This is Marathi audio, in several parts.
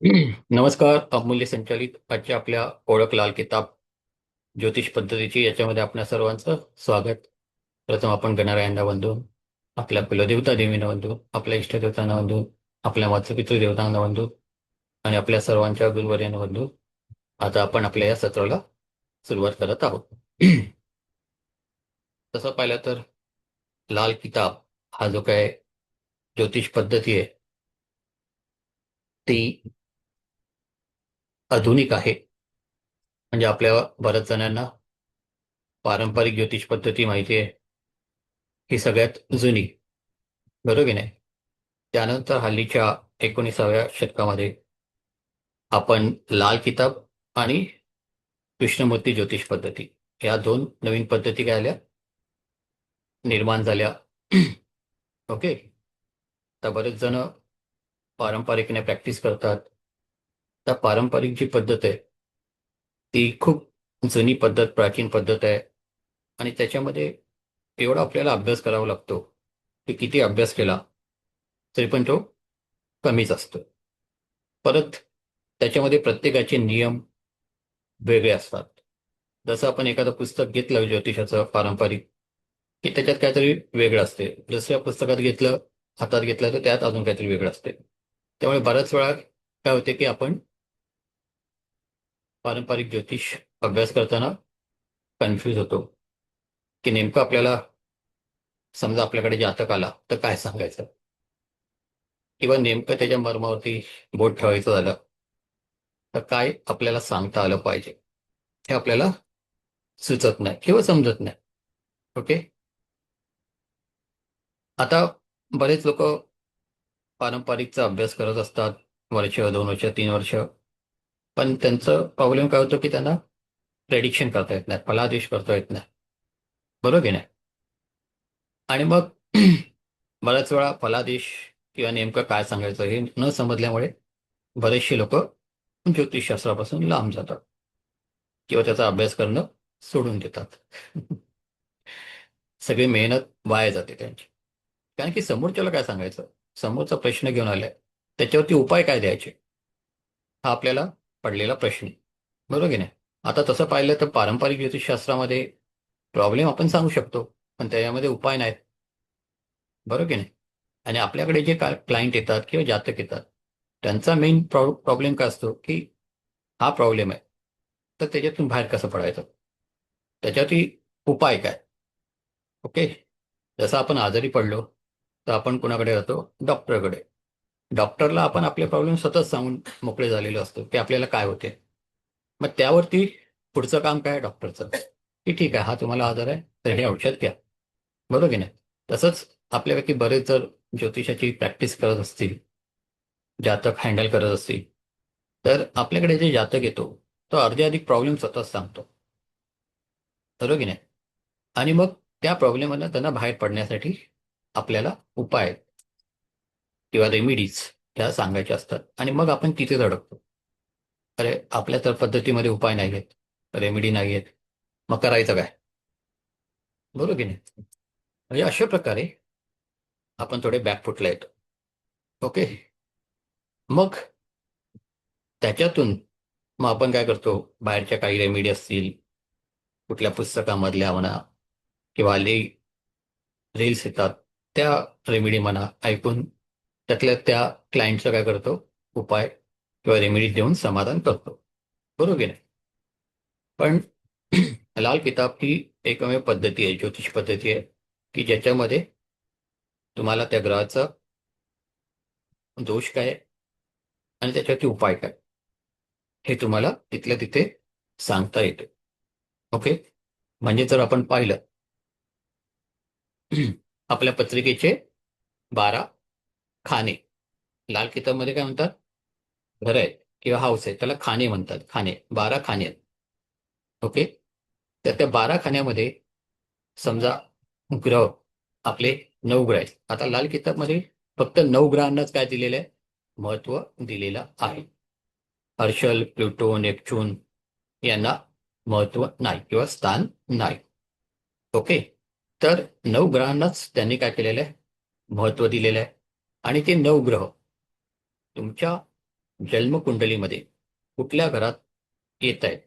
नमस्कार. अमूल्य संचालित आजच्या आपल्या ओळख लाल किताब ज्योतिष पद्धतीची याच्यामध्ये आपल्या सर्वांचं स्वागत. प्रथम आपण गणरायांना वंदून, आपल्या कुलदेवता देवीनं वंदून, आपल्या इष्टदेवतांना वंदून, आपल्या मातृपितृदेवतांना वंदून आणि आपल्या सर्वांच्या गुरुवर्यांना वंदून आता आपण आपल्या या सत्राला सुरुवात करत आहोत. तसं पाहिलं तर लाल किताब हा जो काय ज्योतिष पद्धती आहे ती आधुनिक आहे. म्हणजे आपल्या बऱ्याच जणांना पारंपरिक ज्योतिष पद्धती माहिती आहे, ही सगळ्यात जुनी, बरोबर की नाही? त्यानंतर हल्लीच्या 19व्या शतकामध्ये आपण लाल किताब आणि कृष्णमूर्ती ज्योतिष पद्धती या दोन नवीन पद्धती काय आल्या, निर्माण झाल्या. ओके. तर बरेच जण पारंपरिकने प्रॅक्टिस करतात. तर पारंपरिक जी पद्धत आहे ती खूप जुनी पद्धत, प्राचीन पद्धत आहे आणि त्याच्यामध्ये एवढा आपल्याला अभ्यास करावा लागतो की किती अभ्यास केला तरी पण तो कमीच असतो. परत त्याच्यामध्ये प्रत्येकाचे नियम वेगळे असतात. जसं आपण एखादं पुस्तक घेतलं ज्योतिषाचं पारंपरिक, की त्याच्यात काहीतरी वेगळं असते. दुसऱ्या पुस्तकात घेतलं, हातात घेतलं तर त्यात अजून काहीतरी वेगळं असते. त्यामुळे बऱ्याच वेळा काय होते की आपण पारंपरिक ज्योतिष अभ्यास करताना कन्फ्यूज होतो की नेमकं आपल्याला, समजा आपल्याकडे जातक आला तर काय सांगायचं, किंवा नेमकं त्याच्या मर्मावरती बोट ठेवायचं झालं तर काय आपल्याला सांगता आलं पाहिजे, हे आपल्याला सुचत नाही किंवा समजत नाही. ओके. आता बरेच लोक पारंपरिकचा अभ्यास करत असतात, वर्ष, 2 वर्ष, 3 वर्ष. पण त्यांचं प्रॉब्लेम काय होतं की त्यांना प्रेडिक्शन करता येत नाही, फलादेश करता येत नाही, बरोबर की नाही? आणि मग बऱ्याच वेळा फलादेश किंवा नेमकं काय सांगायचं हे न समजल्यामुळे बरेचसे लोक ज्योतिषशास्त्रापासून लांब जातात किंवा त्याचा अभ्यास करणं सोडून देतात. सगळी मेहनत वाया जाते त्यांची. कारण की समोरच्याला काय सांगायचं, समोरचा प्रश्न घेऊन आलाय, त्याच्यावरती उपाय काय द्यायचे, हा आपल्याला पडलेला प्रश्न आहे. बरोबर की नाही? आता तसं पाहिलं तर पारंपरिक ज्योतिषशास्त्रामध्ये प्रॉब्लेम आपण सांगू शकतो, पण त्याच्यामध्ये उपाय नाहीत, बरोबर की नाही? आणि आपल्याकडे जे क्लायंट येतात किंवा जातक येतात, त्यांचा मेन प्रॉब्लेम काय असतो की हा प्रॉब्लेम आहे, तर त्याच्यातून बाहेर कसं पडायचं, त्याच्यावरती उपाय काय. ओके. जसं आपण आजारी पडलो तर आपण कोणाकडे जातो, डॉक्टरकडे. डॉक्टरला आपण आपले प्रॉब्लेम सतत सांगून मोकळे झालेलो असतो की आपल्याला काय होते. मग त्यावरती पुढचं काम काय डॉक्टरचं, की ठीक आहे, हा तुम्हाला आजार आहे तर हे औषध घ्या, बरोबर की नाही? तसंच आपल्यापैकी बरेच जर ज्योतिषाची प्रॅक्टिस करत असतील, जातक हँडल करत असतील, तर आपल्याकडे जे जातक येतो तो अर्धे अधिक प्रॉब्लेम स्वतःच सांगतो, बरोबर की नाही? आणि मग त्या प्रॉब्लेममधनं त्यांना बाहेर पडण्यासाठी आपल्याला उपाय किंवा रेमिडीज ह्या सांगायच्या असतात आणि मग आपण तिथेच अडकतो. अरे, आपल्या तर पद्धतीमध्ये उपाय नाही आहेत, रेमेडी नाही आहेत, मग करायचं काय, बरोबर की नाही? म्हणजे अशा प्रकारे आपण थोडे बॅकफुटला येतो. ओके. मग त्याच्यातून मग आपण काय करतो, बाहेरच्या काही रेमेडी असतील, कुठल्या पुस्तकामधल्या म्हणा किंवा हल्ली रील्स येतात, त्या रेमेडी म्हणा ऐकून त्यातल्या त्या क्लायंटचं काय करतो, उपाय किंवा रेमेडी देऊन समाधान करतो, बरोबर की नाही? पण लाल किताब ही एकमेव पद्धती आहे, ज्योतिष पद्धती आहे, की ज्याच्यामध्ये तुम्हाला त्या ग्रहाचा दोष काय आहे आणि त्याच्यावरती उपाय काय, हे तुम्हाला तिथल्या तिथे सांगता येते. ओके. म्हणजे जर आपण पाहिलं, आपल्या पत्रिकेचे 12 खाने, लाल किताबमध्ये काय म्हणतात, घर आहे किंवा हाऊस आहे त्याला खाने म्हणतात, खाने, 12 खाने आहेत. ओके. तर त्या 12 खान्यामध्ये समजा ग्रह आपले 9 ग्रह आहेत. आता लाल किताबमध्ये फक्त 9 ग्रहांनाच काय दिलेलं आहे, महत्व दिलेलं आहे. हर्षल, प्लुटो, नेपच्यून यांना महत्व नाही किंवा स्थान नाही. ओके. तर 9 ग्रहांनाच त्यांनी काय केलेलं आहे, महत्व दिलेलं आहे. आणि ते 9 ग्रह तुमच्या जन्मकुंडलीमध्ये कुठल्या घरात येत आहेत,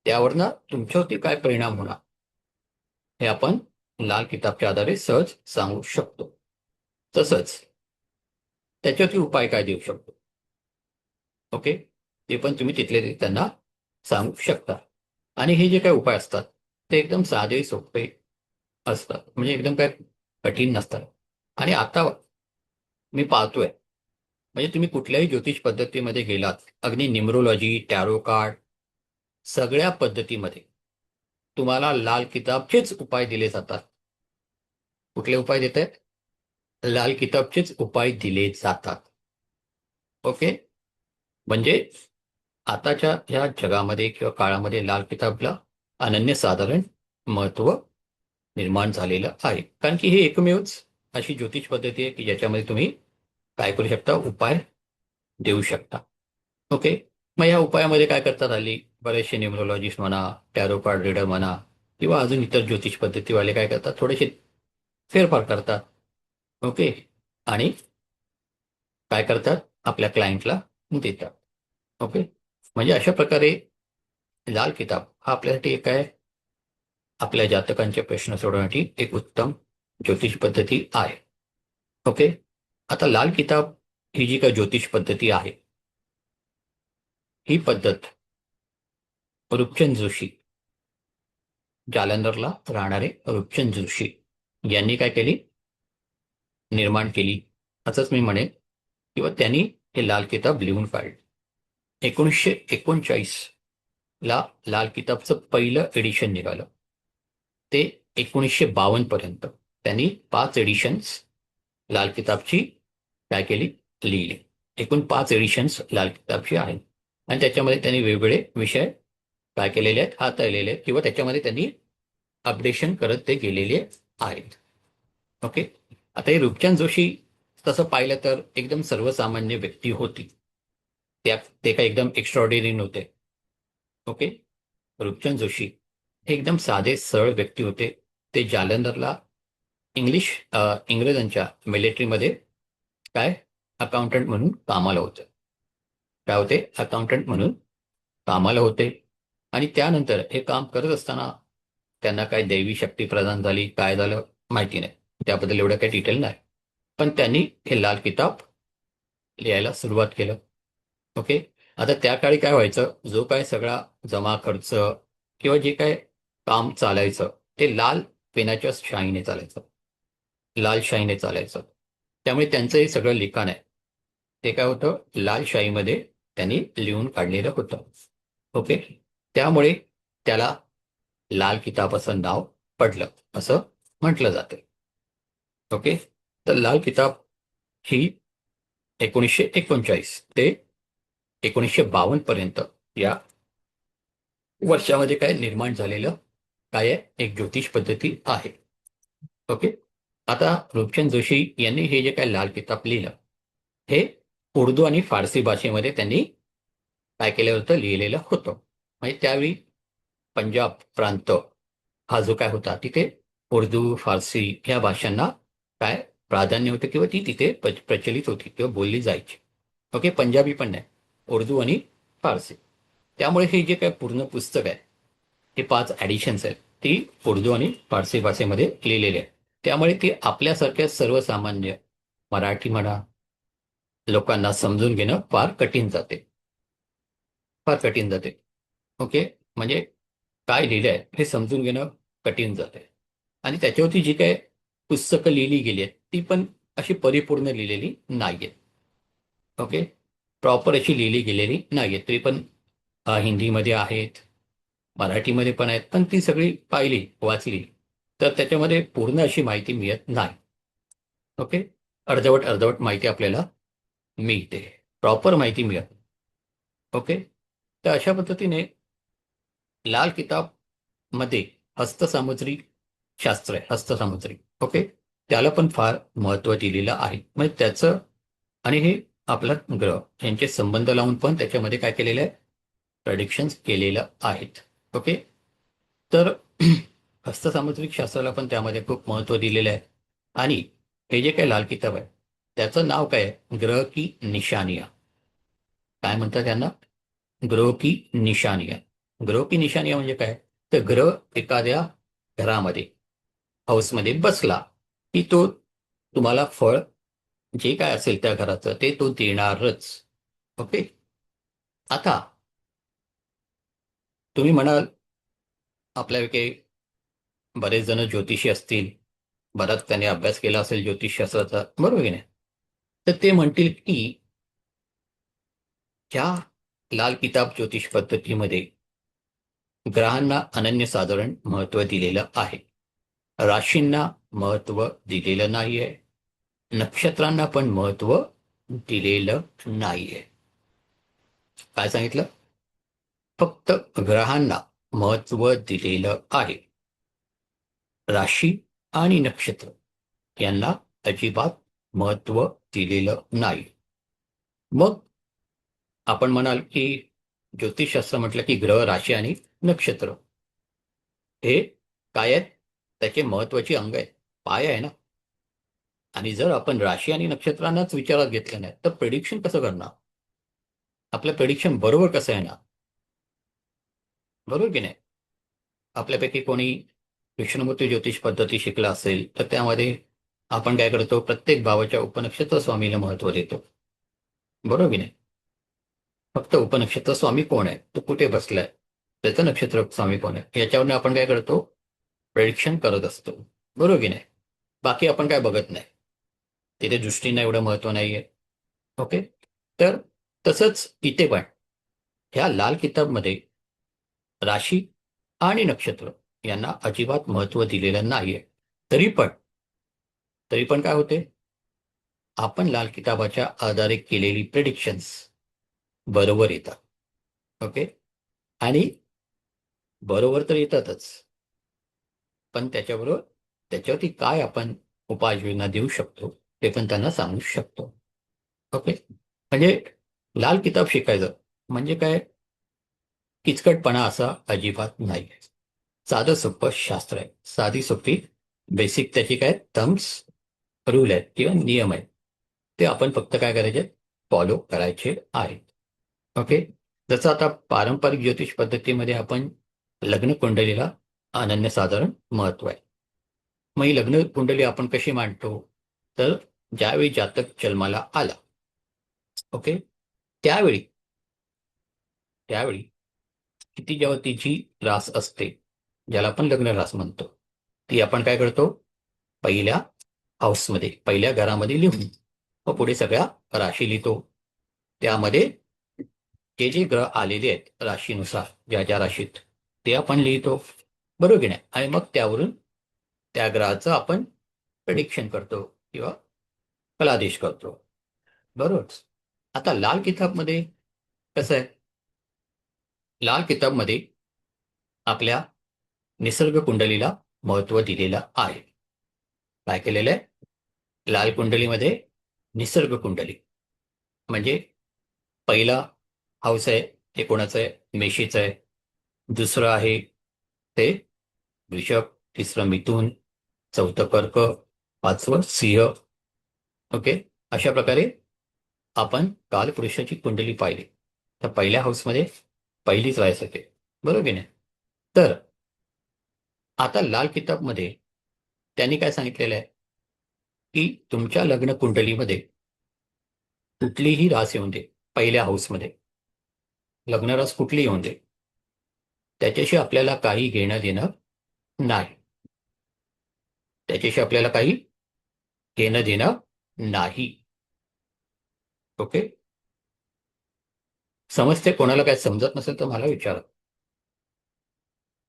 त्यावरनं तुमच्यावरती काय परिणाम होणार हे आपण लाल किताबच्या आधारे सहज सांगू शकतो. तसंच त्याच्यावरती उपाय काय देऊ शकतो, ओके, ते पण तुम्ही तिथले तिथे त्यांना सांगू शकता. आणि हे जे काही उपाय असतात ते एकदम साधे सोपे असतात, म्हणजे एकदम काय कठीण नसतात. आणि आता मी पाहतोय, म्हणजे तुम्ही कुठल्याही ज्योतिष पद्धतीमध्ये गेलात, अगदी न्युमरोलॉजी, टॅरो कार्ड, सगळ्या पद्धतीमध्ये तुम्हाला लाल किताबचेच उपाय दिले जातात. कुठले उपाय देत आहेत? लाल किताबचेच उपाय दिले जातात. ओके, म्हणजे आताच्या ह्या जगामध्ये किंवा काळामध्ये लाल किताबला अनन्यसाधारण महत्त्व निर्माण झालेलं आहे. कारण की हे एकमेवच अशी ज्योतिष पद्धती आहे की ज्याच्यामध्ये तुम्ही काय करू शकता, उपाय देऊ शकता. ओके, मग या उपायामध्ये काय करतात हल्ली बरेचसे न्यूमरोलॉजिस्ट म्हणा, टॅरो कार्ड रीडर म्हणा, किंवा अजून इतर ज्योतिष पद्धतीवाले काय करतात, थोडेसे फेरफार करतात. ओके, आणि काय करतात, आपल्या क्लायंटला देतात. ओके, म्हणजे अशा प्रकारे लाल किताब हा आपल्यासाठी एक आहे, आपल्या जातकांचे प्रश्न सोडवण्यासाठी एक उत्तम ज्योतिष पद्धती आहे. ओके, आता लाल किताब ही जी काही ज्योतिष पद्धती आहे, ही पद्धत रूपचंद जोशी, जालंधरला राहणारे रूपचंद जोशी यांनी काय केली, निर्माण केली, असंच मी म्हणेन, किंवा त्यांनी हे लाल किताब लिहून काढले. 1939 ला लाल किताबचं पहिलं एडिशन निघालं. ते 1952 पर्यंत त्यांनी 5 एडिशन्स लाल किताबची काय केली, लिहिली. एकूण 5 एडिशन्स लाल किताबची आहेत. आणि त्याच्यामध्ये त्यांनी वेगवेगळे विषय काय केलेले आहेत, हाताळलेले आहेत, किंवा त्याच्यामध्ये त्यांनी अपडेशन करत ते गेलेले आहेत. ओके, आता हे रूपचंद जोशी तसं पाहिलं तर एकदम सर्वसामान्य व्यक्ती होती. ते काही एकदम एक्स्ट्रॉर्डिनरी नव्हते. ओके, रूपचंद जोशी हे एकदम साधे सरळ व्यक्ती होते. ते जालंधरला इंग्रजांच्या मिलिटरीमध्ये काय अकाउंटंट म्हणून कामाला होते. काय होते, अकाउंटंट म्हणून कामाला होते. आणि त्यानंतर हे काम करत असताना त्यांना काय दैवी शक्ती प्रदान झाली, काय झालं माहिती नाही, त्याबद्दल एवढं काही डिटेल नाही. पण त्यांनी हे लाल किताब लिहायला सुरुवात केलं. ओके, आता त्या काळी काय व्हायचं, जो काय सगळा जमा खर्च किंवा जे काय काम चालायचं ते लाल पेनाच्या शाईने चालायचं, लाल शाईने चालायचं. त्यामुळे त्यांचं हे सगळं लिखाण आहे ते काय होतं, लाल शाईमध्ये त्यांनी लिहून काढलेलं होतं. ओके, त्यामुळे त्याला लाल किताब असं नाव पडलं, असं म्हटलं जाते. ओके, तर लाल किताब ही 1939 ते 1952 पर्यंत या वर्षामध्ये काय निर्माण झालेलं काय आहे, एक ज्योतिष पद्धती आहे. ओके, आता रूपचंद जोशी यांनी हे जे काय लाल किताब लिहिलं, हे उर्दू आणि फारसी भाषेमध्ये त्यांनी काय केलं होतं, लिहिलेलं होतं. म्हणजे त्यावेळी पंजाब प्रांत हा जो काय होता, तिथे उर्दू, फारसी ह्या भाषांना काय प्राधान्य होतं, किंवा ती तिथे प्रचलित होती किंवा बोलली जायची. ओके, पंजाबी पण नाही, उर्दू आणि फारसी. त्यामुळे हे जे काय पूर्ण पुस्तक आहे, हे 5 ॲडिशन्स आहेत, ती उर्दू आणि फारसी भाषेमध्ये लिहिलेली आहे. त्यामुळे ती आपल्यासारख्या सर्वसामान्य मराठी म्हणा लोकांना समजून घेणं फार कठीण जाते, फार कठीण जाते. ओके, म्हणजे काय लिहिलंय हे समजून घेणं कठीण जाते. आणि त्याच्यावरती जी काय पुस्तकं लिहिली गेली आहेत ती पण अशी परिपूर्ण लिहिलेली नाहीये. ओके, प्रॉपर अशी लिहिली गेलेली नाहीये. तरी पण हिंदीमध्ये आहेत, मराठीमध्ये पण आहेत, पण ती सगळी पाहिली, वाचली तर त्याच्यामध्ये पूर्ण अशी माहिती मिळत नाही. ओके, अर्धवट अर्धवट माहिती आपल्याला मिळते, प्रॉपर माहिती मिळत नाही. ओके, तर अशा पद्धतीने लाल किताब मध्ये हस्तसामुद्री शास्त्र आहे, हस्तसामुद्री. ओके, त्याला पण फार महत्व दिलेलं आहे. म्हणजे त्याचं आणि हे आपला ग्रह यांचे संबंध लावून पण त्याच्यामध्ये काय केलेलं आहे, प्रेडिक्शन्स केलेलं आहेत. ओके, तर हस्तसामुद्रिक शास्त्राला पण त्यामध्ये खूप महत्व दिलेलं आहे. आणि हे जे काही लाल किताब आहे त्याचं नाव काय आहे, ग्रह की निशानिया. काय म्हणतात त्यांना? ग्रह की निशानिया. ग्रह की निशानिया म्हणजे काय? तर ग्रह एखाद्या घरामध्ये, हाऊसमध्ये बसला की तो तुम्हाला फळ जे काय असेल त्या घराचं ते तो देणारच. ओके. आता तुम्ही म्हणाल, आपल्यापैकी बरेच जण ज्योतिषी असतील, बराच त्याने अभ्यास केला असेल ज्योतिषशास्त्राचा, बरोबर की नाही? तर ते म्हणतील की ह्या लाल किताब ज्योतिष पद्धतीमध्ये ग्रहांना अनन्यसाधारण महत्त्व दिलेलं आहे. राशींना महत्त्व दिलेलं नाहीये. नक्षत्रांना पण महत्त्व दिलेलं नाहीये. काय सांगितलं? फक्त ग्रहांना महत्त्व दिलेलं आहे. राशी आणि नक्षत्र यांना अजिबात महत्त्व दिलेलं नाही. मग आपण म्हणाल की ज्योतिषशास्त्र म्हटलं की ग्रह, राशी आणि नक्षत्र हे काय आहेत? त्याचे महत्त्वाची अंग आहेत, पाय आहे ना. आणि जर आपण राशी आणि नक्षत्रांनाच विचारात घेतलं नाही तर प्रेडिक्शन कसं करणार? आपलं प्रेडिक्शन बरोबर कसं येणार? बरोबर की नाही? आपल्यापैकी कोणी कृष्णमूर्ती ज्योतिष पद्धती शिकला असेल तर त्यामध्ये आपण काय करतो? प्रत्येक भावाच्या उपनक्षत्र स्वामीला महत्त्व देतो. बरोबर की नाही? फक्त उपनक्षत्र स्वामी कोण आहे, तो कुठे बसलाय, त्याचं नक्षत्र स्वामी कोण आहे, याच्यावरून आपण काय करतो? प्रेडिक्शन करत असतो. बरोबर की नाही? बाकी आपण काय बघत नाही. तिथे दृष्टींना एवढं महत्व नाहीये. ओके. तर तसंच इथे पण ह्या लाल किताबमध्ये राशी आणि नक्षत्र यांना अजिबात महत्व दिलेलं नाहीये. तरी पण तरी पण काय होते? आपण लाल किताबाच्या आधारे केलेली प्रेडिक्शन्स बरोबर येतात. ओके. आणि बरोबर तर येतातच, पण त्याच्याबरोबर त्याच्यावरती काय आपण उपाययोजना देऊ शकतो ते पण त्यांना सांगू शकतो. ओके. म्हणजे लाल किताब शिकायचं म्हणजे काय, किचकटपणा असा अजिबात नाही. साधं सोपं शास्त्र आहे. साधी सोपी बेसिक त्याची काय थम्स रूल आहेत किंवा नियम आहेत. ते आपण फक्त काय करायचे? फॉलो करायचे आहेत. ओके. जसं आता पारंपरिक ज्योतिष पद्धतीमध्ये आपण लग्न कुंडलीला अनन्यसाधारण महत्व आहे. मग ही लग्न कुंडली आपण कशी मांडतो? तर ज्यावेळी जातक जन्माला आला, ओके, त्यावेळी त्यावेळी किती जेव्हा तिची रास असते, ज्याला आपण लग्न रास म्हणतो, ती आपण काय करतो? पहिल्या हाऊसमध्ये, पहिल्या घरामध्ये लिहून मग पुढे सगळ्या राशी लिहितो. त्यामध्ये जे जे ग्रह आलेले आहेत राशीनुसार, ज्या ज्या राशीत, ते आपण लिहितो. बरोबर की नाही? आणि मग त्यावरून त्या ग्रहाचं आपण प्रेडिक्शन करतो किंवा फलादेश करतो. बरोबर. आता लाल किताबमध्ये कसं आहे? लाल किताबमध्ये आपल्या निसर्ग कुंडलीला महत्व दिलेलं आहे. काय केलेलं आहे? लाल कुंडलीमध्ये निसर्ग कुंडली म्हणजे पहिला हाऊस आहे ते कोणाचं आहे? मेषीचं आहे. दुसरं आहे ते वृषभ, तिसरं मिथुन, चौथं कर्क, पाचवं सिंह. ओके. अशा प्रकारे आपण कालपुरुषाची कुंडली पाहिली तर पहिल्या हाऊसमध्ये पहिलीच रास येते. बरोबर की नाही? तर आता लाल किताबमध्ये त्यांनी काय सांगितलेलं आहे की तुमच्या लग्न कुंडलीमध्ये कुठलीही रास येऊन दे, पहिल्या हाऊसमध्ये लग्नरास कुठली येऊन दे, त्याच्याशी आपल्याला काही घेणं देणं नाही. त्याच्याशी आपल्याला काही घेणं देणं नाही. ओके. समजते? कोणाला काय समजत नसेल तर मला विचारा.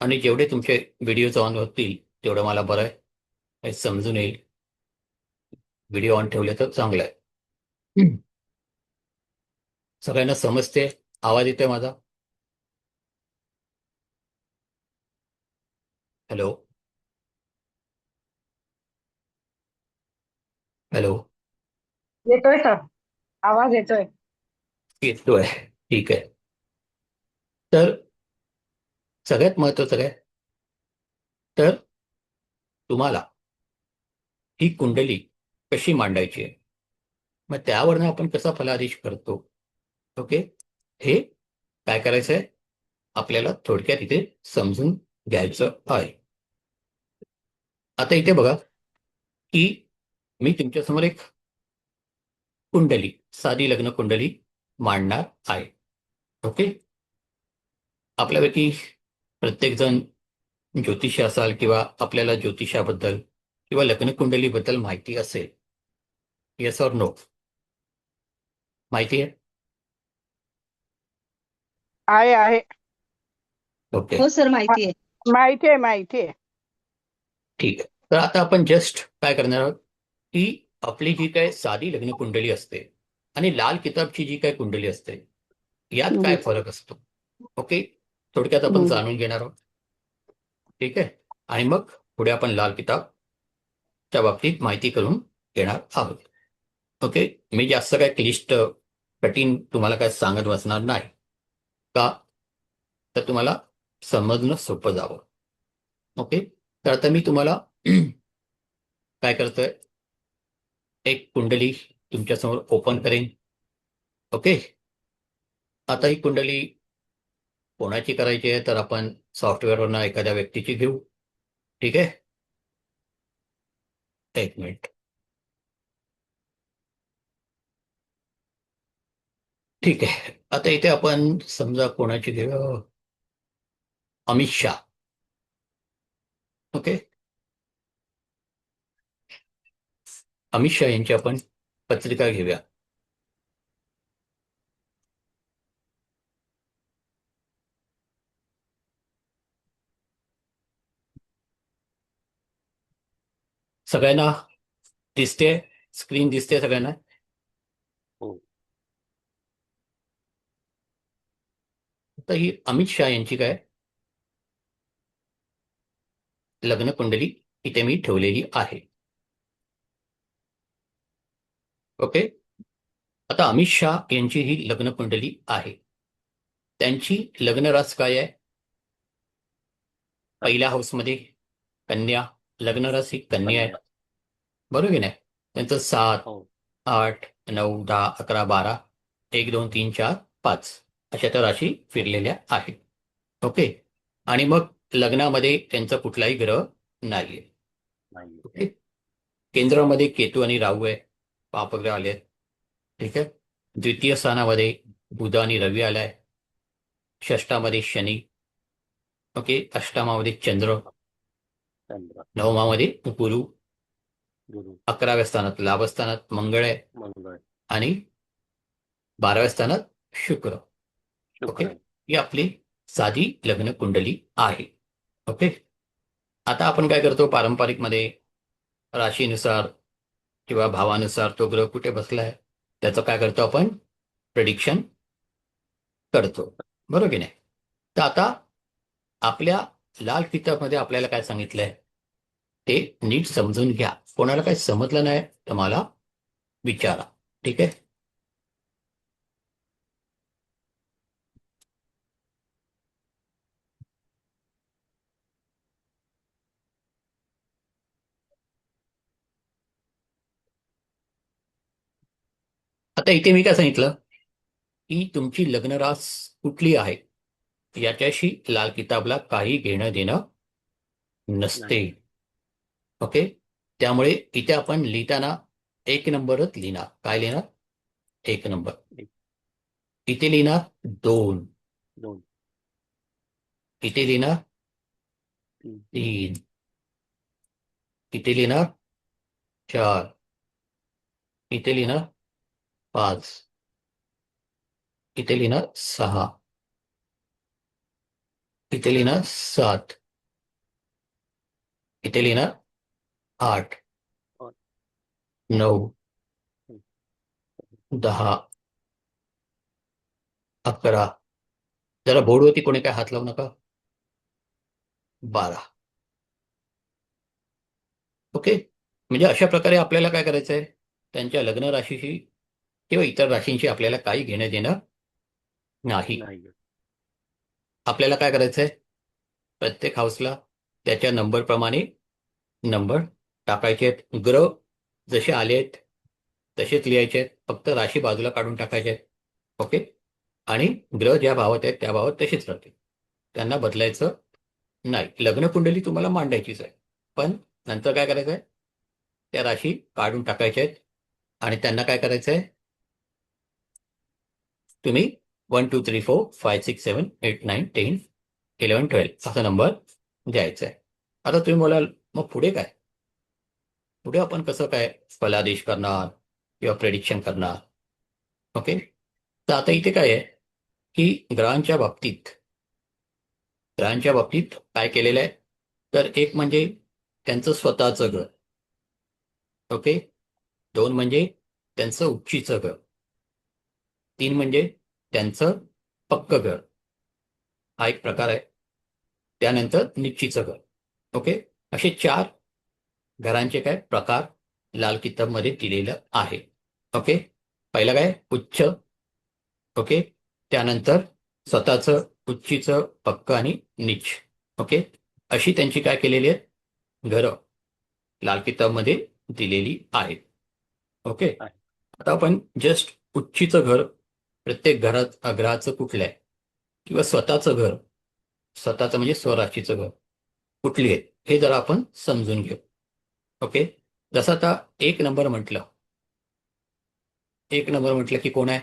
आणि जेवढे तुमचे व्हिडिओज ऑन होतील तेवढं मला बरं आहे, हे समजून येईल. व्हिडिओ ऑन ठेवले तर चांगलं आहे. सगळ्यांना समजते? आवाज येतोय माझा? हॅलो? हॅलो? येतोय सर. आवाज येतोय. येतोय. ठीक आहे. तर सगळ्यात महत्वाचं काय? तर तुम्हाला ही कुंडली कशी मांडायची आहे, मग त्यावरनं आपण कसा फलादेश करतो. ओके. हे काय करायचंय आपल्याला थोडक्यात इथे समजून घ्यायचं आहे. आता इथे बघा की मी तुमच्यासमोर एक कुंडली, साधी लग्न कुंडली मांडणार आहे. ओके. आपल्यापैकी प्रत्येकजण ज्योतिषी असाल किंवा आपल्याला ज्योतिषाबद्दल किंवा लग्न कुंडलीबद्दल माहिती असेल. Yes or no? माहिती आहे? आहे. ओके, हो सर, माहिती आहे. माहिती आहे. ठीक आहे. तर आता आपण जस्ट काय करणार आहोत की आपली जी काय साधी लग्न कुंडली असते आणि लाल किताबची जी काय कुंडली असते यात काय फरक असतो. ओके, थोडक्यात आपण जाणून घेणार आहोत. ठीक आहे. आणि मग पुढे आपण लाल किताबच्या बाबतीत माहिती करून घेणार आहोत. ओके. मी जास्त काय क्लिष्ट कठीण तुम्हाला काय सांगत बसणार नाही का, तर तुम्हाला समजणं सोपं जावं. ओके. तर आता मी तुम्हाला काय करतोय, एक कुंडली तुमच्यासमोर ओपन करेन. ओके. आता ही कुंडली कोणाची करायची आहे तर आपण सॉफ्टवेअरवरनं एखाद्या व्यक्तीची घेऊ. ठीक आहे. एक मिनिट. ठीक आहे. आता इथे आपण समजा कोणाची घेऊ, अमित शाह. ओके. अमित शाह यांची आपण पत्रिका घेऊया. सगळ्यांना दिसते? स्क्रीन दिसते सगळ्यांना? आता ही अमित शाह यांची काय लग्न कुंडली इथे मी ठेवलेली आहे. ओके. आता अमित शाह यांची ही लग्न कुंडली आहे. त्यांची लग्न रास काय आहे? पहिल्या हाऊसमध्ये कन्या, लग्न रास ही कन्या आहे. बरोबर की नाही? त्यांचं 7, 8, 9, 10, 11, 12, 1, 2, 3, 4, 5 अशा त्या राशी फिरलेल्या आहेत. ओके. आणि मग लग्नामध्ये त्यांचा कुठलाही ग्रह नाहीये. ओके. केंद्रामध्ये केतू आणि राहू आहे, पापग्रह आले. ठीक आहे. द्वितीय स्थानामध्ये बुध आणि रवी आलाय. षष्टामध्ये शनी. ओके. अष्टमामध्ये चंद्र. नवमामध्ये गुरु. 11व्या स्थानात लाभस्थानात मंगळ आहे आणि 12व्या स्थानात शुक्र. ओके. ही आपली साधी लग्न कुंडली आहे. ओके. आता आपण काय करतो, पारंपरिक मध्ये राशीनुसार किंवा भावानुसार तो ग्रह कुठे बसलाय त्याचं काय करतो आपण प्रेडिक्शन करतो. बरोबर की नाही? तर आता आपल्या लाल किताबमध्ये आपल्याला काय सांगितलंय ते नीट समजून घ्या. कोणाला काही समजलं नाही तर मला विचारा. ठीक आहे. आता इथे मी काय सांगितलं की तुमची लग्न रास कुठली आहे याच्याशी लाल किताबला काही घेणं देणं नसते. ओके. त्यामुळे इथे आपण लिहिताना 1 नंबरच लिहिणार. काय लिहिणार? 1 नंबर. इथे लिहिणार 2. इथे लिहिणार 3. इथे लिहिणार 4. इथे लिहिणार 5. इथे लिहिणार 6. इथे लिहिणार 7. इथे लिहिणार 8, 9, 10, 11. जरा बोर्डवरती कोणी काय हात लावू नका. 12. ओके. म्हणजे अशा प्रकारे आपल्याला काय करायचंय, त्यांच्या लग्न राशीशी किंवा इतर राशींशी आपल्याला काही घेणं देणं नाही. आपल्याला काय करायचंय, प्रत्येक हाऊसला त्याच्या नंबरप्रमाणे नंबर टाकायचे आहेत. ग्रह जसे आले आहेत तसेच लिहायचे आहेत. फक्त राशी बाजूला काढून टाकायचे आहेत. ओके. आणि ग्रह ज्या भावात आहेत त्या भावात तसेच राहतील, त्यांना बदलायचं नाही. लग्नकुंडली तुम्हाला मांडायचीच आहे, पण नंतर काय करायचं आहे, त्या राशी काढून टाकायच्या आहेत आणि त्यांना काय करायचं आहे, तुम्ही 1 2 3 4 5 6 7 8 9 10 11 12 असा नंबर द्यायचा आहे. आता तुम्ही बोलाल मग पुढे काय, पुढे आपण कसं काय फलादेश करणार किंवा प्रेडिक्शन करणार. ओके, तर आता इथे काय आहे की ग्रहांच्या बाबतीत काय केलेलं आहे, तर एक म्हणजे त्यांचं स्वतःचं घर. ओके, दोन म्हणजे त्यांचं उच्चीचं घर, तीन म्हणजे त्यांचं पक्क घर, हा एक प्रकार आहे. त्यानंतर निश्चितचं घर. ओके, असे चार घरांचे काय प्रकार लाल किताबमध्ये दिलेलं आहे. ओके, पहिलं काय उच्च. ओके, त्यानंतर स्वतःचं उच्चीचं पक्क आणि नीच. ओके, अशी त्यांची काय केलेली आहेत घरं लाल किताबमध्ये दिलेली आहेत. ओके, आता आपण जस्ट उच्चीचं घर, प्रत्येक ग्रहाचं कुठलं आहे किंवा स्वतःचं म्हणजे स्वराशीचं घर कुठली आहे हे जरा आपण समजून घेऊ. ओके, जसं आता एक नंबर म्हटलं की कोण आहे,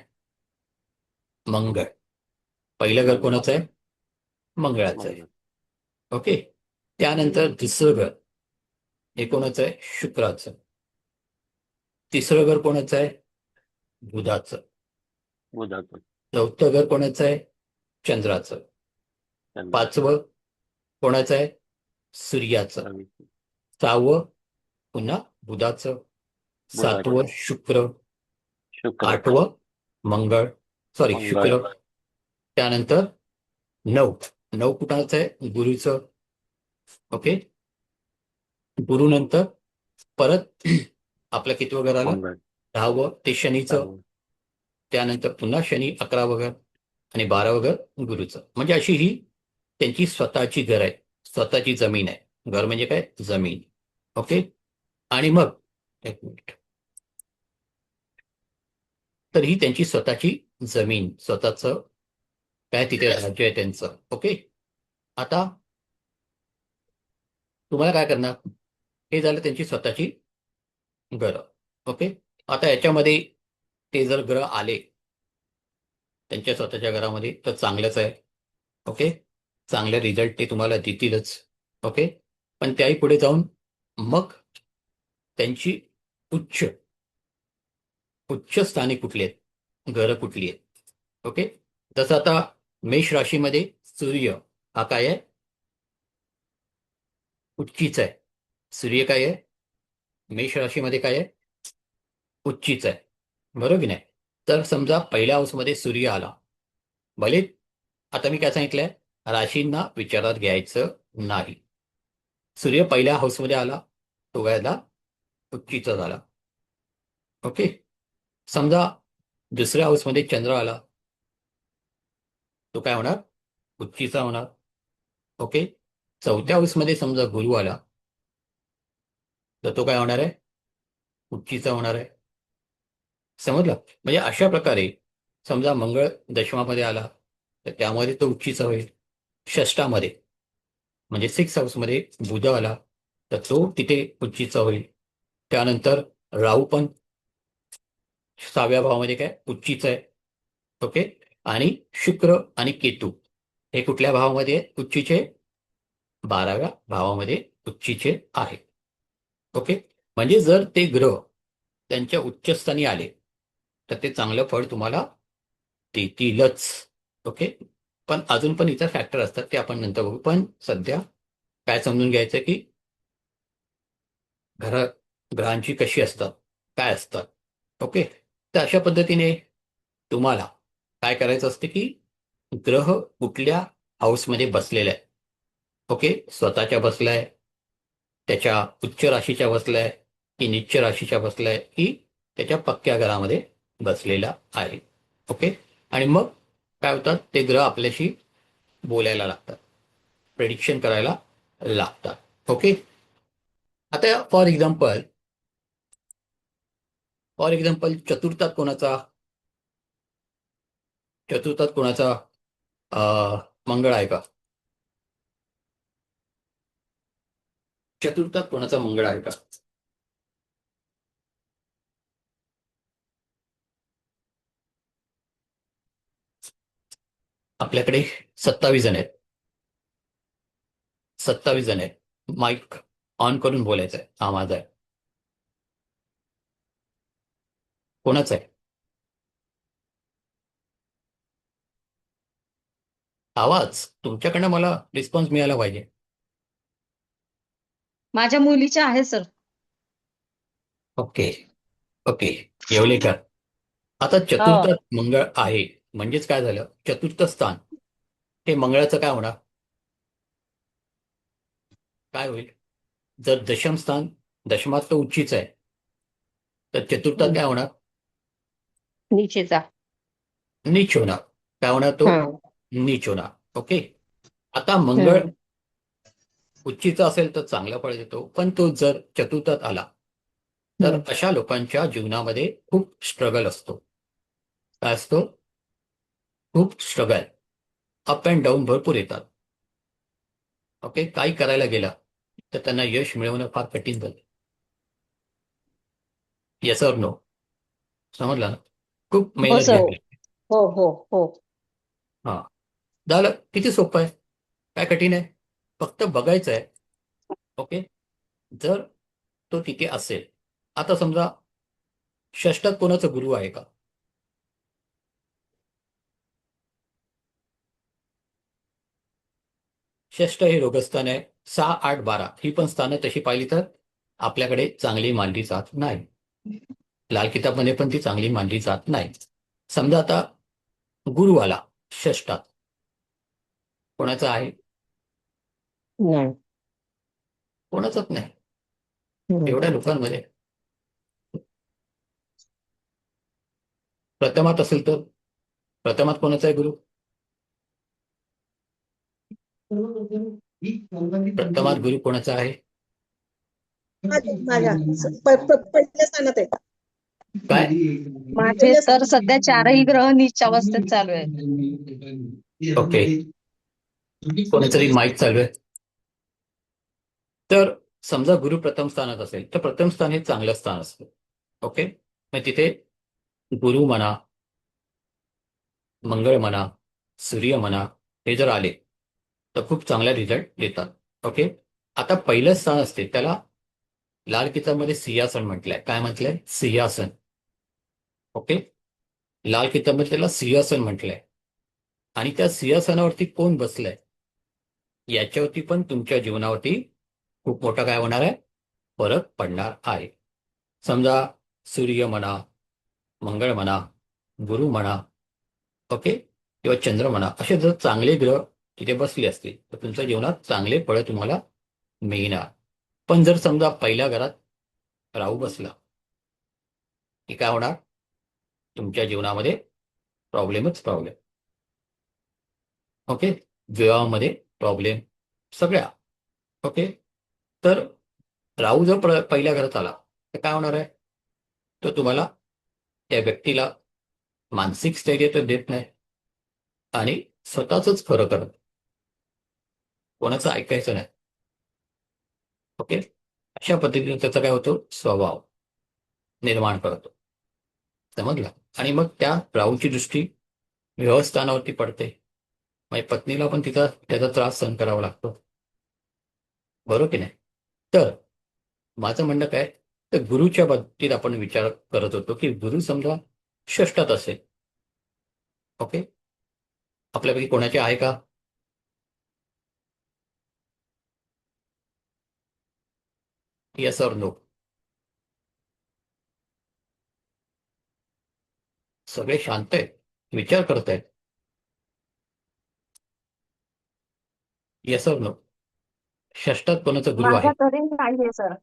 मंगळ. पहिलं घर कोणाचं आहे, मंगळाचं आहे. ओके, त्यानंतर दुसरं घर हे कोणाचं आहे, शुक्राचं. तिसरं घर कोणाचं आहे, बुधाचं. चौथं घर कोणाचं आहे, चंद्राचं. पाचवं कोणाचं आहे, सूर्याचं. सहावं पुन्हा बुधाचं. सातवं शुक्र. आठवं मंगळ, सॉरी शुक्र. त्यानंतर नऊ नऊ कुणाचं आहे, गुरुचं. ओके, गुरु नंतर परत आपलं कितवं घर आलं, 10वं ते शनीचं. त्यानंतर पुन्हा शनी 11वं घर आणि 12वं घर गुरुचं. म्हणजे अशी ही त्यांची स्वतःची घर आहे, स्वतःची जमीन आहे. घर म्हणजे काय, जमीन. ओके, आणि मग एक मिनिट, तर ही त्यांची स्वतःची जमीन, स्वतःचं काय तिथे राज्य आहे त्यांचं. ओके, आता तुम्हाला काय करणार, हे झालं त्यांची स्वतःची घरं. ओके, आता याच्यामध्ये ते जर ग्रह आले त्यांच्या स्वतःच्या घरामध्ये तर चांगलंच आहे. ओके, चांगले रिझल्ट ते तुम्हाला देतीलच. ओके, पण त्याही पुढे जाऊन मग त्यांची उच्च उच्च स्थाने कुठली आहेत, घरं कुठली आहेत. ओके, जसं आता मेष राशीमध्ये सूर्य हा काय आहे, उच्चीच आहे. सूर्य काय आहे, मेष राशीमध्ये काय आहे, उच्चीच आहे. बरोबर की नाही. तर समजा पहिल्या हाऊसमध्ये सूर्य आला, भले आता मी काय सांगितलंय, राशींना विचारात घ्यायचं नाही. सूर्य पहिल्या हाऊसमध्ये आला, तो व्हायला उच्चीचा झाला. ओके, समजा दुसऱ्या हाऊसमध्ये चंद्र आला, तो काय होणार, उच्चीचा होणार. ओके, चौथ्या हाऊसमध्ये समजा गुरु आला, तर तो काय होणार आहे, उच्चीचा होणार आहे. समजलं. म्हणजे अशा प्रकारे समजा मंगळ दशमामध्ये आला तर त्यामध्ये तो उच्चीचा होईल. षष्टामध्ये म्हणजे 6 हाऊसमध्ये बुध आला तर तो तिथे उच्चीचा होईल. त्यानंतर राहू पण 6व्या भावामध्ये काय उच्चीचा आहे. ओके, आणि शुक्र आणि केतू हे कुठल्या भावामध्ये उच्चीचे, 12व्या भावामध्ये उच्चीचे आहे. ओके, म्हणजे जर ते ग्रह त्यांच्या उच्चस्थानी आले तर ते चांगलं फळ तुम्हाला देतीलच. ओके, पण अजून पण इतर फॅक्टर असतात ते आपण नंतर बघू. पण सध्या काय समजून घ्यायचं की घर ग्रहांची कशी असतात, काय असतात. ओके, तर अशा पद्धतीने तुम्हाला काय करायचं असते की ग्रह कुठल्या हाऊसमध्ये बसलेला आहे. ओके, स्वतःच्या बसलाय, त्याच्या उच्च राशीच्या बसलाय की नीच राशीच्या बसलाय की त्याच्या पक्क्या घरामध्ये बसलेला आहे. ओके, आणि मग काय होतात, ते ग्रह आपल्याशी बोलायला लागतात, प्रेडिक्शन करायला लागतात. ओके, आता फॉर एक्झाम्पल चतुर्थात कोणाचा, चतुर्थात कोणाचा मंगळ आहे का? चतुर्थात कोणाचा मंगळ आहे का? आपल्याकडे 27 जण आहेत. 27 जण आहेत. माईक ऑन करून बोलायचं आहे. हा माझा आहे. कोणाचा आहे आवाज? तुमच्याकडनं मला रिस्पॉन्स मिळाला पाहिजे. माझ्या मुलीच्या आहे सर. Okay okay. येवलेकर. आता हो. चतुर्थात मंगळ आहे म्हणजेच काय झालं? चतुर्थ स्थान हे मंगळाचं काय होणार? काय होईल? जर दशम स्थान दशमात तर उच्चीच आहे, तर चतुर्थात काय होणार? नीचेचा. नीच होणार. काय होणार? तो नीच होणार. ओके. आता मंगळ उच्चीचा असेल तर चांगला फळ देतो, पण तो जर चतुर्थात आला तर अशा लोकांच्या जीवनामध्ये खूप स्ट्रगल असतो. काय असतो? खूप स्ट्रगल. अप अँड डाऊन भरपूर येतात. ओके. काही करायला गेला तर त्यांना यश मिळवणं फार कठीण जातं. Yes or no? समजलं ना? खूप हो मेहनत सर. घ्यावी लागते. हो हो हो. हा. झालं. किती सोपं आहे. काय कठीण आहे? फक्त बघायचं आहे. ओके. जर तो तिथे असेल. आता समजा षष्ठात कोणाचा गुरु आहे का? षष्ठ हे रोगस्थान आहे. 6, 8, 12 ही पण स्थानं तशी पाहिली तर आपल्याकडे चांगली मानली जात नाही. लाल किताबमध्ये पण ती चांगली मानली जात नाही. समजा आता गुरु आला षष्ठात, कोणाचा आहे? नाही. कोणाचाच नाही. एवढ्या लोकांमध्ये प्रथमात असेल तर प्रथमात कोणाचा आहे गुरु? प्रथमात गुरु कोणाचा आहे? माझ्या पहिल्या स्थानात आहे. काय? माझे तर सध्या 4ही ग्रह नीच अवस्थेत चालू आहेत. ओके. कोणीतरी माईक चालू आहे. तर समजा गुरु प्रथम स्थानात असेल तर प्रथम स्थान हे चांगलं स्थान असतं. ओके. मग तिथे गुरु म्हणा, मंगळ म्हणा, सूर्य म्हणा, हे जर आले तर खूप चांगला रिझल्ट देतात. ओके. आता पहिलं स्थान असते त्याला लाल किताबमध्ये सिंहासन म्हटलंय. काय म्हटलंय? सिंहासन. ओके. लाल किताबमध्ये त्याला सिंहासन म्हटलंय. आणि त्या सिंहासनावरती कोण बसलंय याच्यावरती पण तुमच्या जीवनावरती खूप मोठा काय होणार आहे? फरक पडणार आहे. समजा सूर्य म्हणा, मंगळ म्हणा, गुरु म्हणा, ओके, किंवा चंद्र म्हणा, असे जर चांगले ग्रह तिथे बसले असतील तर तुमच्या जीवनात चांगले फळ तुम्हाला मिळणार. पण जर समजा पहिल्या घरात राहू बसला की काय होणार? तुमच्या जीवनामध्ये प्रॉब्लेमच प्रॉब्लेम. ओके. विवाहामध्ये प्रॉब्लेम सगळ्या. ओके. तर राहू जर पहिल्या घरात आला तर काय होणार आहे? तो तुम्हाला त्या व्यक्तीला मानसिक स्थैर्य तर देत नाही आणि स्वतःच खरं करत. कोणाचं ऐकायचं नाही. ओके. अशा पद्धतीने त्याचा काय होतो? स्वभाव निर्माण करतो. समजलं? आणि मग त्या राहूची दृष्टी व्यवस्थानावरती पडते. म्हणजे पत्नीला पण त्याचा त्रास सहन करावा लागतो. बरोबर की नाही? तर माझं म्हणणं काय, तर गुरुच्या बाबतीत आपण विचार करत होतो की गुरु समजा षष्ठात असेल. ओके. आपल्यापैकी कोणाचे आहे का? Yes or no? सगळे शांत आहेत, विचार करतायत. Yes or no? षष्ठात कोणाचा गुरु आहे? माझा तरी नाहीये सर.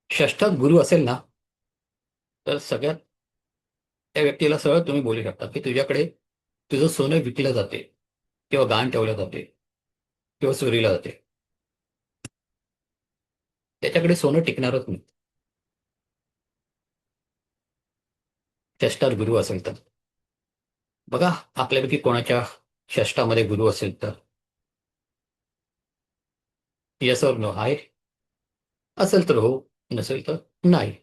षष्ठात गुरु असेल ना तर सगळ्यात त्या व्यक्तीला सरळ तुम्ही बोलू शकता की तुझ्याकडे तुझं सोनं विकलं जाते किंवा गहाण ठेवलं जाते किंवा चोरीला जाते. त्याच्याकडे सोनं टिकणारच नाही. षष्टात गुरु असेल तर. बघा आपल्यापैकी कोणाच्या षष्टामध्ये गुरु असेल तर. येस और नो आहे. असेल तर हो, नसेल तर नाही.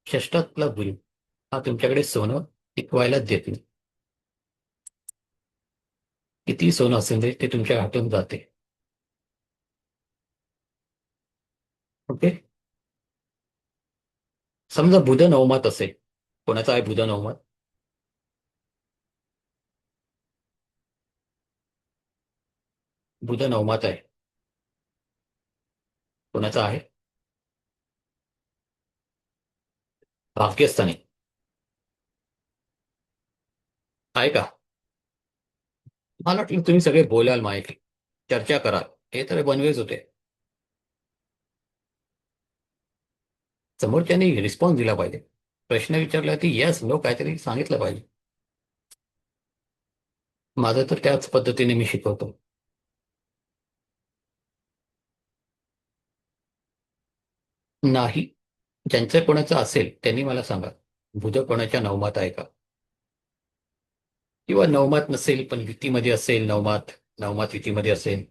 षष्टातला गुरु हा तुमच्याकडे सोनं टिकवायला देत नाही. किती सोनं असेल ते तुमच्या हातून जाते. ओके. समजा बुध नवमात असेल. कोणाचा आहे बुध नवमात? बुध नवमात आहे. कोणाचा आहे? भाग्यस्थानी आहे का? मला वाटलं तुम्ही सगळे बोलाल, माहिती चर्चा कराल. हे तर बनवेच होते. समोरच्यानी रिस्पॉन्स दिला पाहिजे. प्रश्न विचारला की येस नो काहीतरी सांगितलं पाहिजे. माझं तर त्याच पद्धतीने मी शिकवतो. नाही. ज्यांचं कोणाचं असेल त्यांनी मला सांगा, बुध कोणाच्या नवमात आहे का? किंवा नवमात नसेल पण युतीमध्ये असेल, नवमात नवमात युतीमध्ये असेल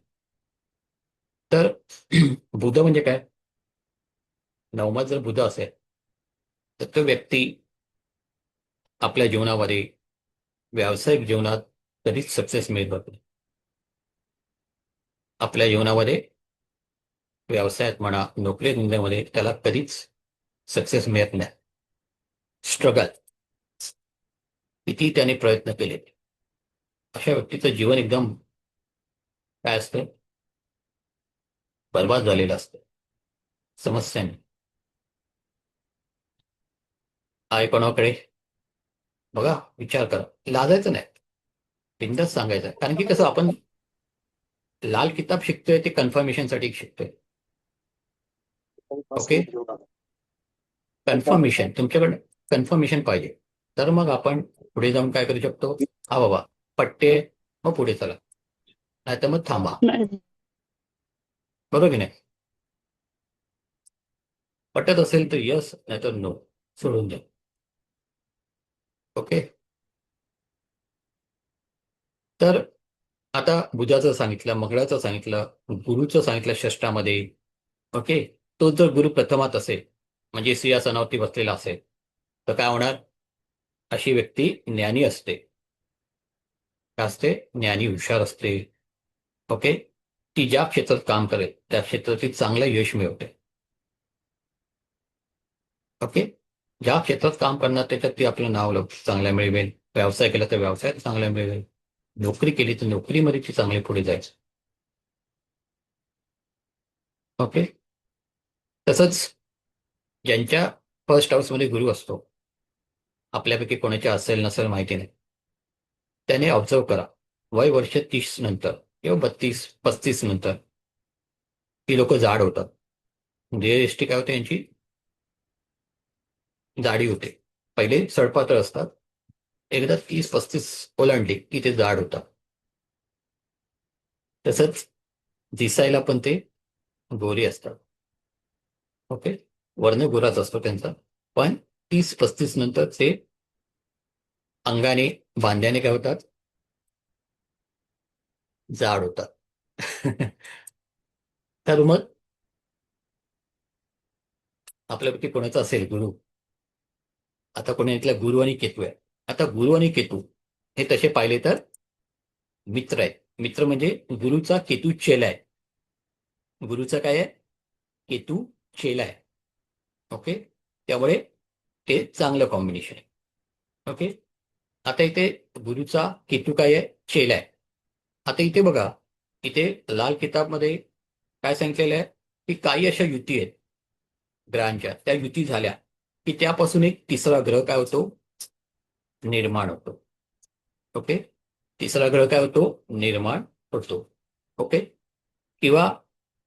तर बुध म्हणजे काय? नवमात जर बुध असेल तर तो व्यक्ती आपल्या जीवनामध्ये, व्यावसायिक जीवनात कधीच सक्सेस मिळत नाही. आपल्या जीवनामध्ये, व्यवसायात म्हणा, नोकरी धंद्यामध्ये त्याला कधीच सक्सेस मिळत नाही. स्ट्रगल. किती त्याने प्रयत्न केले, अशा व्यक्तीचं जीवन एकदम काय असतं, बर्बाद झालेलं असतं समस्याने. आहे कोणाकडे? बघा, विचार करा. लाजायचं नाही, बिनधास्त सांगायचं. कारण की कसं, आपण लाल किताब शिकतोय ते कन्फर्मेशनसाठी शिकतोय. ओके. कन्फर्मेशन, तुमच्याकडे कन्फर्मेशन पाहिजे. तर मग आपण पुढे जाऊन काय करू शकतो? हा बाबा पट्टे, मग पुढे चला, नाही तर मग थांबा. नाही. बरोबर की नाही? पटत असेल तर यस, नाही तर नो, सोडून द्या. ओके. तर आता बुधाचं सांगितलं, मंगळाचं सांगितलं, गुरुचं सांगितलं षष्टामध्ये. ओके. तो जर गुरु प्रथमात असेल, म्हणजे सिंहासनावरती बसलेला असेल, तर काय होणार? अशी व्यक्ती ज्ञानी असते. काय असते? ज्ञानी, हुशार असते. ओके. ती ज्या क्षेत्रात काम करेल त्या क्षेत्रात ती चांगलं यश मिळवते. ओके. ज्या क्षेत्रात काम करणार त्याच्यात ती आपलं नाव चांगलं मिळवेल. व्यवसाय केला तर व्यवसायात चांगला मिळवेल. नोकरी केली तर नोकरीमध्ये ती चांगली पुढे जायचं. ओके. तसंच ज्यांच्या फर्स्ट हाऊसमध्ये गुरु असतो, आपल्यापैकी कोणाच्या असेल नसेल माहिती नाही, त्याने ऑब्झर्व करा, वय वर्ष 30 नंतर किंवा 32-35 नंतर ती लोक जाड होतात. देहयष्टी काय होते यांची? जाडी होते. पहिले सडपातळ असतात, एकदा 30-35 ओलांडली की ते जाड होतात. तसंच दिसायला पण ते गोरे असतात. ओके. वर्ण गोराच असतो त्यांचा, पण 30-35 नंतर ते अंगाने, बांध्याने काय होतात? जाड होतात. तर मग आपल्यापैकी कोणाचा असेल गुरु, आता कोणी ऐकलं गुरु आणि केतू आहे. आता गुरु आणि केतू हे तसे पाहिले तर मित्र आहे. मित्र म्हणजे गुरुचा केतू चेला आहे. गुरुचा काय आहे? केतू चेला आहे. ओके. त्यामुळे ते चांगलं कॉम्बिनेशन आहे. ओके. आता इथे गुरुचा केतू काय आहे? चेला आहे. आता इथे बघा, इथे लाल किताबमध्ये काय सांगितलेलं आहे की काही अशा युती आहेत ग्रहांच्या, त्या युती झाल्या की त्यापासून एक तिसरा ग्रह काय होतो? निर्माण होतो. ओके. तिसरा ग्रह काय होतो? निर्माण होतो. ओके. किंवा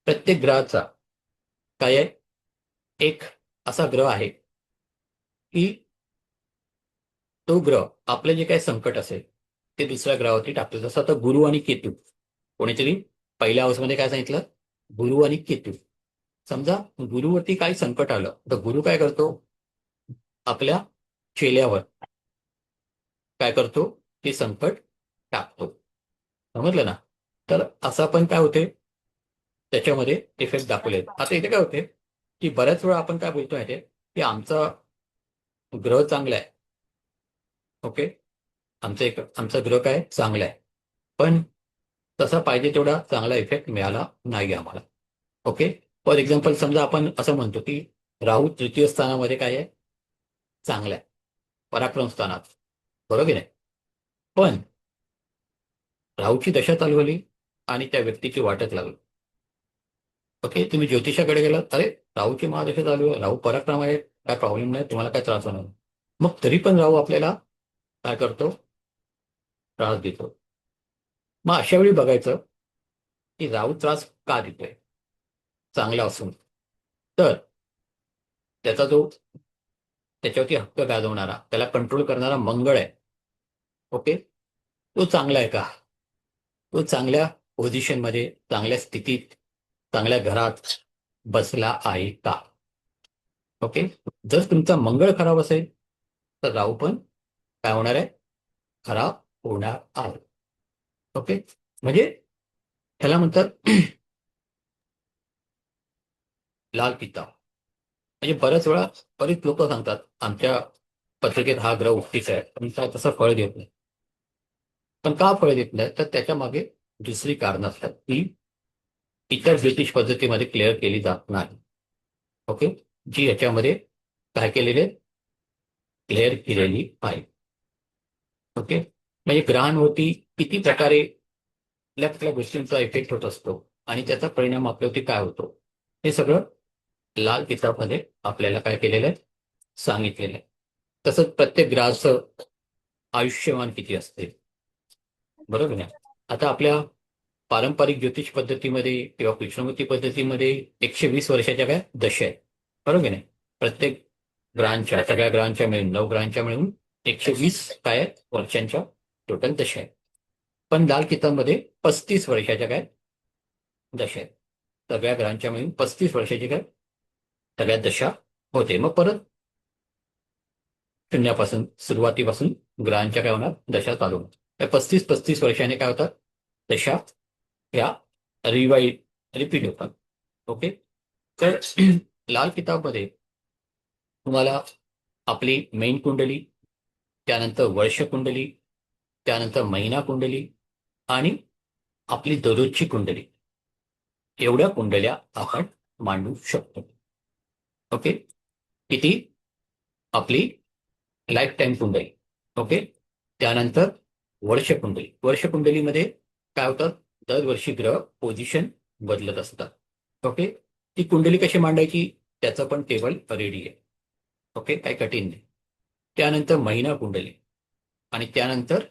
प्रत्येक ग्रहाचा काय आहे? एक असा ग्रह आहे की तो ग्रह आपलं जे काही संकट असेल ते दुसऱ्या ग्रहावरती टाकतो. जसं आता गुरु आणि केतू, कोणीतरी पहिल्या हाऊसमध्ये काय सांगितलं? गुरु आणि केतू. समजा गुरुवरती काही संकट आलं तर गुरु काय करतो, आपल्या चेल्यावर काय करतो, ते संकट टाकतो. समजलं ना? तर असं पण काय होते, त्याच्यामध्ये इफेक्ट दाखवले. आता इथे काय होते की बऱ्याच वेळा आपण काय बोलतो माहितीये की आमचा ग्रह चांगला आहे. ओके, आमचा ग्रह काय चांगला आहे, पण तसा पाहिजे तेवढा चांगला इफेक्ट मिळाला नाही आम्हाला. ओके, फॉर एक्झाम्पल समजा आपण असं म्हणतो की राहू तृतीय स्थानामध्ये काय आहे, चांगला आहे, पराक्रम स्थानात, बरोबर की नाही? पण राहूची दशा चालू झाली आणि त्या व्यक्तीची वाटच लागली. ओके, तुम्ही ज्योतिषाकडे गेलात, अरे राहूची महादशा चालू आहे, राहू पराक्रम आहे, काय प्रॉब्लेम नाही, तुम्हाला काय त्रास होणार नाही. मग तरी पण राहू आपल्याला काय करतो, त्रास देतो. मग अशा वेळी बघायचं की राहू त्रास का देतोय चांगला असून. तर त्याचा जो त्याच्यावरती हक्क गाजवणारा, त्याला कंट्रोल करणारा मंगळ आहे. ओके, तो चांगला आहे का, तो चांगल्या पोझिशनमध्ये, चांगल्या स्थितीत, चांगल्या घरात बसला आहे का? ओके, जर तुमचा मंगळ खराब असेल तर राहू पण काय होणार आहे, खराब होणार आहे. ओके, म्हणजे ह्याला म्हणतात लाल किताब. म्हणजे बऱ्याच वेळा बरीच लोक सांगतात आमच्या पत्रिकेत हा ग्रह उठतीच आहे, पण काय तसं फळ देत नाही. पण का फळ देत नाही, तर त्याच्या मागे दुसरी कारणं असतात ती इतर ब्रिटिश पद्धतीमध्ये क्लिअर केली जात नाही. ओके, जी याच्यामध्ये काय केलेले, क्लिअर केलेली आहे. ओके, म्हणजे ग्रहांवरती किती प्रकारे कुठल्या कुठल्या गोष्टींचा इफेक्ट होत असतो आणि त्याचा परिणाम आपल्यावरती काय होतो, हे सगळं लाल किताबमध्ये आपल्याला काय केलेलं आहे, सांगितलेलं आहे. तसंच प्रत्येक ग्रहाचं आयुष्यमान किती असते, बरोबर ना? आता आपल्या पारंपरिक ज्योतिष पद्धतीमध्ये किंवा कृष्णमूर्ती पद्धतीमध्ये 120 वर्षाच्या काय दशा आहेत, बरोबर नाही? प्रत्येक ग्रहांच्या, सगळ्या ग्रहांच्या मिळून 9 ग्रहांच्या मिळून 120 काय आहेत, वर्षांच्या टोटल दशा आहेत. पण लाल किताबमध्ये 35 वर्षाच्या काय दशा आहेत. सगळ्या ग्रहांच्या मिळून 35 वर्षाची काय सगळ्यात दशा होते. मग परत शून्यापासून, सुरुवातीपासून ग्रहांच्या काय होणार, दशा चालू होणार. 35 वर्षाने काय होतात, दशा या रिपीट होतात. ओके, तर लाल किताबमध्ये तुम्हाला आपली मेन कुंडली, त्यानंतर वर्ष कुंडली, त्यानंतर महिना कुंडली आणि आपली दररोजची कुंडली, एवढ्या कुंडल्या आपण मांडू शकतो. ओके, किती, आपली लाईफ टाईम कुंडली. ओके, त्यानंतर वर्ष कुंडली. वर्ष कुंडलीमध्ये काय होतं, दरवर्षी ग्रह पोझिशन बदलत असतात. ओके, ती कुंडली कशी मांडायची, त्याचं पण टेबल रेडी आहे. ओके, काही कठीण नाही. त्यानंतर महिना कुंडली आणि त्यानंतर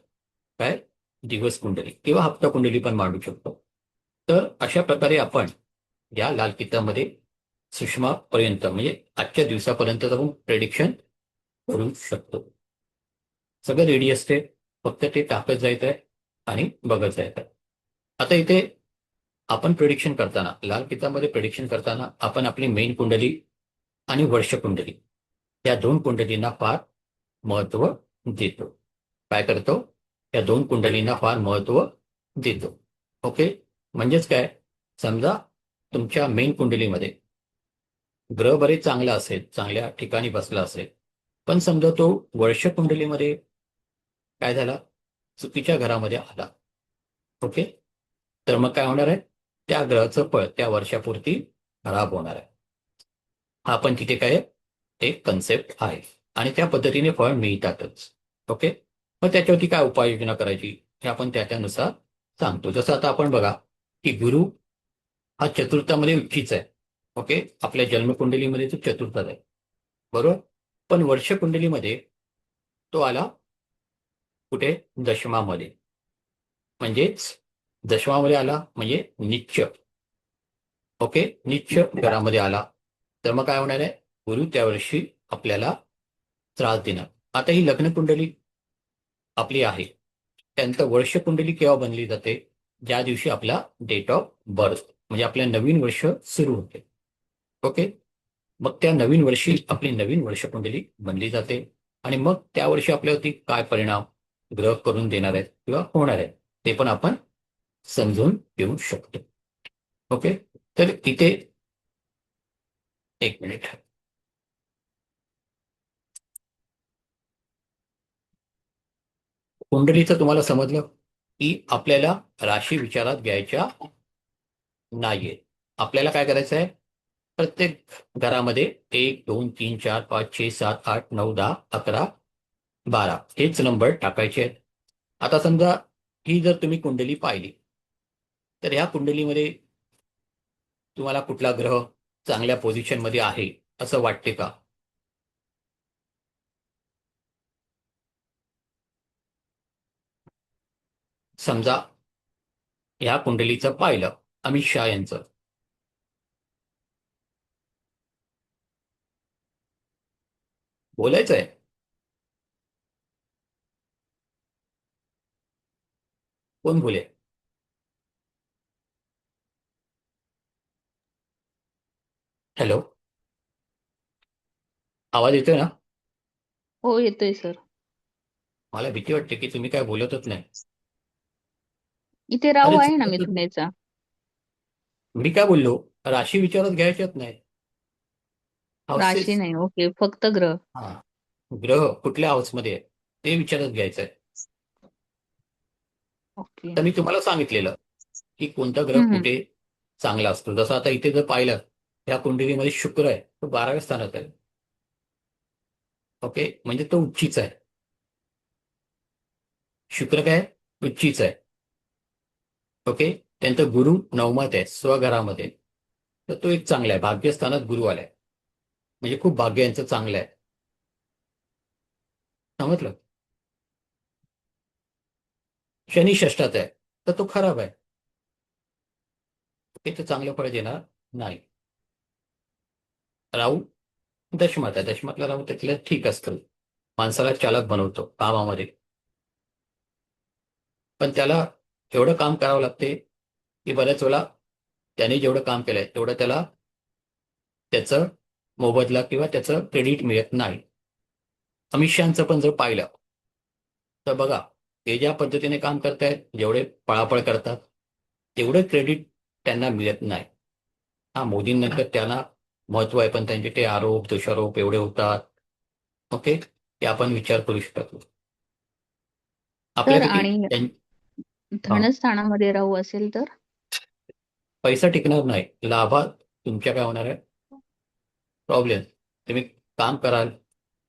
काय, दिवस कुंडली किंवा हप्ता कुंडली पण मांडू शकतो. तर अशा प्रकारे आपण या लाल किताबमध्ये सुषमापर्यंत, म्हणजे आजच्या दिवसापर्यंत आपण प्रेडिक्शन करू शकतो. सगळं रेडी असते, फक्त ते टाकत जायचं आहे आणि बघत जायचं आहे. आता इथे आपण प्रेडिक्शन करताना, लाल किताबमध्ये प्रेडिक्शन करताना आपण आपली मेन कुंडली आणि वर्ष कुंडली या 2 कुंडलींना फार महत्व देतो. काय करतो, या 2 कुंडलींना फार महत्व देतो. ओके, म्हणजेच काय, समजा तुमच्या मेन कुंडलीमध्ये ग्रह बरेच चांगला असेल, चांगल्या ठिकाणी बसला असेल, पण समजा तो वर्ष कुंडलीमध्ये काय झाला, चुकीच्या घरामध्ये आला. ओके, तर मग काय होणार आहे, त्या ग्रहाचं फळ त्या वर्षापुरती खराब होणार आहे. हा पण तिथे काय एक कन्सेप्ट आहे आणि त्या पद्धतीने फळ मिळतातच. ओके, मग त्याच्यावरती काय उपाययोजना करायची हे आपण त्यानुसार सांगतो. जसं आता आपण बघा की गुरु हा चतुर्थामध्ये उच्चीच आहे. ओके, आपल्या जन्मकुंडलीमध्ये तो चतुर्थात आहे, बरोबर. पण वर्ष कुंडलीमध्ये तो आला कुठे, दशमामध्ये. म्हणजेच दशमामध्ये आला म्हणजे नीच. ओके, नीच घरामध्ये आला, तर मग काय होणार आहे, गुरु त्यावर्षी आपल्याला त्रास देणार. आता ही लग्न कुंडली आपली आहे, त्यानंतर वर्ष कुंडली केव्हा बनली जाते, ज्या दिवशी आपला डेट ऑफ बर्थ, म्हणजे आपल्या नवीन वर्ष सुरू होते. ओके. मग त्या नवीन वर्षी आपली नवीन वर्षकुंडली बनली जाते आणि मग त्या वर्षी आपल्यावरती काय परिणाम ग्रह करून देणार आहेत किंवा होणार आहेत ते पण आपण समजून घेऊ शकतो. ओके. तर इथे एक मिनिट. कुंडलीचं तुम्हाला समजलं की आपल्याला राशी विचारात घ्यायच्या नाहीये. आपल्याला काय करायचं आहे, प्रत्येक घरामध्ये 1, 2, 3, 4, 5, 6, 7, 8, 9, 10, 11, 12 हेच नंबर टाकायचे आहेत. आता समजा ही जर तुम्ही कुंडली पाहिली तर ह्या कुंडलीमध्ये तुम्हाला कुठला ग्रह चांगल्या पोझिशनमध्ये आहे असं वाटते का? समजा ह्या कुंडलीचं पाहिलं अमित शहा यांचं, बोलायचं आहे. कोण बोले? हॅलो, आवाज येतोय ना? हो येतोय सर. मला भीती वाटते की तुम्ही काय बोलतच नाही. इथे राहू अरे आहे ना चुकलं तर- मिथुनेचा. मी काय बोललो, राशी विचारत घ्यायच्याच नाही. राशी हाऊसेस, नाही, ओके, फक्त ग्रह. हा, ग्रह कुठल्या हाऊसमध्ये आहे ते विचारत घ्यायचंय. ओके. तर मी तुम्हाला सांगितलेलं की कोणता ग्रह हम्म, कुठे चांगला असतो. जसं आता इथे जर पाहिलं या कुंडलीमध्ये शुक्र आहे, तो 12व्या स्थानात आहे. ओके, म्हणजे तो उच्चीच आहे. शुक्र काय उच्चीच आहे. ओके. त्यांचा गुरु नवमात आहे स्वघरामध्ये, तर तो एक चांगला आहे. भाग्यस्थानात गुरु आलाय म्हणजे खूप भाग्य यांचं चांगलं आहे. समजलं? शनी षष्ठात आहे तर तो खराब आहे. ओके, तो चांगलं फळ देणार नाही. राहू दशमात आहे. दशमातला राहू त्यातलं ठीक असतं, माणसाला चालक बनवतो कामामध्ये, पण त्याला एवढं काम करावं लागते की बऱ्याच वेळा त्याने जेवढं काम केलंय तेवढं त्याला त्याचं मोबदला किंवा त्याचं क्रेडिट मिळत नाही. अमित शहाचं पण जर पाहिलं तर बघा, ते ज्या पद्धतीने काम करतायत, जेवढे पळापळ करतात तेवढं क्रेडिट त्यांना मिळत नाही. हा, मोदींनंतर त्यांना महत्व आहे, पण त्यांचे ते आरोप दोषारोप एवढे होतात. ओके, ते आपण विचार करू शकतो. तर आपल्यापैकी आणि हा, धनस्थानामध्ये राहू असेल तर पैसा टिकणार नाही. लाभात तुमच्या काय होणार आहे, प्रॉब्लेम. तुम्ही काम कराल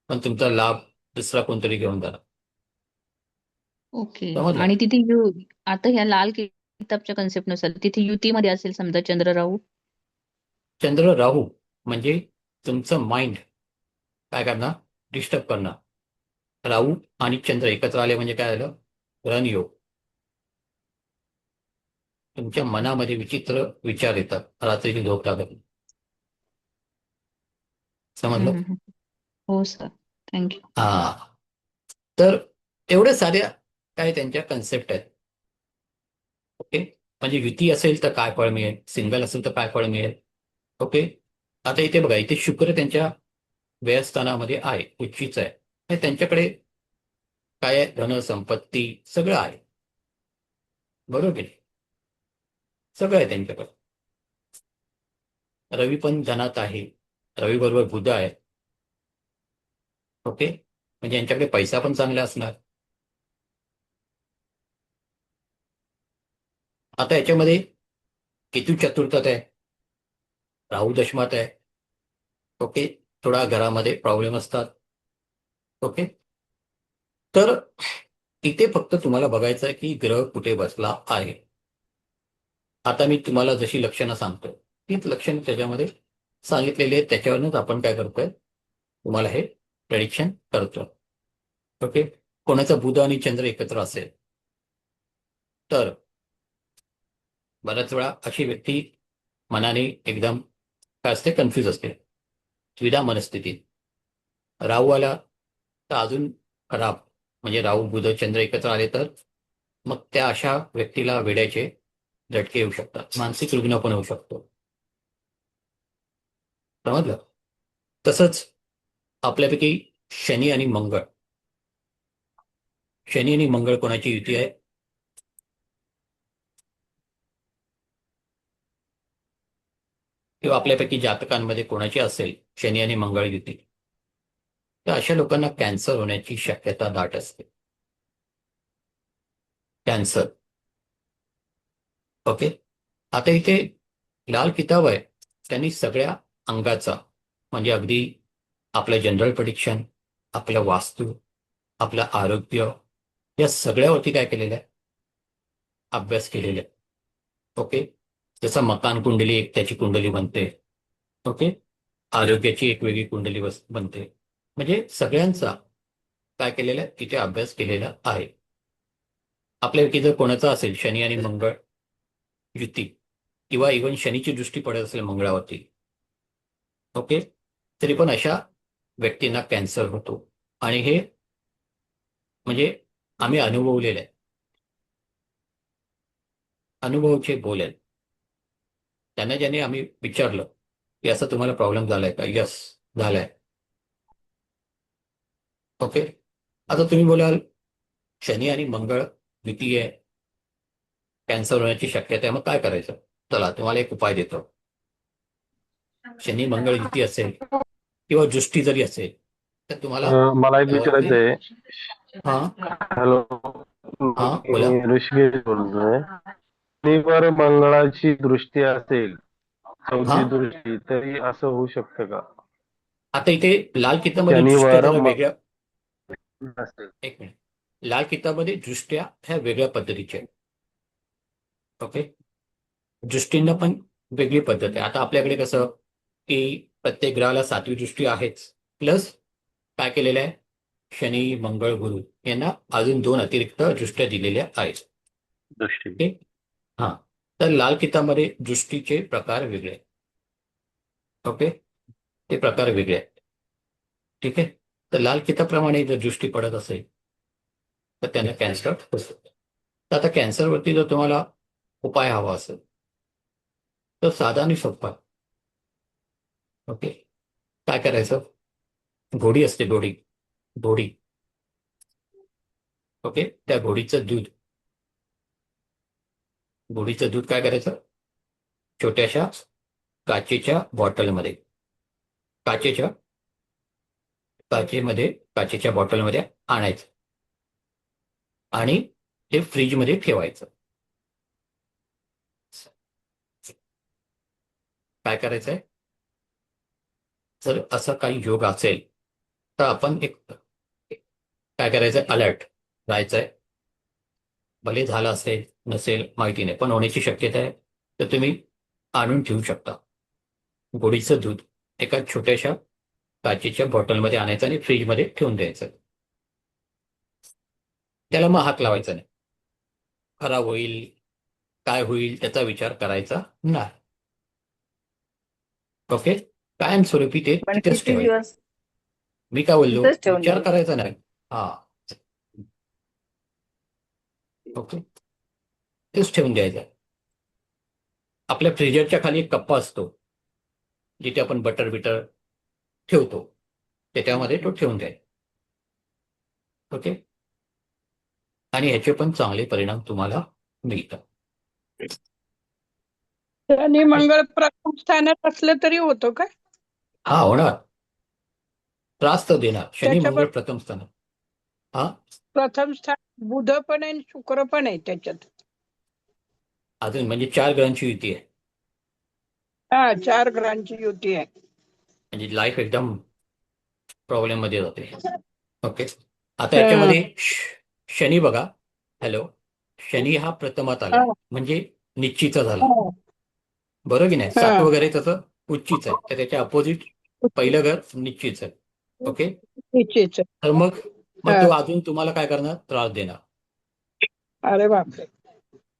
पण तुमचा लाभ दुसरा कोणतरी घेऊन जाणार. ओके. समजलं? आणि तिथे आता ह्या लाल किताबच्या कन्सेप्ट नुसार तिथे युतीमध्ये असेल समजा चंद्र राहू. चंद्र राहू म्हणजे तुमचं माइंड काय करणार, डिस्टर्ब करणार. राहू आणि चंद्र एकत्र आले म्हणजे काय झालं, रणयोग. तुमच्या मनामध्ये विचित्र विचार येतात रात्रीची झोप लागत नाही. हम्म, समजलं? हम्म, हम्म. हो सर, थँक्यू. हा, तर एवढ्या साऱ्या काय त्यांच्या कन्सेप्ट आहेत. ओके, म्हणजे युती असेल तर काय फळ मिळेल, सिंगल असेल तर काय फळ मिळेल. ओके. आता इथे बघा, इथे शुक्र त्यांच्या व्ययस्थानामध्ये आहे, उच्चीच आहे. म्हणजे त्यांच्याकडे काय आहे, धन संपत्ती सगळं आहे. बरोबर की नाही? सगळं आहे त्यांच्याकडे. रवी पण धनात आहे, रवी बरोबर बुध आहे. ओके, म्हणजे यांच्याकडे पैसा पण चांगला असणार. आता याच्यामध्ये केतू चतुर्थात आहे, राहू दशमात आहे. ओके, थोडा घरामध्ये प्रॉब्लेम असतात. ओके, तर इथे फक्त तुम्हाला बघायचं आहे की ग्रह कुठे बसला आहे. आता मी तुम्हाला जशी लक्षणं सांगतोय तीच लक्षणं त्याच्यामध्ये सांगितलेली आहेत, त्याच्यावरूनच आपण काय करतोय, तुम्हाला हे प्रेडिक्शन करतोय. ओके, कोणाचा बुध आणि चंद्र एकत्र असेल तर बऱ्याच वेळा अशी व्यक्ती मनाने एकदम काय असते, कन्फ्यूज असते, द्विधा मनस्थितीत. राहू आला तर अजून खराब, म्हणजे राहू बुध चंद्र एकत्र आले तर मग त्या अशा व्यक्तीला वेड्याचे झटके येऊ शकतात, मानसिक रुग्ण पण होऊ शकतो. समजलं? तसंच आपल्यापैकी शनी आणि मंगळ कोणाची युती आहे? किंवा आपल्यापैकी जातकांमध्ये कोणाची असेल शनी आणि मंगळ युती, तर अशा लोकांना कॅन्सर होण्याची शक्यता दाट असते. कॅन्सर. ओके. आता इथे लाल किताब आहे, त्यांनी सगळ्या अंगाचा म्हणजे अगदी आपलं जनरल प्रेडिक्शन, आपलं वास्तू, आपलं आरोग्य, या सगळ्यावरती काय केलेलं आहे? अभ्यास केलेला आहे. ओके. जसं मकान कुंडली एक त्याची कुंडली बनते. ओके. आरोग्याची एक वेगळी कुंडली बनते. म्हणजे सगळ्यांचा काय केलेला आहे तिथे अभ्यास केलेला आहे. आपल्यापैकी जर कोणाचा असेल शनी आणि मंगळ युती, किंवा इव्हन शनीची दृष्टी पडत असेल मंगळावरती, ओके, तरी पण अशा व्यक्तींना कॅन्सर होतो. आणि हे म्हणजे आम्ही अनुभवलेलं आहे. अनुभवचे बोल आहेत. त्यांना ज्याने आम्ही विचारलं की असं तुम्हाला प्रॉब्लेम झालाय का? यस, झालाय. ओके. आता तुम्ही बोलाल शनी आणि मंगळ युती आहे, कॅन्सर होण्याची शक्यता आहे, मग काय करायचं? चला तुम्हाला एक उपाय देतो. शनी मंगळ युती असेल किंवा दृष्टी जरी असेल तर तुम्हाला मला एक विचारायचं आहे. हा हॅलो, हा बोला. मी ऋषिकेश बोलतोय. शनिवार मंगळाची दृष्टी असेल, चौथी हा दृष्टी, तरी असं होऊ शकतं का? आता इथे लाल किताबमध्ये दृष्ट्या शनिवार जरा वेगळ्या. नसेल. एक मिनिट. लाल किताबमध्ये दृष्ट्या ह्या वेगळ्या पद्धतीच्या आहेत. ओके. दृष्टींना पण वेगळी पद्धत आहे. आता आपल्याकडे कसं की प्रत्येक ग्रहाला 7वी दृष्टी आहेच, प्लस काय केलेलं आहे, शनी मंगळ गुरु यांना अजून 2 अतिरिक्त दृष्ट्या दिलेल्या आहेत. दृष्टी. ओके. हा. तर लाल किताबमध्ये दृष्टीचे प्रकार वेगळे आहेत. ओके. ते प्रकार वेगळे आहेत. ठीक आहे. तर लाल किताबप्रमाणे जर दृष्टी पडत असेल तर त्यांना कॅन्सर होतो. तर आता कॅन्सरवरती जर तुम्हाला उपाय हवा असेल तर साधा आणि सोपा. ओके. काय करायचं? घोडी असते, घोडी. घोडी. ओके. त्या घोडीचं दूध काय करायचं? छोट्याशा काचेच्या बॉटलमध्ये, काचेच्या बॉटलमध्ये आणायचं आणि ते फ्रीजमध्ये ठेवायचं. काय करायचंय? जर असा काही योग असेल तर आपण एक काय करायचंय, अलर्ट राहायचंय. भले झालं असेल नसेल माहिती नाही, पण होण्याची शक्यता आहे, तर तुम्ही आणून ठेवू शकता. गोडीचं दूध एका छोट्याशा काचेच्या बॉटलमध्ये आणायचं आणि फ्रीजमध्ये ठेवून द्यायचं. त्याला मग हात लावायचा नाही. खराब होईल, काय होईल त्याचा विचार करायचा नाही. ओके. कायमस्वरूपी ते पण तिथेच किती ठेवायचं. दिवस मी काय बोललो, तिथेच ठेवून विचार द्यायचं? करायचा नाही. हा. ओके. तेच ठेवून द्यायचं. आपल्या फ्रीजरच्या खाली एक कप्पा असतो जिथे आपण बटर ठेवतो, त्याच्यामध्ये तो ठेवून द्यायचा. ओके. आणि ह्याचे पण चांगले परिणाम तुम्हाला मिळतात. शनी मंगळ प्रथम स्थानात असलं तरी होतो काय? हा, होणार. त्रास तर देणार. शनी मंगळ त्याच्याबरोबर प्रथम स्थानात. हा. प्रथम स्थान बुध पण आहे आणि शुक्र पण आहे त्याच्यात. अजून म्हणजे 4 ग्रहांची युती आहे. हा, 4 ग्रहांची युती आहे. म्हणजे लाईफ एकदम प्रॉब्लेम मध्ये जाते. ओके. आता हा, याच्यामध्ये शनी बघा. हॅलो. शनी हा प्रथमात आलाय, हा, म्हणजे निश्चितचा झाला. हा, बरोबर की नाही? हा. 7 वगैरे त्याचं उच्चीच आहे, तर त्याच्या अपोजिट पहिलं घर निश्चित आहे. ओके. निश्चित. तर मग हा. तो अजून तुम्हाला काय करणार? त्रास देणार. अरे बापरे.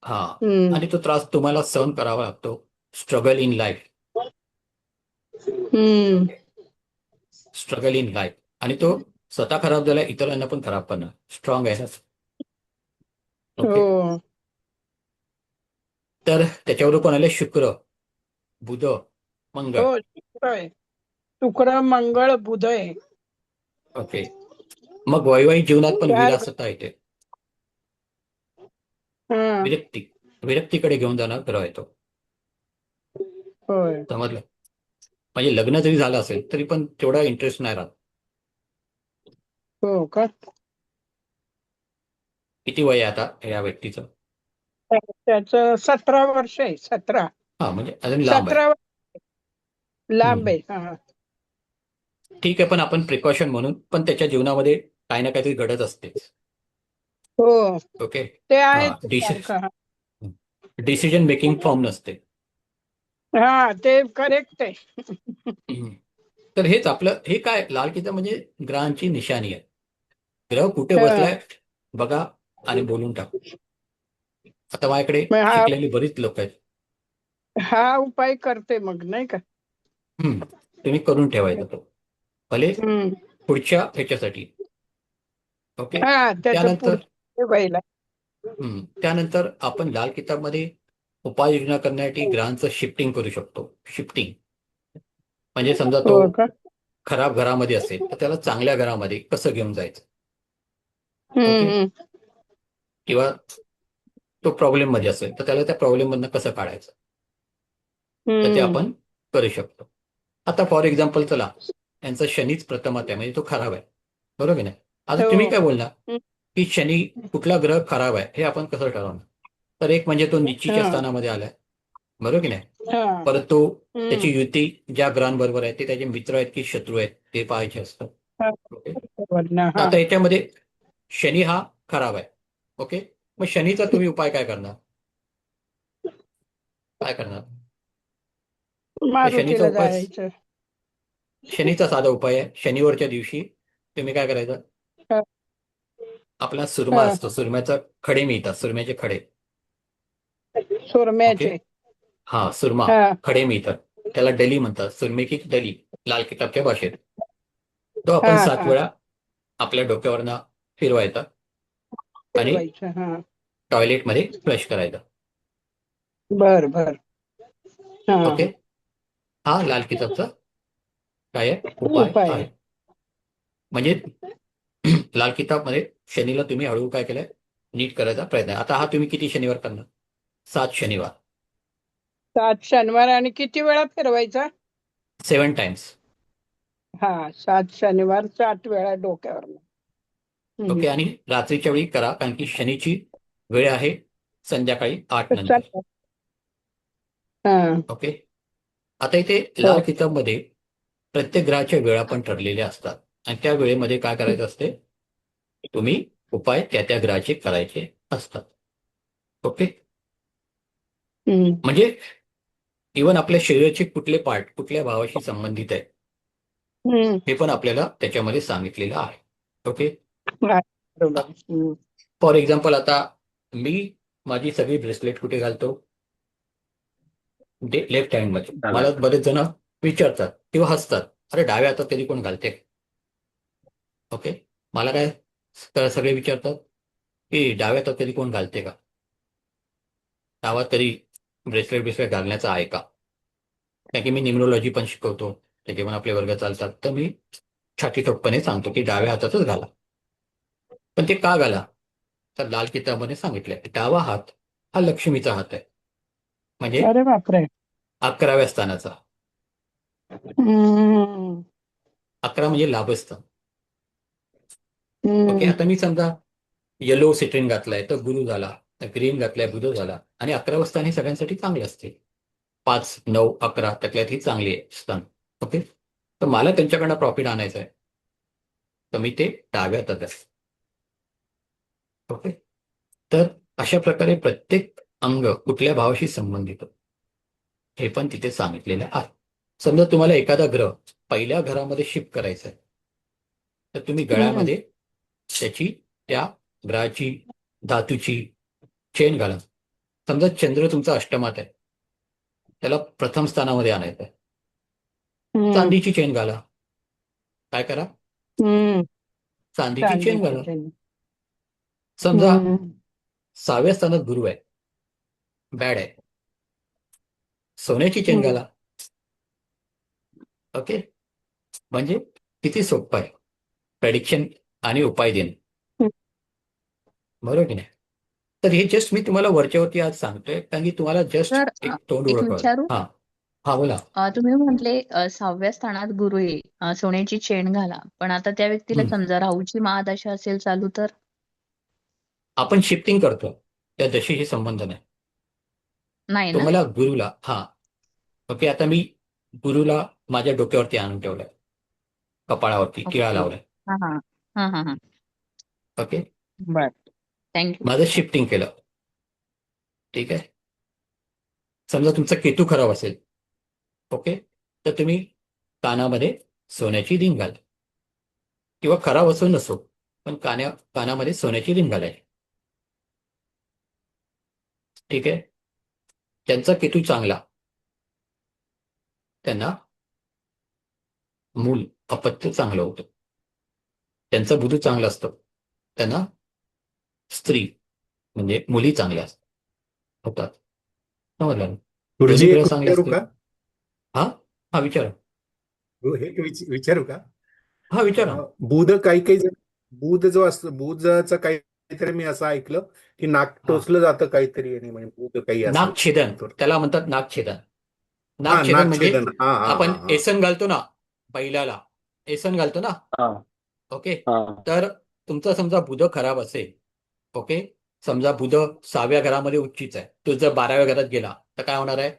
हा. हम्म. आणि तो त्रास तुम्हाला सहन करावा लागतो. Struggle in life. Hmm. Struggle in life. आणि तो स्वतः खराब झाला, इतरांना पण खराब करणार. स्ट्रॉंग आहे ना. ओके. हो. तर त्याच्यावर कोण आले? शुक्र, बुध, मंगळ. हो, शुक्र आहे. शुक्र मंगळ बुध आहे. ओके. मग वैवाहिक जीवनात पण 4 विलासता येते. हा विरक्तीकडे घेऊन जाणार ग्रह आहे तो. होय. समजलं? म्हणजे लग्न जरी झालं असेल तरी पण तेवढा इंटरेस्ट नाही राहत. हो का? किती वय आहे आता या व्यक्तीचं? त्याचं 17 वर्ष आहे. 17 हा, म्हणजे अजून लांब आहे. 17 लांब हम्म. आहे. हा ठीक आहे, पण आपण प्रिकॉशन म्हणून पण त्याच्या जीवनामध्ये काही ना काहीतरी घडत असतेच. हो ओके. ते हा, आहेच सारखं. डिसिजन मेकिंग फॉर्म नसते. हा ते करेक्ट आहे. हम्म. तर हेच आपलं हे काय लाल किता म्हणजे ग्रहांची निशाणी आहे. ग्रह कुठे हा. बसलाय बघा आणि बोलून टाक. आता माझ्याकडे मग शिकलेली बरीच लोक आहेत. हा उपाय करते मग नाही का? तुम्ही करून ठेवायचा तो भले हम्म. पुढच्या ह्याच्यासाठी. ओके. हा त्याच्या त्यानंतर पुढच्या व्हायला. त्यानंतर आपण लाल किताबमध्ये उपाययोजना करण्यासाठी ग्रहांचं शिफ्टिंग करू शकतो. शिफ्टिंग म्हणजे समजा तो हो का? खराब घरामध्ये असेल तर त्याला चांगल्या घरामध्ये कसं घेऊन जायचं. ओके. हम्म. किंवा तो प्रॉब्लेम मध्ये असेल तर त्याला त्या प्रॉब्लेम मधनं कसं काढायचं तर ते हम्म. आपण करू शकतो. आता फॉर एक्झाम्पल चला यांचा शनीच प्रथमात आहे म्हणजे तो खराब आहे. बरोबर नाही? आता हो. तुम्ही काय बोलणार हम्म. की शनी कुठला ग्रह खराब आहे हे आपण कसं ठरवणार? तर एक म्हणजे तो निचीच्या हा. स्थानामध्ये आलाय. बरोबर की नाही? हा. परत तो हम्म. त्याची युती ज्या ग्रहांबरोबर आहे ते त्याचे मित्र आहेत की शत्रू आहेत ते पाहायचे असतात. हा. ओके. बरोबर ना. हा. आता याच्यामध्ये शनी हा खराब आहे. ओके. मग शनीचा तुम्ही उपाय काय करणार? काय करणार? तर शनीचा मारुतीला उपाय जायचं. शनीचा साधा उपाय आहे. शनिवारच्या दिवशी तुम्ही काय करायचं? हा. आपला सुरमा हा. असतो, सुरम्याचा खडे मिळतात, सुरम्याचे खडे. ओके. सुरम्याचे. हा, सुरमा हा. खडे मिळतात. त्याला डली म्हणतात, सुरमे की डली लाल किताबच्या भाषेत. तो हा. आपण 7 हा. वेळा आपल्या डोक्यावरनं फिरवायचा आणि फिरवायचं. हा. टॉयलेटमध्ये फ्लश करायचा. बर बर. हा. ओके. हा लाल किताबचा काय आहे उपाय उपाय. आहे. म्हणजे लाल किताबमध्ये शनीला तुम्ही हळूहळू काय केलंय नीट करायचा प्रयत्न आहे. आता हा तुम्ही किती शनिवार करणार? 7 शनिवार. 7 शनिवार आणि किती वेळा फिरवायचा? 7 टाइम्स. हा 7 शनिवार 7 वेळा डोक्यावर. ओके. आणि रात्रीच्या वेळी करा कारण की शनीची वेळ आहे संध्याकाळी 8 नंतर. हा. ओके. आता इथे हो. लाल किताबमध्ये प्रत्येक ग्रहाच्या वेळा पण ठरलेल्या असतात आणि त्या वेळेमध्ये काय करायचं असते तुम्ही उपाय त्या त्या ग्रहाचे करायचे असतात. ओके. हम्म. म्हणजे इव्हन आपल्या शरीराचे कुठले पार्ट कुठल्या भावाशी संबंधित आहे हम्म. हे पण आपल्याला त्याच्यामध्ये सांगितलेलं आहे. ओके. हा, बरोबर. हम्म. फॉर एक्झाम्पल आता मी माझी सगळी ब्रेसलेट कुठे घालतो? लेफ्ट हँडमध्ये. मला बरेच जण विचारतात किंवा हसतात, अरे डाव्या हातात कधी कोण घालते? ओके. मला काय सगळे विचारतात की डाव्या हातात कधी कोण घालते का? डावात कधी ब्रेसलेट घालण्याचा आहे का? कारण की मी न्यूमरोलॉजी पण शिकवतो, त्याचे पण आपले वर्ग चालतात. तर मी छाती ठोकपणे सांगतो की डाव्या हातातच घाला. पण ते का घाला? तर लाल किताबाने सांगितलंय डावा हात हा लक्ष्मीचा हात आहे. म्हणजे अरे बापरे. 11व्या स्थानाचा. हम्म. 11 म्हणजे लाभस्थान. ओके. हम्म. आता मी समजा येलो सिट्रिन घातलाय तर गुरु झाला, ग्रीन घातलाय बुध झाला आणि 11वं स्थान हे सगळ्यांसाठी चांगले असते. 5, 9, 11 त्यातल्यात ही चांगली आहे स्थान. ओके. तर मला त्यांच्याकडनं प्रॉफिट आणायचं आहे तर मी ते डाव्या हातात आहे. ओके. तर अशा प्रकारे प्रत्येक अंग कुठल्या भावाशी संबंधित हे पण तिथे सांगितलेलं आहे. समजा तुम्हाला एखादा ग्रह पहिल्या घरामध्ये शिफ्ट करायचा आहे तर तुम्ही गळ्यामध्ये त्याची त्या ग्रहाची धातूची चेन घाला. समजा चंद्र तुमचा अष्टमात आहे त्याला प्रथम स्थानामध्ये आणायचं आहे. चांदीची चेन घाला. काय करा? हम्म. चांदीची चेन चांदीची घाला. चेन. समजा 6व्या स्थानात गुरु आहे, बॅड आहे, सोन्याची चेन घाला. ओके. म्हणजे किती सोपं आहे प्रेडिक्शन आणि उपाय देणं. हं. बरोबर की नाही? तर हे जस्ट मी तुम्हाला वरच्यावरती आज सांगतोय कारण की तुम्हाला जस्ट तर एक तोंड एक उघड कळलं. विचारू हा हा बोला. तुम्ही म्हटले 6व्या स्थानात गुरु आहे, सोन्याची चेन घाला. पण आता त्या व्यक्तीला हम्म. समजा राहूची महादशा असेल चालू तर आपण शिफ्टिंग करतो त्या दशेशी संबंध नाही. नाही ना? तुम्हाला गुरुला ओके आता मी गुरुला माझ्या डोक्यावरती आणून ठेवलंय, कपाळावरती टिळा ओके. लावलाय. हां, हां. हां, हां, हां. ओके बरं. थँक्यू. माझं शिफ्टिंग केलं. ठीक आहे. समजा तुमचा केतू खराब असेल ओके तर तुम्ही कानामध्ये सोन्याची रिंग घाला किंवा खराब असो नसो पण कानामध्ये सोन्याची रिंग घालायची. ठीक आहे. त्यांचा केतू चांगला त्यांना मूल अपत्य चांगलं होतं. त्यांचं बुधू चांगलं असतं त्यांना स्त्री म्हणजे मुली चांगल्या होतात. समजलं ना? गुरुजी दोन्ही एक ग्रह चांगले विचारू असतील. का? हा हा विचारा. हे विचारू का? हा विचारा. बुध काही काही जण बुध जो असतो बुधचं काहीतरी मी असं ऐकलं की नाक हा. टोचलं जातं काहीतरी याने म्हणजे बुध काही असं नागछेदन त्याला म्हणतात. नागछेदन हा नागछेदन म्हणजे नागछेदन हा हा आपण हा एसन घालतो ना, बैलाला एसन घालतो ना. हा ओके हा तर तुमचा समजा बुध खराब असेल ओके समजा बुध 6व्या घरामध्ये उच्चीच आहे, तो जर 12व्या घरात गेला तर काय होणार आहे?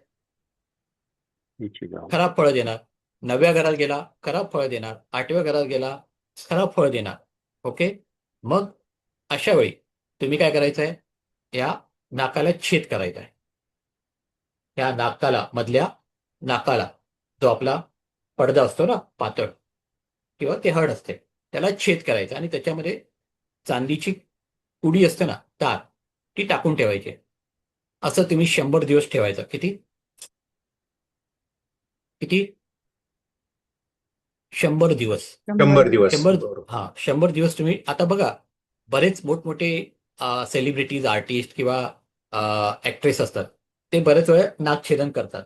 निश्चित आहे. खराब फळं देणार. 9व्या घरात गेला खराब फळं देणार. 8व्या घरात गेला खराब फळं देणार. ओके मग अशा वेळी तुम्ही काय करायचं आहे? या नाकाला छेद करायचा आहे. या नाकाला मधल्या नाकाला जो आपला पडदा असतो ना पातळ किंवा ते हड असते त्याला छेद करायचा आणि त्याच्यामध्ये चांदीची कुडी असते ना तार ती टाकून ठेवायची. असं तुम्ही 100 दिवस ठेवायचं. किती किती 100 दिवस. 100 दिवस 100 बरोबर. 100 दिवस तुम्ही आता बघा बरेच मोठमोठे सेलिब्रिटीज आर्टिस्ट किंवा ऍक्ट्रेस असतात ते बरेच वेळ नाकछेदन करतात.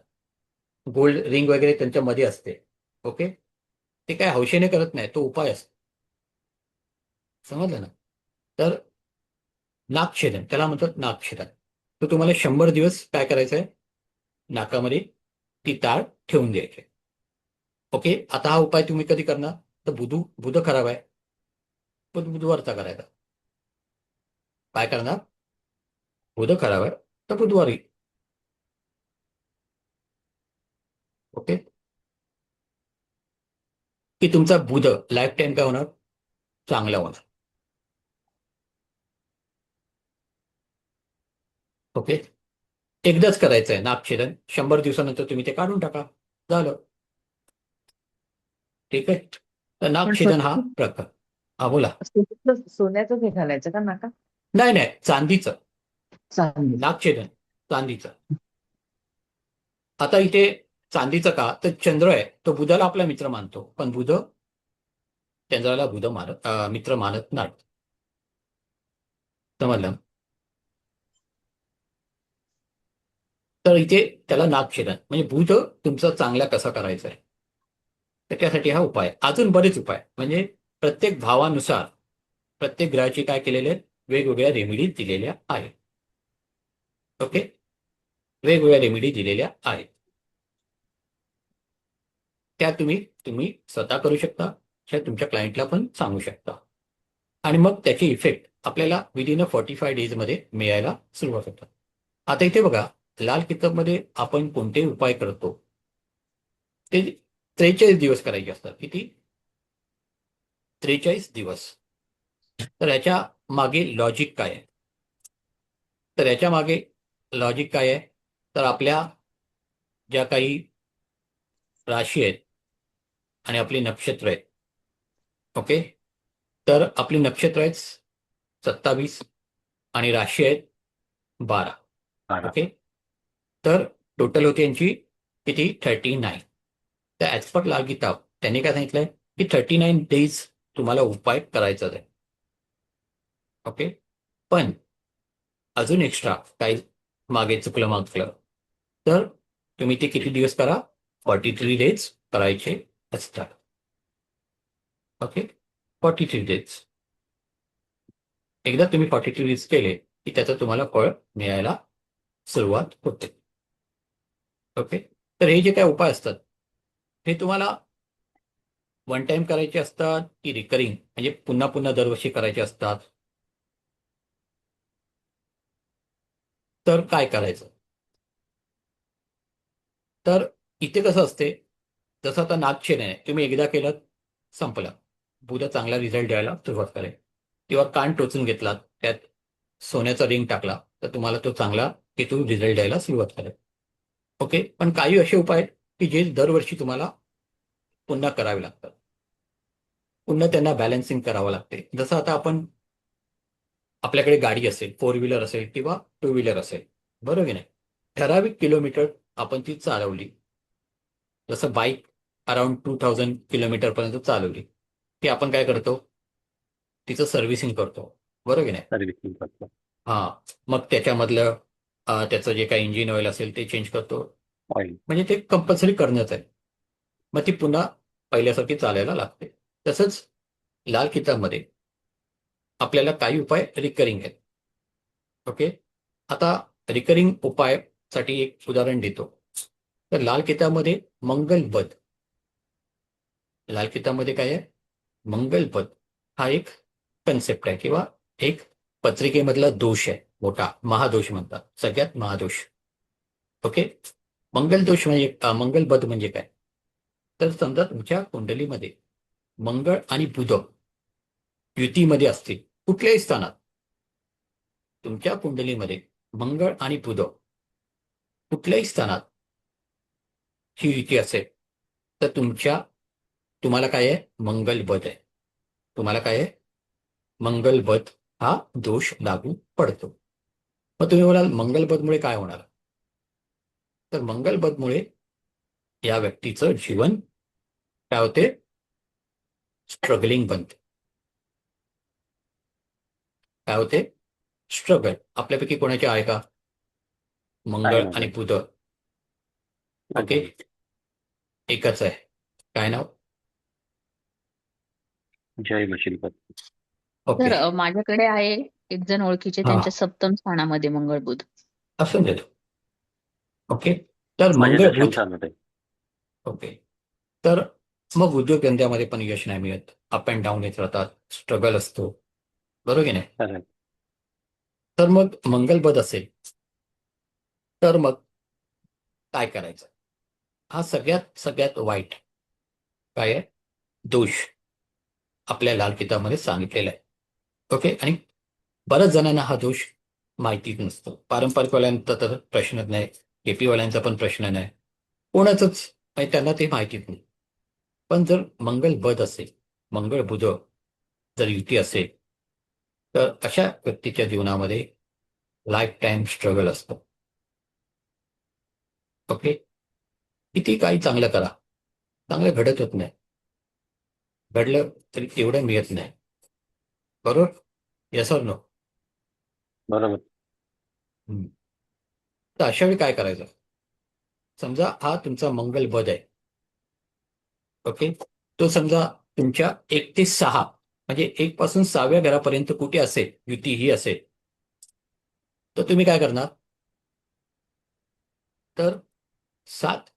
गोल्ड रिंग वगैरे त्यांच्यामध्ये असते. ओके ते काय हौशेने करत नाही, तो उपाय असतो. समजलं ना? तर नाकछेदन त्याला म्हणतात नाकछेदन. तर तुम्हाला 100 दिवस काय करायचंय? नाकामध्ये ती तार ठेवून द्यायची. ओके आता हा उपाय तुम्ही कधी करणार? तर बुध खराब आहे पण बुधवारचा करायचा. काय करणार? बुध खराब आहे तर बुधवारी. ओके की तुमचा बुध लाईफ टाईम काय होणार? चांगला होणार. ओके एकदाच करायचं आहे नाकछेदन. 100 दिवसानंतर तुम्ही ते काढून टाका. झालं. ठीक आहे. तर पण नाकछेदन हा प्रकार. हा बोला. सोन्याचं हे घालायचं का नाका? नाही नाही चांदीचं चांदी. नाकछेदन चांदीचं. आता इथे चांदीचं का तर चंद्र आहे तो बुधाला आपला मित्र मानतो पण बुध चंद्राला मित्र मानत नाही. समजलं? तर इथे त्याला नागछेदन म्हणजे बुध तुमचा चांगला कसा करायचा आहे तर त्यासाठी हा उपाय. अजून बरेच उपाय म्हणजे प्रत्येक भावानुसार प्रत्येक ग्रहाची काय केलेले आहेत? वेगवेगळ्या रेमेडीज दिलेल्या आहेत. ओके वेगवेगळ्या रेमेडी दिलेल्या आहेत. त्या तुम्ही स्वतः करू शकता त्या तुमच्या क्लायंटला पण सांगू शकता आणि मग त्याचे इफेक्ट आपल्याला विदिन 45 डेजमध्ये मिळायला सुरुवात होतात. आता इथे बघा लाल किताबमध्ये आपण कोणते उपाय करतो ते 43 दिवस करायचे असतात. किती? 43 दिवस. तर याच्या मागे लॉजिक काय आहे? तर याच्या मागे लॉजिक काय आहे? तर आपल्या ज्या काही राशी आहेत आणि आपली नक्षत्र आहेत. ओके तर आपली नक्षत्र आहेत 27 आणि राशी आहेत 12. ओके तर टोटल होती यांची किती? 39. तर ॲज पर लाल किताब त्यांनी काय सांगितलंय की 39 डेज तुम्हाला उपाय करायचाच आहे. ओके पण अजून एक्स्ट्रा काही मागे चुकलं तर तुम्ही ते किती दिवस करा? 43 डेज करायचे असतात. Okay, 43 days. एकदा तुम्ही 43 डेज केले की त्याचं तुम्हाला फळ मिळायला सुरुवात होते. ओके, तर हे जे काही उपाय असतात हे तुम्हाला वन टाइम करायचे असतात की रिकरिंग म्हणजे पुन्हा पुन्हा दरवर्षी करायचे असतात? तर काय करायचं? तर इथे कसं असते, जसं आता नागशेन आहे, तुम्ही एकदा केलं संपलं. उद्या चांगला रिझल्ट द्यायला सुरुवात करेल. किंवा कान टोचून घेतलात, त्यात सोन्याचा रिंग टाकला, तर तुम्हाला तो चांगला तिथून रिझल्ट द्यायला सुरुवात करेल. ओके, पण काही असे उपाय आहेत की जे दरवर्षी तुम्हाला पुन्हा करावे लागतात. पुन्हा त्यांना बॅलन्सिंग करावं लागते. जसं आता आपण आपल्याकडे गाडी असेल, 4 व्हीलर असेल किंवा 2 व्हीलर असेल, बरोबर की नाही? ठराविक किलोमीटर आपण ती चालवली, जसं बाईक अराउंड 2000 किलोमीटरपर्यंत चालवली, की आपण काय करतो? तिचं सर्व्हिसिंग करतो, बरोबर की नाही? सर्व्हिसिंग करतो. हां, मग त्याच्यामधलं त्याचं जे काही इंजिन ऑइल असेल ते चेंज करतो. ऑइल. म्हणजे ते कंपल्सरी करणंच आहे. मग ती पुन्हा पहिल्यासारखी चालायला लागते. तसंच लाल किताबमध्ये आपल्याला काही उपाय रिकरिंग आहेत. ओके, आता रिकरिंग उपायासाठी एक उदाहरण देतो. तर लाल किताबमध्ये मंगलबध, लाल किताबमध्ये काय आहे? मंगलबध हा एक कन्सेप्ट आहे किंवा एक पत्रिकेमधला दोष आहे, मोठा महादोष म्हणतात, सगळ्यात महादोष. ओके, मंगलदोष म्हणजे मंगलबध म्हणजे काय? तर समजा तुमच्या कुंडलीमध्ये मंगळ आणि बुध युतीमध्ये असतील कुठल्याही स्थानात, तुमच्या कुंडलीमध्ये मंगळ आणि बुध कुठल्याही स्थानात ही युती असेल, तर तुम्हाला काय आहे? मंगलबध आहे. तुम्हाला काय आहे? मंगलबध हा दोष लागू पडतो. मग तुम्ही म्हणाल मंगलबधमुळे काय होणार? तर मंगलबधमुळे या व्यक्तीचं जीवन काय होते? स्ट्रगलिंग बनते. काय होते? स्ट्रगल. आपल्यापैकी कोणाचे आहे का मंगळ आहे ना. आणि बुध? ओके, एकच आहे. काय नाव? जय मशिलपत. ओके, तर माझ्याकडे आहे एक जण ओळखीचे, हा. त्यांच्या सप्तम स्थानामध्ये मंगळ बुध. असं देतो. ओके, तर माझ्या मंगळ दशम बुध. स्थानात आहे. ओके, तर मग उद्योगधंद्यामध्ये पण यश नाही मिळत, अप अँड डाऊन येत राहतात, स्ट्रगल असतो, बरोबर की नाही? खरं आहे. तर मग मंगलबध असेल तर मग काय करायचं? हा सगळ्यात सगळ्यात वाईट काय आहे? दोष आपल्या लाल किताबमध्ये सांगितलेला आहे. ओके, आणि बऱ्याच जणांना हा दोष माहितीच नसतो. पारंपरिकवाल्यांचा तर प्रश्नच नाही, केपीवाल्यांचा पण प्रश्न नाही, कोणाचंच म्हणजे त्यांना ते माहितीच नाही. पण जर मंगल बध असेल, मंगळ बुध जर युती असेल, तर अशा व्यक्तीच्या जीवनामध्ये लाईफ टाईम स्ट्रगल असतो. ओके, किती काही चांगलं करा, चांगलं घडत होत नाही, घडलं तरी तेवढं मिळत नाही, बरोबर? Yes or no? बरोबर. तर अशा वेळी काय करायचं? समजा हा तुमचा मंगल बध आहे. ओके, तो समजा तुमच्या 1 ते 6 म्हणजे 1 पासून 6व्या घरापर्यंत कुठे असेल, युती ही असेल, तर तुम्ही काय करणार? तर 7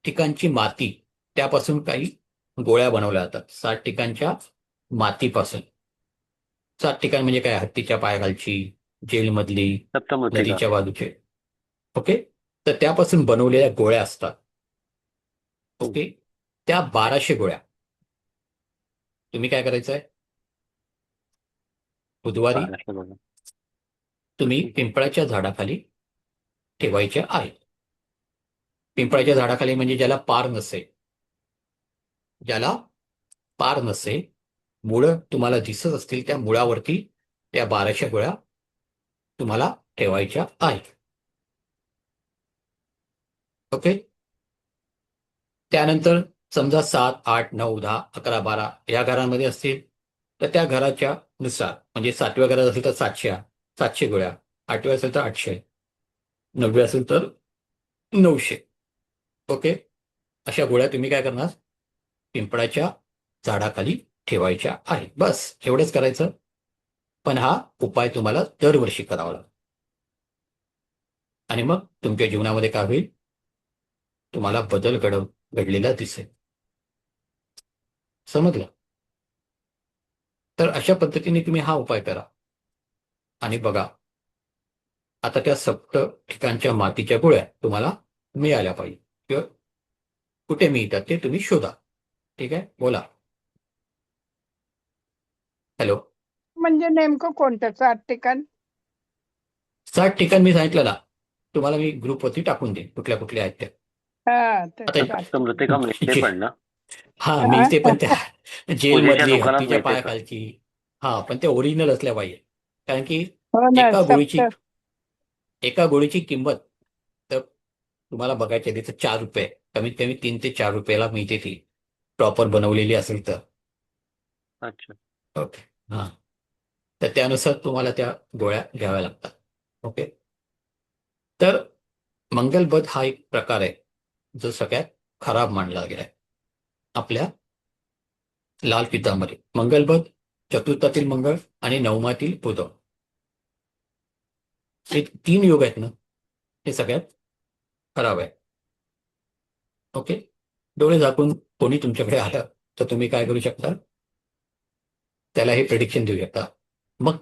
ठिकाणची माती, त्यापासून काही गोळ्या बनवल्या जातात. 7 ठिकाणच्या मातीपासून. 7 ठिकाण म्हणजे काय? हत्तीच्या पायाखालची, जेलमधली, सप्तमूर्तीका. नदीच्या बाजूचे. ओके, तर त्यापासून बनवलेल्या गोळ्या असतात. ओके, त्या 1200 गोळ्या तुम्ही काय करायचं आहे? बुधवारी महाराष्ट्र बघा. तुम्ही पिंपळाच्या झाडाखाली ठेवायच्या आहेत. पिंपळाच्या झाडाखाली म्हणजे ज्याला पार नसेल, ज्याला पार नसेल, मुळं तुम्हाला दिसत असतील त्या मुळावरती त्या 1200 गोळ्या तुम्हाला ठेवायच्या आहेत. ओके, त्यानंतर समजा 7, 8, 9, 10, 11, 12 या घरांमध्ये असतील, तर त्या घराच्या नुसार म्हणजे 7व्या घरात असेल तर 700 गोळ्या, 8व्या असेल तर 800, 9व्या असेल तर 900. ओके, अशा गोळ्या तुम्ही काय करणार? पिंपळाच्या झाडाखाली ठेवायच्या आहेत. बस एवढंच करायचं. पण हा उपाय तुम्हाला दरवर्षी करावा लागेल. आणि मग तुमच्या जीवनामध्ये काय होईल, तुम्हाला बदल घडलेला दिसेल. समजलं? तर अशा पद्धतीने तुम्ही हा उपाय करा आणि बघा, आता त्या 7 ठिकाणच्या मातीच्या गोळ्या तुम्हाला मिळाल्या पाहिजे किंवा कुठे मिळतात ते तुम्ही शोधा. ठीक आहे, बोला. हॅलो. म्हणजे नेमकं कोणतं 7 ठिकाण? 7 ठिकाण मी सांगितलं ना, तुम्हाला मी ग्रुपवरती टाकून देईन कुठल्या कुठल्या आहेत त्या. हा ते आता 7. तर मृतिका मिळते पण ना हा हा? मिळते, पण त्या पूजेच्या जेलमधली दुकानात हत्तीच्या मिळते का? पायाखालची. हा, पण ते ओरिजिनल असल्या पाहिजे. कारण की हो ना, एका गोळीची किंमत तर तुम्हाला बघायची आधी तर ₹4, कमीत कमी ₹3 ते ₹4 मिळते ती, प्रॉपर बनवलेली असेल तर. अच्छा. ओके. हा, तर त्यानुसार तुम्हाला त्या गोळ्या घ्याव्या लागतात. ओके. तर मंगलबध हा एक प्रकार आहे जो सगळ्यात खराब मानला गेलाय आपल्या लाल पितांबरी. मंगलबध, चतुर्थातील मंगळ आणि नवमातील बुध, हे 3 योग आहेत ना, हे सगळ्यात खराब आहे. ओके. डोळे झाकून कोणी तुमच्याकडे आलं तर तुम्ही काय करू शकता, त्याला हे प्रेडिक्शन देऊ शकता. मग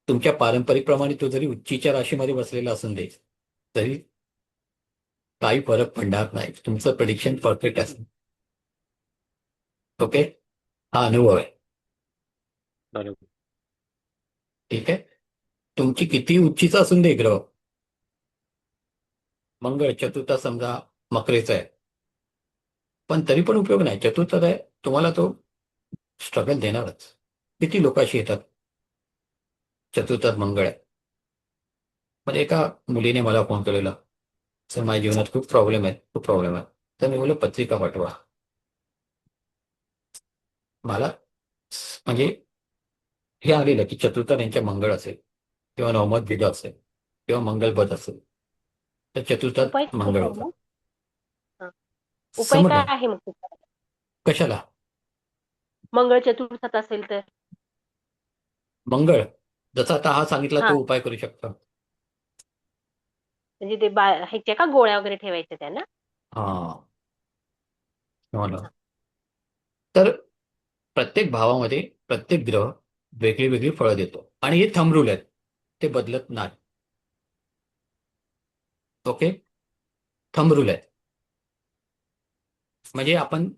तुमच्या पारंपरिकप्रमाणे तो जरी उच्चीच्या राशीमध्ये बसलेला असून दे, तरी काही फरक पडणार नाही. तुमचं प्रेडिक्शन परफेक्ट असेल. ओके. हा अनुभव आहे. बरोबर. ठीक आहे. तुमची किती उच्चीचा असून दे ग्रह, मंगळ चतुर्थ समजा मकरेचा आहे, पण तरी पण उपयोग नाही. चतुर्थ आहे, तुम्हाला तो स्ट्रगल देणारच. किती लोकांशी येतात, चतुर्थात मंगळ आहे. पण एका मुलीने मला फोन केलेला, सर माझ्या जीवनात खूप प्रॉब्लेम आहे. तर मी बोललो पत्रिका पाठवा. मला म्हणजे हे आलेलं की चतुर्थ यांच्या मंगळ असेल किंवा नवमत बुध असेल किंवा मंगलबध असेल, तर उपाय चतुर्थात काय मंगळ आहे होता. मग? हा. उपाय काय समजलं आहे मग त्याचा? कशाला? मंगळ चतुर्थात असेल तर? मंगळ जसा आता हा सांगितला हा, तो उपाय करू शकतो. म्हणजे ते ह्याच्या का गोळ्या वगैरे ठेवायच्या त्या ना? हा, समजलं. तर प्रत्येक भावामध्ये प्रत्येक ग्रह वेगळी वेगळी फळं देतो आणि हे थंब रूल आहेत, ते बदलत नाही. ओके. थंब रूल आहेत. म्हणजे आपण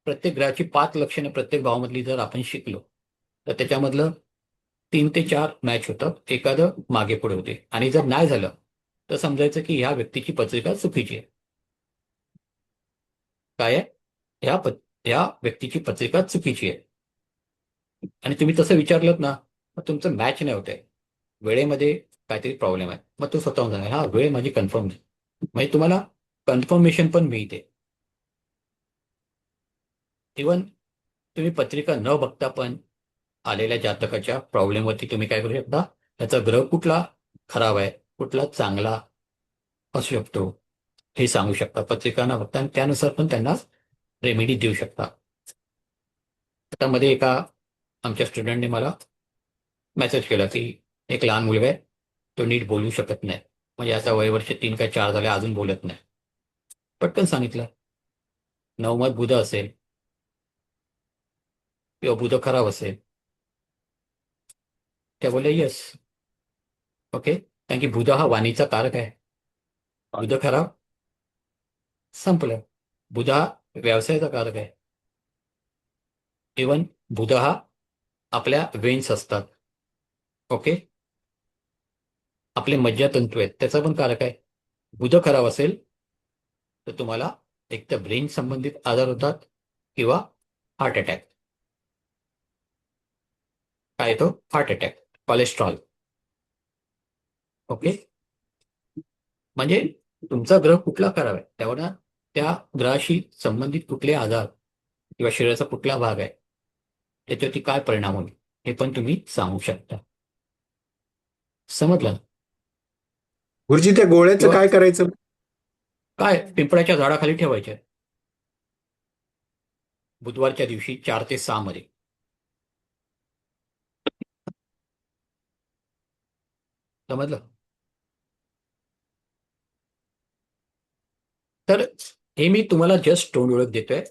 प्रत्येक ग्रहाची 5 लक्षणं प्रत्येक भावामधली जर आपण शिकलो, तर त्याच्यामधलं 3 ते 4 मॅच होतं, एखादं मागे पुढे होते. आणि जर नाही झालं तर समजायचं की ह्या व्यक्तीची पत्रिका चुकीची आहे. काय आहे? ह्या व्यक्तीची पत्रिका चुकीची आहे. आणि तुम्ही तसं विचारलं ना, मग तुमचं मॅच नाही होत आहे, वेळेमध्ये काहीतरी प्रॉब्लेम आहे. मग तो स्वतःहून सांगा, हा वेळ माझी कन्फर्म आहे. म्हणजे तुम्हाला कन्फर्मेशन पण मिळते. इव्हन तुम्ही पत्रिका न बघता पण आलेल्या जातकाच्या प्रॉब्लेमवरती तुम्ही काय करू शकता, त्याचा ग्रह कुठला खराब आहे, कुठला चांगला असू शकतो, हे सांगू शकता पत्रिका न बघता. आणि त्यानुसार पण त्यांना रेमेडी देऊ शकता. आता मध्ये एका आमच्या स्टुडंटने मला मेसेज केला की एक लहान मुलगा आहे, तो नीट बोलू शकत नाही. म्हणजे आता वयवर्ष 3 का 4 झाले, अजून बोलत नाही. पटकन सांगितलं नवमत बुध असेल किंवा बुध खराब असेल. त्या बोलल्या येस. ओके. कारण की बुध हा वाणीचा कारक आहे. बुध खराब, संपलं. बुध हा व्यवसायाचा कारक आहे. इव्हन बुध हा आपल्या वेन्स असतात. ओके. आपले मज्जातंतू आहेत, त्याचा पण कारक आहे. बुध खराब असेल तर तुम्हाला एक तर ब्रेन संबंधित आजार होतात किंवा हार्ट अटॅक. काय येतो? Heart attack, cholesterol. ओके. म्हणजे तुमचा ग्रह कुठला खराब आहे, त्यावर त्या ग्रहाशी संबंधित कुठले आजार किंवा शरीराचा कुठला भाग आहे, त्याच्यावरती काय परिणाम होईल हे पण तुम्ही सांगू शकता. समजलं? गुरुजी त्या गोळ्याचं किंवा काय करायचं? काय पिंपळाच्या झाडाखाली ठेवायचे. बुधवारच्या दिवशी 4 ते 6 मध्ये. समजलं? तर हे मी तुम्हाला जस्ट तोंड ओळख देतोय.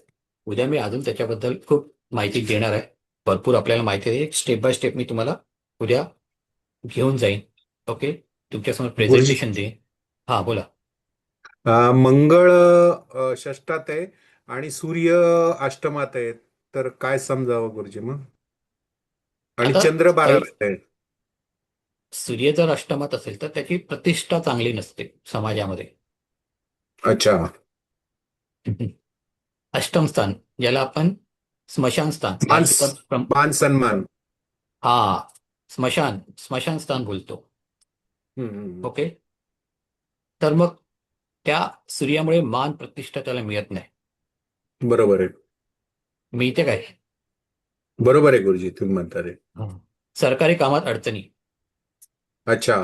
उद्या मी अजून त्याच्याबद्दल खूप माहिती देणार आहे. भरपूर आपल्याला माहिती आहे. स्टेप बाय स्टेप मी तुम्हाला उद्या घेऊन जाईन. ओके, तुमच्यासमोर गुरुजी प्रेझेंटेशन देईन. हा, बोला. मंगळ षष्ठात आहे आणि सूर्य अष्टमात आहे, तर काय समजावं गुरुजी मग? आणि आता चंद्र काही 12 आहे. सूर्य जर अष्टमात असेल तर त्याची प्रतिष्ठा चांगली नसते समाजामध्ये. अच्छा. अष्टम स्थान, ज्याला आपण स्मशान स्थान, मान याला सुद्धा मान सन्मान. हा, स्मशान स्थान बोलतो. हम्म. ओके, तर मग त्या सूर्यामुळे मान प्रतिष्ठा त्याला मिळत नाही. बरोबर आहे. मिळते काय? बरोबर आहे गुरुजी, तुम्ही म्हणता ते. सरकारी कामात अडचणी. अच्छा.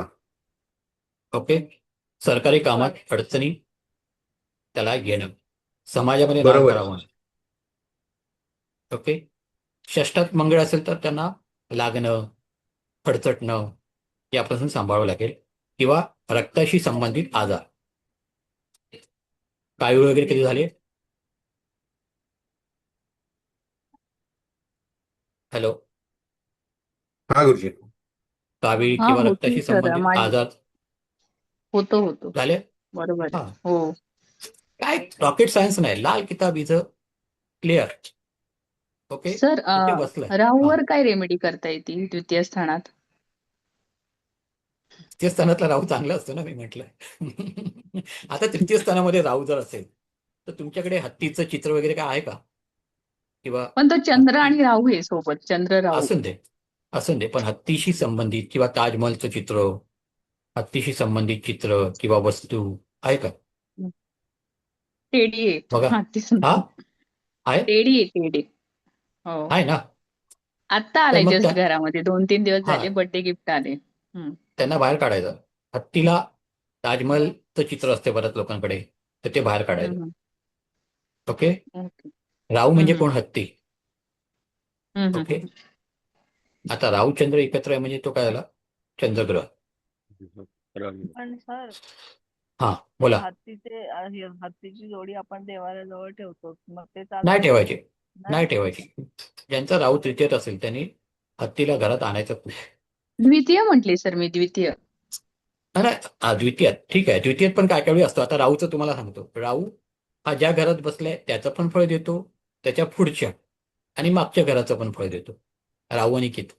ओके, सरकारी कामात अडचणी त्याला घेणं, समाजामध्ये नाव बरोबर. करावं. ओके, षष्ठात मंगळ असेल तर त्यांना लागणं, खडचटणं यापासून सांभाळावं लागेल, किंवा रक्ताशी संबंधित आजार. कावीळ वगैरे कधी झाले? हॅलो, हा गुरुजी. कावीळ हा किंवा होतो रक्ताशी सर संबंधित आजार होतो झाले? बरोबर आहे. हा, हो काय रॉकेट सायन्स नाही. लाल किताब इज क्लिअर. ओके, सर, कुठे बसलाय? हा, राहूवर काय रेमेडी करता येते द्वितीय स्थानात? तृतीय स्थानातला राहू चांगला असतो ना, मी म्हटलंय. आता तृतीय स्थानामध्ये राहू जर असेल तर तुमच्याकडे हत्तीचं चित्र वगैरे काय आहे का? किंवा पण तो चंद्र हत्ती आणि राहू आहे सोबत, चंद्र राहू. असून दे, पण हत्तीशी संबंधित किंवा ताजमहलचं चित्र, हत्तीशी संबंधित चित्र किंवा वस्तू आहे का? टेडी आहे. बघा. हा, हा, आहे टेडी. हो, आहे ना. आत्ता तर आलाय मग जस्ट घरामध्ये, 2-3 दिवस हा, झाले बर्थडे गिफ्ट आले. त्यांना बाहेर काढायचं. हत्तीला ताजमहलचं चित्र असते बऱ्याच लोकांकडे, तर ते बाहेर काढायचं. Okay, okay. राहू म्हणजे कोण? हत्ती. हम्म, ओके, हम्म. आता राहू चंद्र एकत्र आहे म्हणजे तो काय झाला? चंद्रग्रह. पण सर, हा, बोला. हत्तीची जोडी आपण देवाऱ्याजवळ ठेवतो, मग ते नाही चालतं? नाही ठेवायची. ज्यांचा राहू तृतीयत असेल त्यांनी हत्तीला घरात आणायचं नाही. द्वितीय म्हटले सर मी, द्वितीय. नाही, द्वितीयात ठीक आहे. द्वितीयात पण काय काय वेळी असतो. आता राहूचं तुम्हाला सांगतो. राहू हा ज्या घरात बसलाय त्याचं पण फळ देतो, त्याच्या पुढच्या आणि मागच्या घराचं पण फळ देतो. राहू आणि केतू.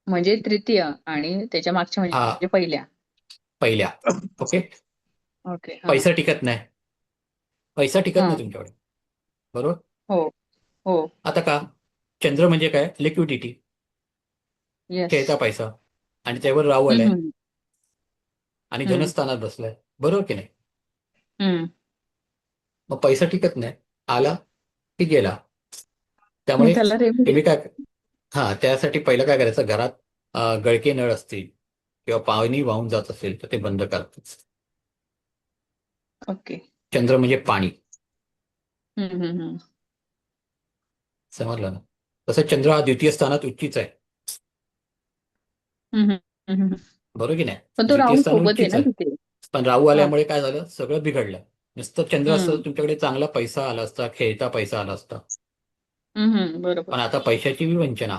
म्हणजे तृतीय आणि त्याच्या मागच्या हा, म्हणजे पहिल्या. Okay, okay. पैसा टिकत नाही. हा, तुमच्याकडे, बरोबर. हो हो. आता का? चंद्र म्हणजे काय? Liquidity, yes. खेळता पैसा. आणि त्यावर राहू आलाय हम्म, आणि हम्म, धनस्थानात बसलाय, बरोबर की नाही? हम्म. मग पैसा टिकत नाही. आला की गेला. मग त्यामुळे त्याला रेमेडी. तुम्ही काय, त्यासाठी पहिलं काय करायचं? घरात गळके नळ असतील किंवा पाणी वाहून जात असेल तर ते बंद करायचं. ओके. चंद्र म्हणजे पाणी, हम्म. समजलं ना? तसं चंद्र हा द्वितीय स्थानात उच्चीच आहे, हम्म, हम्म. बरोबर की नाही? पण तो द्वितीय राहू स्थान सोबत आहे उच्चीच ना आहे. तिथे. पण राहू हा. आल्यामुळे काय झालं? सगळं बिघडलं. नुसतं चंद्र असतं हम्म, तर तुमच्याकडे चांगला पैसा आला असता, खेळता पैसा आला असता. बरोबर. पण आता पैशाची विवंचना.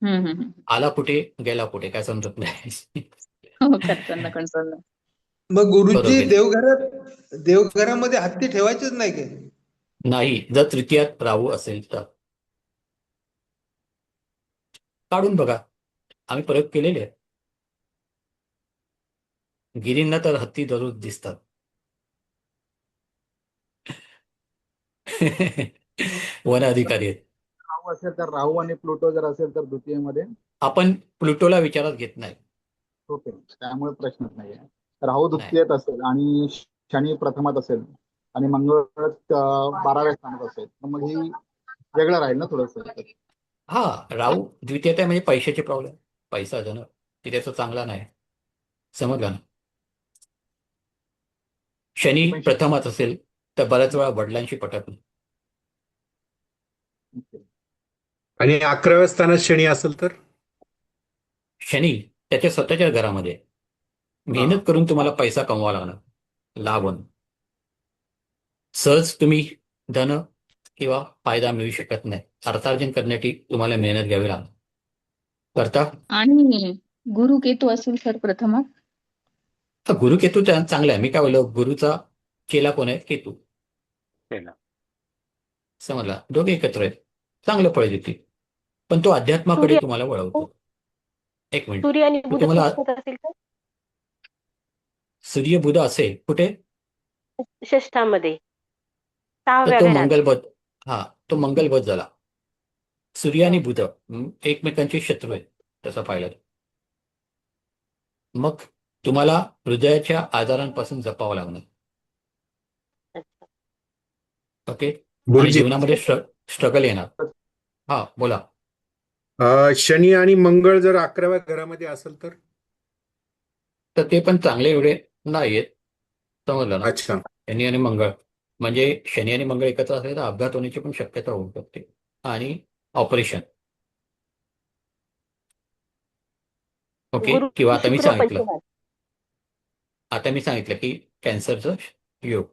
हम्म. आला कुठे गेला कुठे काय समजत नाही. हो, खर्चांना कंट्रोल. मग बरोबर गुरुजी, की नाही? देवघरामध्ये हत्ती ठेवायचेच नाही काय? नाही, जर तृतीयात राहू असेल तर काढून बघा. आम्ही प्रयोग केलेले आहेत. गिरींना तर हत्ती दररोज दिसतात. वन अधिकारी आहेत. राहू असेल तर, राहू आणि प्लुटो जर असेल तर द्वितीयमध्ये आपण प्लुटोला विचारात घेत नाही. होते, त्यामुळे प्रश्नच नाही आहे. राहू नाही. द्वितीयत असेल आणि शनी प्रथमात असेल आणि मंगळ 12व्या स्थानात असेल तर मग ही वेगळं राहील ना थोडंसं. हा, राहू द्वितीयत आहे म्हणजे पैशाचे प्रॉब्लेम, पैसा जण की त्याचा चांगला नाही. समजलं ना? शनी पण प्रथमात असेल तर बऱ्याच वेळा वडिलांशी पटत नाही. आणि 11व्या स्थानात शनी असेल तर? शनी त्याच्या स्वतःच्या घरामध्ये आहे. मेहनत करून तुम्हाला पैसा कमवावा लागणार, लागून सहज तुम्ही धन किंवा फायदा मिळू शकत नाही. अर्थार्जन करण्यासाठी तुम्हाला मेहनत घ्यावी लागणार. करता आणि गुरु केतू असेल सर प्रथम. तर गुरु केतू चांगला आहे. मी काय बोललो, गुरुचा चेला कोण आहे? केतू. केला. समजला, दोघे एकत्र आहेत, चांगलं फळ देतील. पण तो अध्यात्माकडे सूर्य तुम्हाला वळवतो. एक मिनिट, सूर्य आणि तो बुध तुम्हाला सोबत असेल तर सूर्य बुध असेल कुठे? षष्ठामध्ये तर 6व्या तो घरात. मंगलबध. हा, तो मंगलबध झाला. सूर्य आणि हं. बुध एकमेकांचे शत्रू आहेत तसं पाहिलं तर. मग तुम्हाला हृदयाच्या आजारांपासून जपावं लागणार. अच्छा. ओके. आणि गुरुजी, जीवनामध्ये स्ट्रगल येणार. हा, बोला. शनी आणि मंगळ जर 11व्या घरामध्ये असेल तर? तर ते पण चांगले एवढे नाही आहेत. समजलं ना? अच्छा. शनी आणि मंगळ म्हणजे शनी आणि मंगळ एकत्र असेल तर अपघात होण्याची पण शक्यता होऊ शकते, आणि ऑपरेशन. ओके. गुरु किंवा आता मी शुक्र सांगितलं पंचमात. की कॅन्सरचं योग.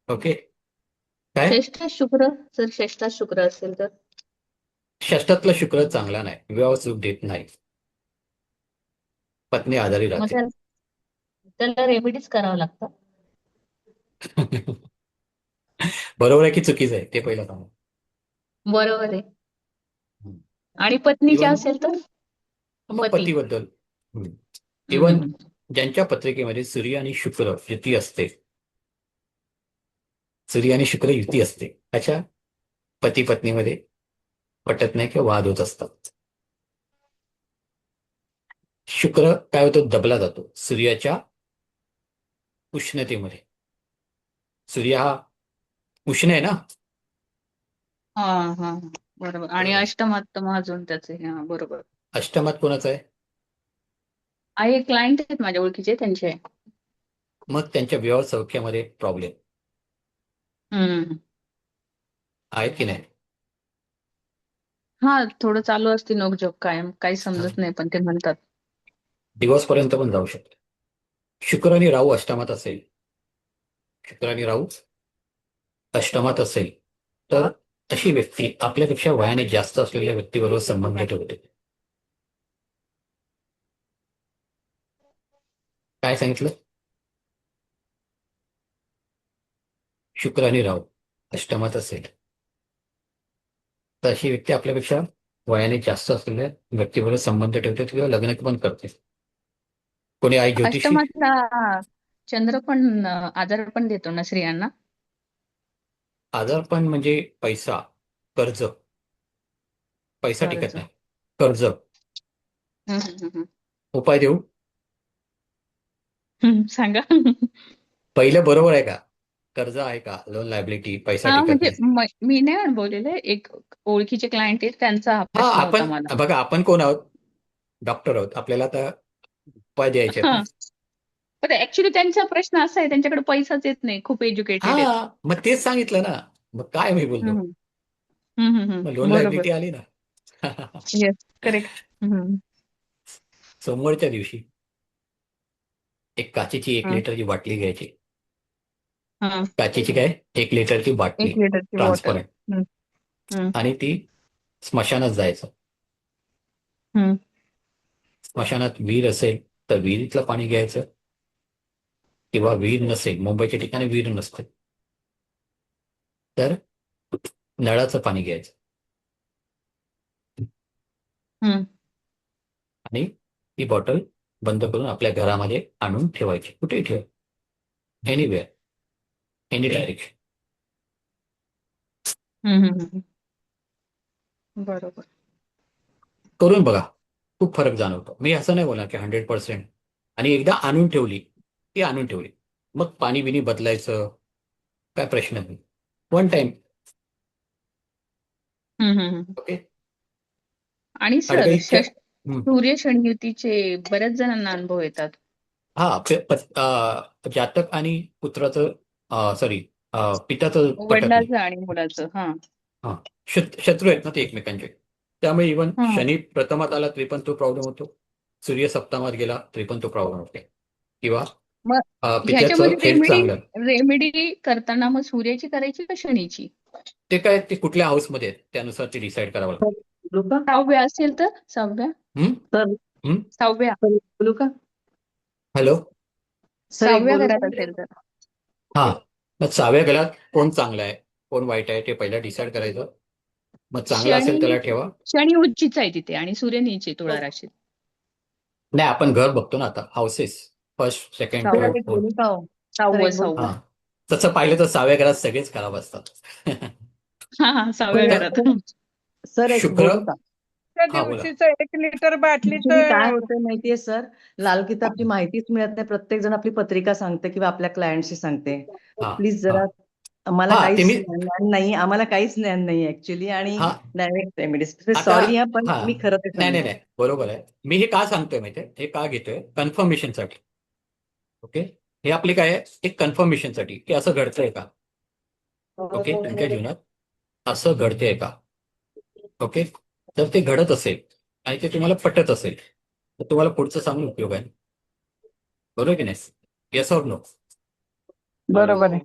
ओके. काय? श्रेष्ठ शुक्र, जर श्रेष्ठ शुक्र असेल तर षष्ठातला शुक्र चांगला नाही, विवाह सुख देत नाही, पत्नी आजारी मग राहते. त्याला रेमेडीज करावं लागतं. बरोबर आहे की चुकीचं आहे ते पहिलं सांगा. बरोबर आहे. हम्म. आणि पत्नीच्या इवन असेल तर मग पती. पतीबद्दल हम्म, इवन हम्म. ज्यांच्या पत्रिकेमध्ये सूर्य आणि शुक्र युती असते, सूर्य आणि शुक्र युती असते, अशा पती पत्नीमध्ये पटत नाही किंवा वाद होत असतात. शुक्र काय होतो? दबला जातो सूर्याच्या उष्णतेमध्ये. सूर्य हा उष्ण आहे ना. हा हा बरोबर. आणि बरोबर. अष्टमात तर मग अजून त्याचे हा बरोबर. अष्टमात कोणाचं आहे? आहे, क्लायंट आहेत माझ्या ओळखीचे, त्यांचे आहे. मग त्यांच्या विवाह सौख्यामध्ये प्रॉब्लेम हम्म. आहे की नाही? हा, थोडं चालू असते नोकझोक कायम, काही समजत नाही पण ते म्हणतात. दिवस पर्यंत पण जाऊ शकते. शुक्र आणि राहू अष्टमात असेल, शुक्र आणि राहू अष्टमात असेल तर अशी व्यक्ती आपल्यापेक्षा वयाने जास्त असलेल्या व्यक्तीबरोबर संबंध ठेवते. काय सांगितलं? शुक्र आणि राहू अष्टमात असेल तर अशी व्यक्ती आपल्यापेक्षा वयाने जास्त असलेल्या व्यक्तीबरोबर संबंध ठेवते किंवा लग्न पण करते. कोणी आई ज्योतिषी? अष्टमातला चंद्र पण आजार पण देतो ना स्त्रियांना. आजारपण म्हणजे पैसा, कर्ज. पैसा टिकत कर्ज. नाही, कर्ज. हम्म. उपाय देऊ? सांगा. पहिलं बरोबर आहे का? कर्ज आहे का? लोन लायबिलिटी, पैसा हा, टिकत म्हणजे नाही. मी नाही बोललेले, एक ओळखीचे क्लायंट आहेत, त्यांचा हा हा, प्रश्न होता आपण मला. बघा, आपण कोण आहोत? डॉक्टर आहोत. आपल्याला तर उपाय द्यायचे आहेत हा, ना. पण ऍक्च्युली त्यांचा प्रश्न असा आहे, त्यांच्याकडे पैसाच येत नाही, खूप एज्युकेटेड आहेत. हा, मग तेच सांगितलं ना. मग काय मी बोललो? मग लोन बरोबर. लायबिलिटी आली ना. Yes, correct. सोमवारच्या दिवशी एक काचेची 1 लिटरची बाटली घ्यायची. काचेची काय? 1 लिटरची 1 बाटली, लिटरची बॉटल. ट्रान्सपरंट. आणि ती स्मशानात जायचं. स्मशानात विहीर असेल तर विहिरीतलं पाणी घ्यायचं, किंवा विहीर नसेल, मुंबईच्या ठिकाणी विहीर नसते, तर नळाचं पाणी घ्यायचं. आणि ती बॉटल बंद करून आपल्या घरामध्ये आणून ठेवायची. कुठेही ठेव, एनिवेअर, एनी डायरेक्शन. बरोबर. करून बघा, खूप फरक जाणवतो. मी असं नाही बोलणार की 100%. आणि एकदा आणून ठेवली ती आणून ठेवली, मग पाणी बिनी बदलायचं काय प्रश्न नाही. 1 टाइम. ओके. आणि सर, अडगळीत हम्म. सूर्य शनी युतीचे बऱ्याच जणांना अनुभव येतात. जातक आणि पुत्राचं, सॉरी, पिताचं पटत नाही. वडिलाचं आणि मुलाचं. हा शत्रू आहेत ना ते एकमेकांचे. त्यामुळे इव्हन हा. शनी प्रथमात आला तरी पण तो प्रॉब्लेम होतो. सूर्य सप्तमात गेला तरी पण तो प्रॉब्लेम होते. किंवा मग पित्याचं ह्याच्यामध्ये हेल्थ चांगलं. रेमेडी करताना मग सूर्याची करायची का शनीची? ते काय ते कुठल्या हाऊसमध्ये आहेत त्यानुसार ते डिसाईड करावं लागतं. बोलू का? 6व्या असेल तर 6व्या हम्म? सर 6व्या बोलू का? हॅलो. सर एक 6व्या बोलू घरात का? असेल तर हा मग 6व्या घरात कोण चांगलं आहे कोण वाईट आहे ते पहिला डिसाईड करायचं. मग चांगलं असेल त्याला ठेवा. शनी उच्चीच आहे तिथे आणि सूर्य नीच आहे तुळा राशीत. नाही आपण घर बघतो ना आता हाऊसेस फर्स्ट सेकंड सहावं. सर थर्ड एक फोर्थ. बोलू का हो? सर 6वं एक बोलू का? हा तसं पाहिलं तर 6व्या घरात सगळेच खराब असतात. हा 6व्या सर घरात. सर एक शुक्र बोलू का? त्या हा बोला. दिवशीचं 1 लिटर ऍक्च्युली काय बाटलीचं होतंय माहितीये सर, लाल किताबची माहितीच मिळत नाही. प्रत्येक जण आपली पत्रिका सांगते किंवा आपल्या क्लायंटशी सांगते. हा प्लीज हा जरा आम्हाला हा ते काहीच मी ज्ञान नाही, आम्हाला काहीच ज्ञान नाही ऍक्च्युली आणि हा डायरेक्ट रेमेडीज. आता सॉरी हा पण हा मी खरं ते नाही नाही सांगते. नाही बरोबर आहे. मी हे का सांगतोय माहितीये हे का घेतोय कन्फर्मेशनसाठी. ओके हे आपली काय आहे एक कन्फर्मेशनसाठी की असं घडतंय का. ओके तुमच्या जीवनात असं घडतंय का. ओके जर ते घडत असेल आणि ते तुम्हाला पटत असेल तर तुम्हाला पुढचं सांगून उपयोग आहे. बरोबर की नाही. Yes or no. बरोबर आहे.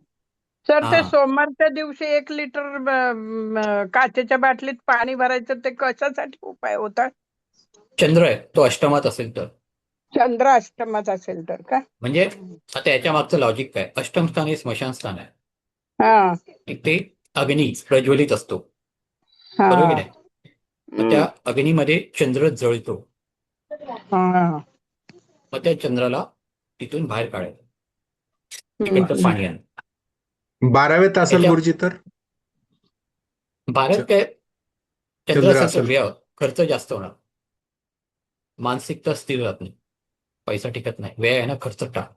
सर ते हा सोमवारच्या दिवशी 1 लिटर काचेच्या बाटलीत पाणी भरायचं ते कशासाठी उपाय होता? चंद्र आहे तो अष्टमात असेल तर. चंद्र अष्टमात असेल तर का? म्हणजे आता याच्या मागचं लॉजिक काय अष्टम स्थान हे स्मशान स्थान आहे. हा ते अग्नी प्रज्वलित असतो. बरोबर की हा नाही. मग त्या अग्नीमध्ये चंद्र जळतो. हा मग त्या चंद्राला तिथून बाहेर काढायचं. तिकडचं पाणी आण. 12व्या तासाल त्याच्या गुरुजी तर भारत काय चंद्र चंद्र असेल तर असेल. व्यय खर्च जास्त होणार. मानसिकता स्थिर राहत नाही. पैसा टिकत नाही. व्यय आहे ना खर्च टाक.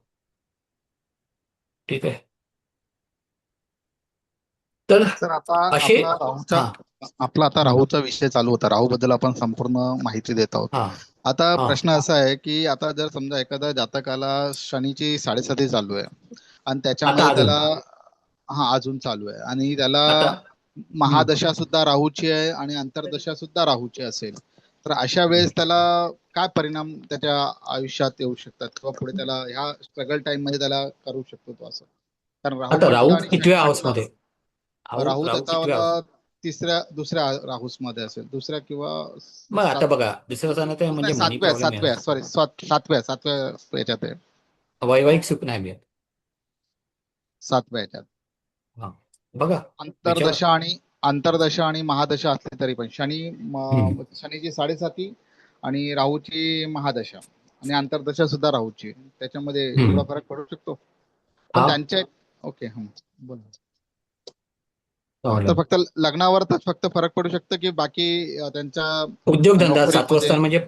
ठीक आहे. तर सर आता असे हा आपला आता राहूचा विषय चालू होता. राहू बद्दल आपण संपूर्ण माहिती देत आहोत. हा आता हा प्रश्न असा आहे की आता जर समजा एखाद्या जातकाला शनीची 7.5 चालू आहे आणि आता त्याच्यामध्ये अजून त्याला अजून चालू आहे आणि त्याला आता महादशा सुद्धा राहूची आहे आणि अंतर्दशा सुद्धा राहूची असेल तर अशा वेळेस त्याला काय परिणाम त्याच्या आयुष्यात येऊ शकतात किंवा पुढे त्याला ह्या स्ट्रगल टाइम मध्ये त्याला करू शकतो तो असं. कारण राहू आता राहू म्हटलं आणि कितव्या शनी हाऊस म्हटलं मध्ये राहू राहू त्याचा कितव्या हाऊस. दुसऱ्या राहूस मध्ये असेल दुसऱ्या किंवा मग आता बघा दुसरं सांगत आहे म्हणजे मनी प्रॉब्लेम आहे. सातव्या याच्यात आहे. वैवाहिक सुख नाही मिळत. 7व्या याच्यात हा बघा विचार. अंतर्दशा आणि महादशा असली तरी पण शनीची 7.5 आणि राहूची महादशा आणि अंतर्दशा सुद्धा राहूची त्याच्यामध्ये एवढा फरक पडू शकतो. पण हा त्यांचे ओके बोला. चालेल. तर फक्त लग्नावरच फक्त फरक पडू शकतो की बाकी त्यांच्या उद्योगधंदा 7वं नोकरीमध्ये स्थान म्हणजे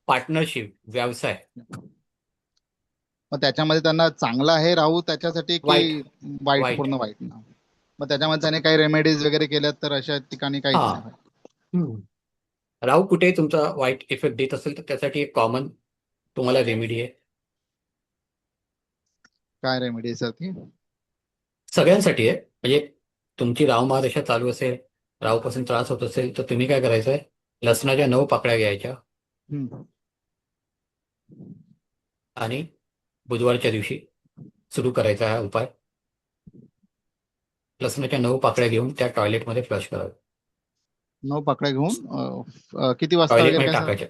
पार्टनरशिप व्यवसाय. मग त्याच्यामध्ये त्यांना चांगला आहे राहू त्याच्यासाठी की वाईट वाईट पूर्ण वाईट ना. मग त्याच्यामध्ये त्याने काही रेमेडीज वगैरे केल्यात तर अशा ठिकाणी काही हा नाही. राहू कुठेही तुमचा वाईट इफेक्ट देत असेल तर त्यासाठी एक कॉमन तुम्हाला रेमेडी आहे. काय रेमेडी सर ती? सगळ्यांसाठी आहे. म्हणजे तुमची राहू महादशा चालू असेल राहूपासून त्रास होत असेल तर तुम्ही काय करायचंय लसणाच्या 9 पाकळ्या घ्यायच्या आणि बुधवारच्या दिवशी सुरू करायचा हा उपाय. लसणाच्या 9 पाकळ्या घेऊन त्या टॉयलेटमध्ये फ्लश कराव्या. 9 पाकळ्या घेऊन किती वाजता टॉयलेटमध्ये वगैरे काय टाकायच्या.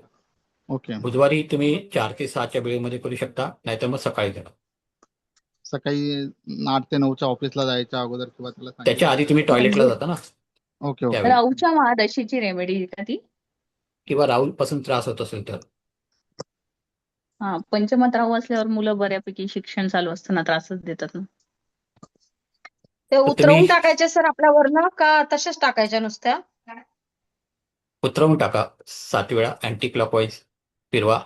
ओके. बुधवारी तुम्ही 4 ते 6च्या वेळेमध्ये करू शकता नाहीतर मग सकाळी करा. सकाळी 8 ते 9च्या ऑफिसला जायच्या अगोदर किंवा त्याला त्याच्या आधी तुम्ही टॉयलेटला जाता ना ओके ओके. त्यावेळी. राहूच्या महादशीची रेमेडी का ती? किंवा राहू पासून त्रास होत असेल तर पंचमात राहू असल्यावर मुलं बऱ्यापैकी शिक्षण चालू असताना त्रासच देतात ना. ते उतरवून टाकायचे सर आपल्यावरनं का तशाच टाकायच्या नुसत्या? उतरवून टाका 7 वेळा अँटी क्लॉकवाईज फिरवा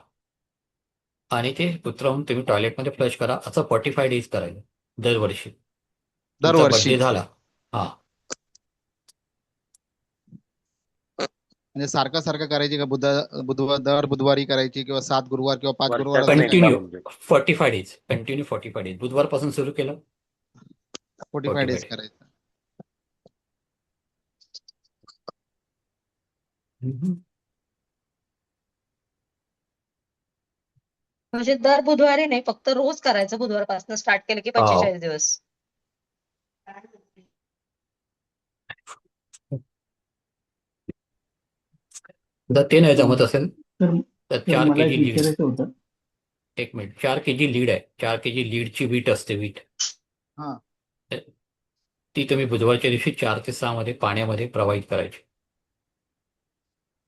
आणि ते उतरवून तुम्ही टॉयलेटमध्ये फ्लश करा. असं 45 डेज करायचं दरवर्षी. बर्थडे झाला हा म्हणजे सारखं करायची का दर बुधवारी करायची किंवा 7 गुरुवार किंवा 5 गुरुवार कंटिन्यू 45 डेज कंटिन्यू 45 डेज बुधवारपासून सुरू केलं 45 डेज करायचं. म्हणजे दर बुधवारी नाही, फक्त रोज करायचं बुधवारपासून स्टार्ट केलं की हो 45 दिवस. जर ते नाही जमत असेल तर तर तर 4 मला एक केजी लीड. विचारायचं होतं. 1 मिनिट. 4 केजी लीड आहे. 4 केजी लीडची वीट असते, वीट. हा ती तुम्ही बुधवारच्या दिवशी 4 ते 6 मध्ये पाण्यामध्ये प्रवाहित करायची.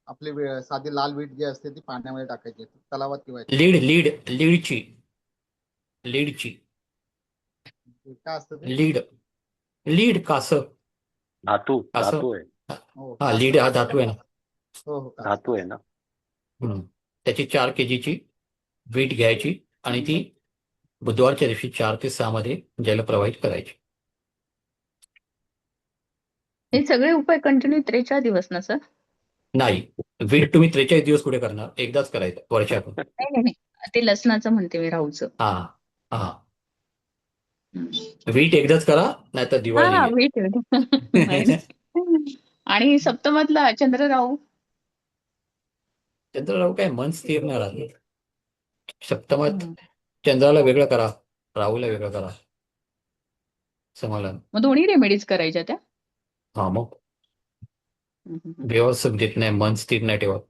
आपली साधी लाल वीट जी असते ती पाण्यामध्ये टाकायची तलावात किंवा याच्यात. लीडची काय असतं ते? लीड कासं. धातू आहे. हो हा, कासं. लीड हा धातू आहे ना. हो कासं. धातू आहे ना. त्याची 4 केजीची वीट घ्यायची आणि ती बुधवारच्या दिवशी 4 ते 6 मध्ये जलप्रवाहित करायची. हे सगळे उपाय कंटिन्यू 43 दिवस ना सर? नाही, वीट तुम्ही 43 दिवस कुठे करणार? एकदाच करायचं वर्षातून. नाही नाही नाही. ते लसणाचं म्हणते मी, राहूचं. हा. वीट एकदाच करा, नाहीतर हा दिवाळी हा आहे. वेट नाही नाही. आणि सप्तमातला चंद्र राहू. चंद्रराहू काय मन स्थिर नाही राहत. सप्तमात चंद्राला वेगळं करा, राहूला वेगळं करा. समाधान. मग दोन्ही रेमेडीज करायच्या त्या? हा, मग व्यवस्थित देत नाही, मन स्थिर नाही ठेवत,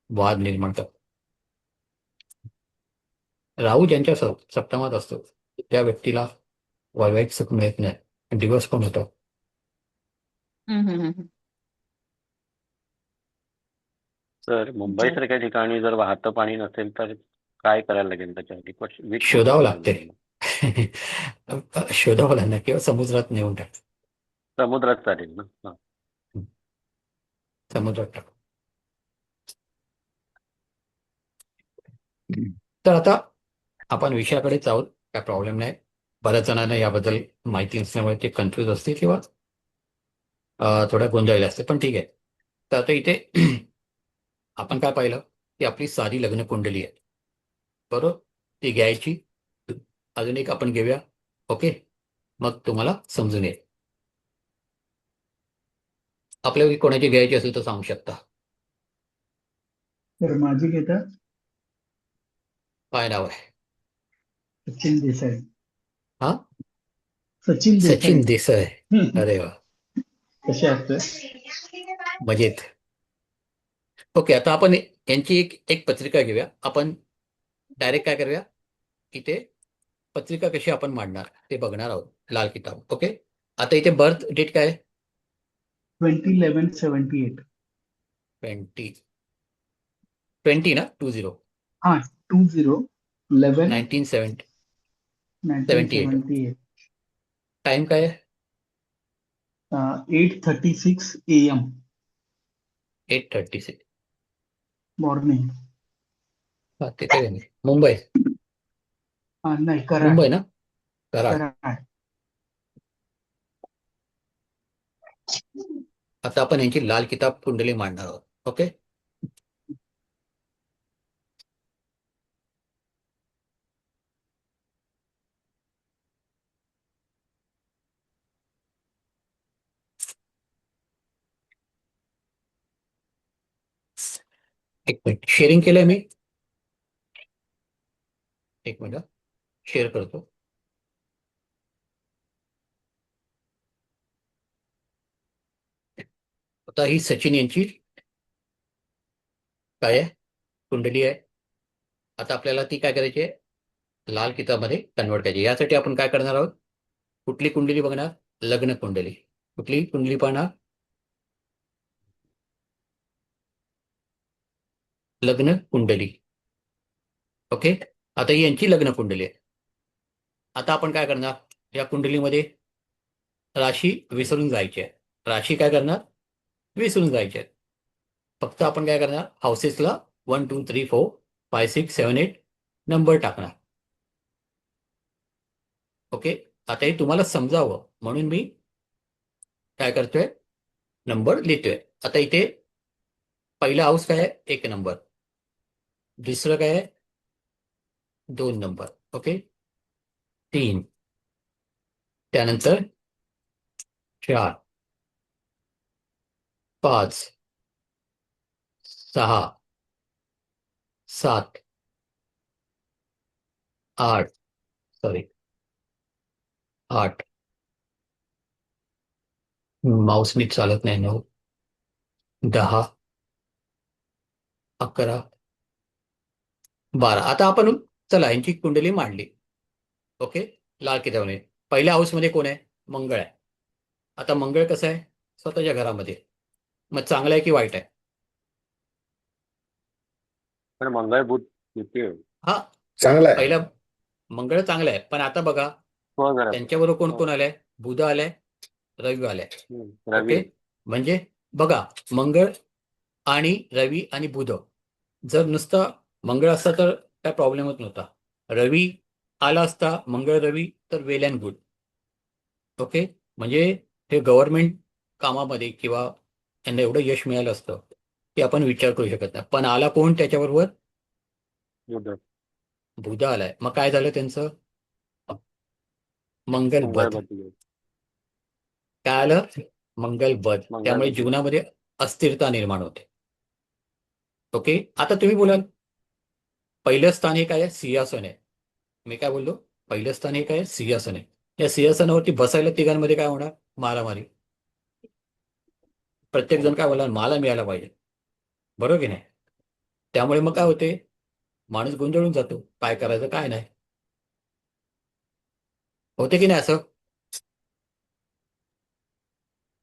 वाद निर्माण करतात. राहू ज्यांच्या सप्तमात असतो त्या व्यक्तीला वैवाहिक सुख मिळत नाही, दिवस पण होतो. तर मुंबईसारख्या ठिकाणी जर वाहतं पाणी नसेल तर काय करायला लागेल त्याच्यासाठी? वीट कुठून शोधावं आणायला लागते. लागेल? शोधावं लागणार किंवा समुद्रात नेऊन टाक. समुद्रात चालेल ना. हा. समुद्रात टाक. तर आता आपण विषयाकडेच आहोत, काय प्रॉब्लेम नाही. बऱ्याच जणांना याबद्दल माहिती नसल्यामुळे ते कन्फ्यूज असते किंवा थोड्या गोंधळलेले असते, पण ठीक आहे. तर आता इथे आपण काय पाहिलं की आपली साधी लग्न कुंडली आहे, बरोबर? ती घ्यायची. अजून एक आपण घेऊया, ओके? मग तुम्हाला समजून येईल. आपल्याला कोणाची घ्यायची असेल तर सांगू शकता. तर माझी घेता काय नाव आहे? सचिन देसाई. हा, सचिन सचिन देसाई. अरे वा, कसे असतं? मजेत. ओके, आता आपण यांची एक पत्रिका घेऊया. आपण डायरेक्ट काय करूया, इथे पत्रिका कशी आपण मांडणार ते बघणार आहोत. लाल किताब. ओके, आता इथे बर्थ डेट काय आहे? 2011-78. 20 ना, 20 हा, 2011 1978. 1978. टाइम काय आहे? 8:36 AM 8:36 मॉर्निंग. हा, तिथे आहे. मुंबई. नाही, कराड. मुंबई ना, कराड. कराड. आता आपण यांची लाल किताब कुंडली मांडणार आहोत. ओके, एक मिनिट. शेअरिंग केलंय मी. एक मिनिट, शेअर करतो. आता ही सचिन यांची काय आहे, कुंडली आहे. आता आपल्याला ती काय करायची आहे, लाल किताबमध्ये कन्वर्ट करायची. यासाठी आपण काय करणार आहोत, कुठली कुंडली बघणार? लग्न कुंडली. कुठली कुंडली पाहणार? लग्न कुंडली. ओके, आता ही यांची लग्न कुंडली आहे. आता आपण काय करणार, या कुंडलीमध्ये राशी विसरून जायची आहे. राशी काय करणार, विसरून जायची आहे. फक्त आपण काय करणार, हाऊसेसला 1 2 3 4 5 6 7 8 नंबर टाकणार. ओके, आता हे तुम्हाला समजावं म्हणून मी काय करतोय, नंबर लिहितोय. आता इथे पहिला हाऊस काय आहे, 1 नंबर. दुसरं काय आहे, 2 नंबर. ओके, 3, त्यानंतर 4, 5, 6 7 8 सॉरी 8 माऊस नीट चालत नाही. 9 10 11 12. आता आपण चला यांची कुंडली मांडली. ओके, लाल किताबाने पहिल्या हाऊसमध्ये कोण आहे? मंगळ आहे. आता मंगळ कसं आहे? स्वतःच्या घरामध्ये. मग चांगलं आहे की वाईट आहे? पण मंगळ बुध युती आहे. हा, चांगला आहे. पहिला मंगळ चांगला आहे, पण आता बघा स्वघरात. त्यांच्याबरोबर कोण कोण आलंय? बुध आलाय, रवी आलाय. रवी ओके, म्हणजे बघा मंगळ आणि रवी आणि बुध, जर नुसतं मंगळ असता तर काय प्रॉब्लेमच नव्हता. रवी आला असता, मंगळ रवी, तर वेल अँड गुड. ओके, म्हणजे हे गव्हर्नमेंट कामामध्ये किंवा त्यांना एवढं यश मिळालं असतं की आपण विचार करू शकत नाही. पण आला कोण त्याच्याबरोबर? बुध. बुध आलाय. मग काय झालं त्यांचं? मंगल मंगळ बध. बुध. काय आलं? मंगल बध. मंगळ त्यामुळे बुध. जीवनामध्ये अस्थिरता निर्माण होते. ओके, आता तुम्ही बोलाल पहिलं स्थान हे काय आहे? सिंहासन आहे. मी काय बोललो? पहिलं स्थान हे काय आहे? सिंहासन आहे. या सिंहासनावरती बसायला तिघांमध्ये काय होणार? मारामारी. प्रत्येक जण काय बोलणार? मला मिळायला पाहिजे. बरोबर की नाही? त्यामुळे मग काय होते? माणूस गोंधळून जातो, काय करायचं काय नाही. होते की नाही असं?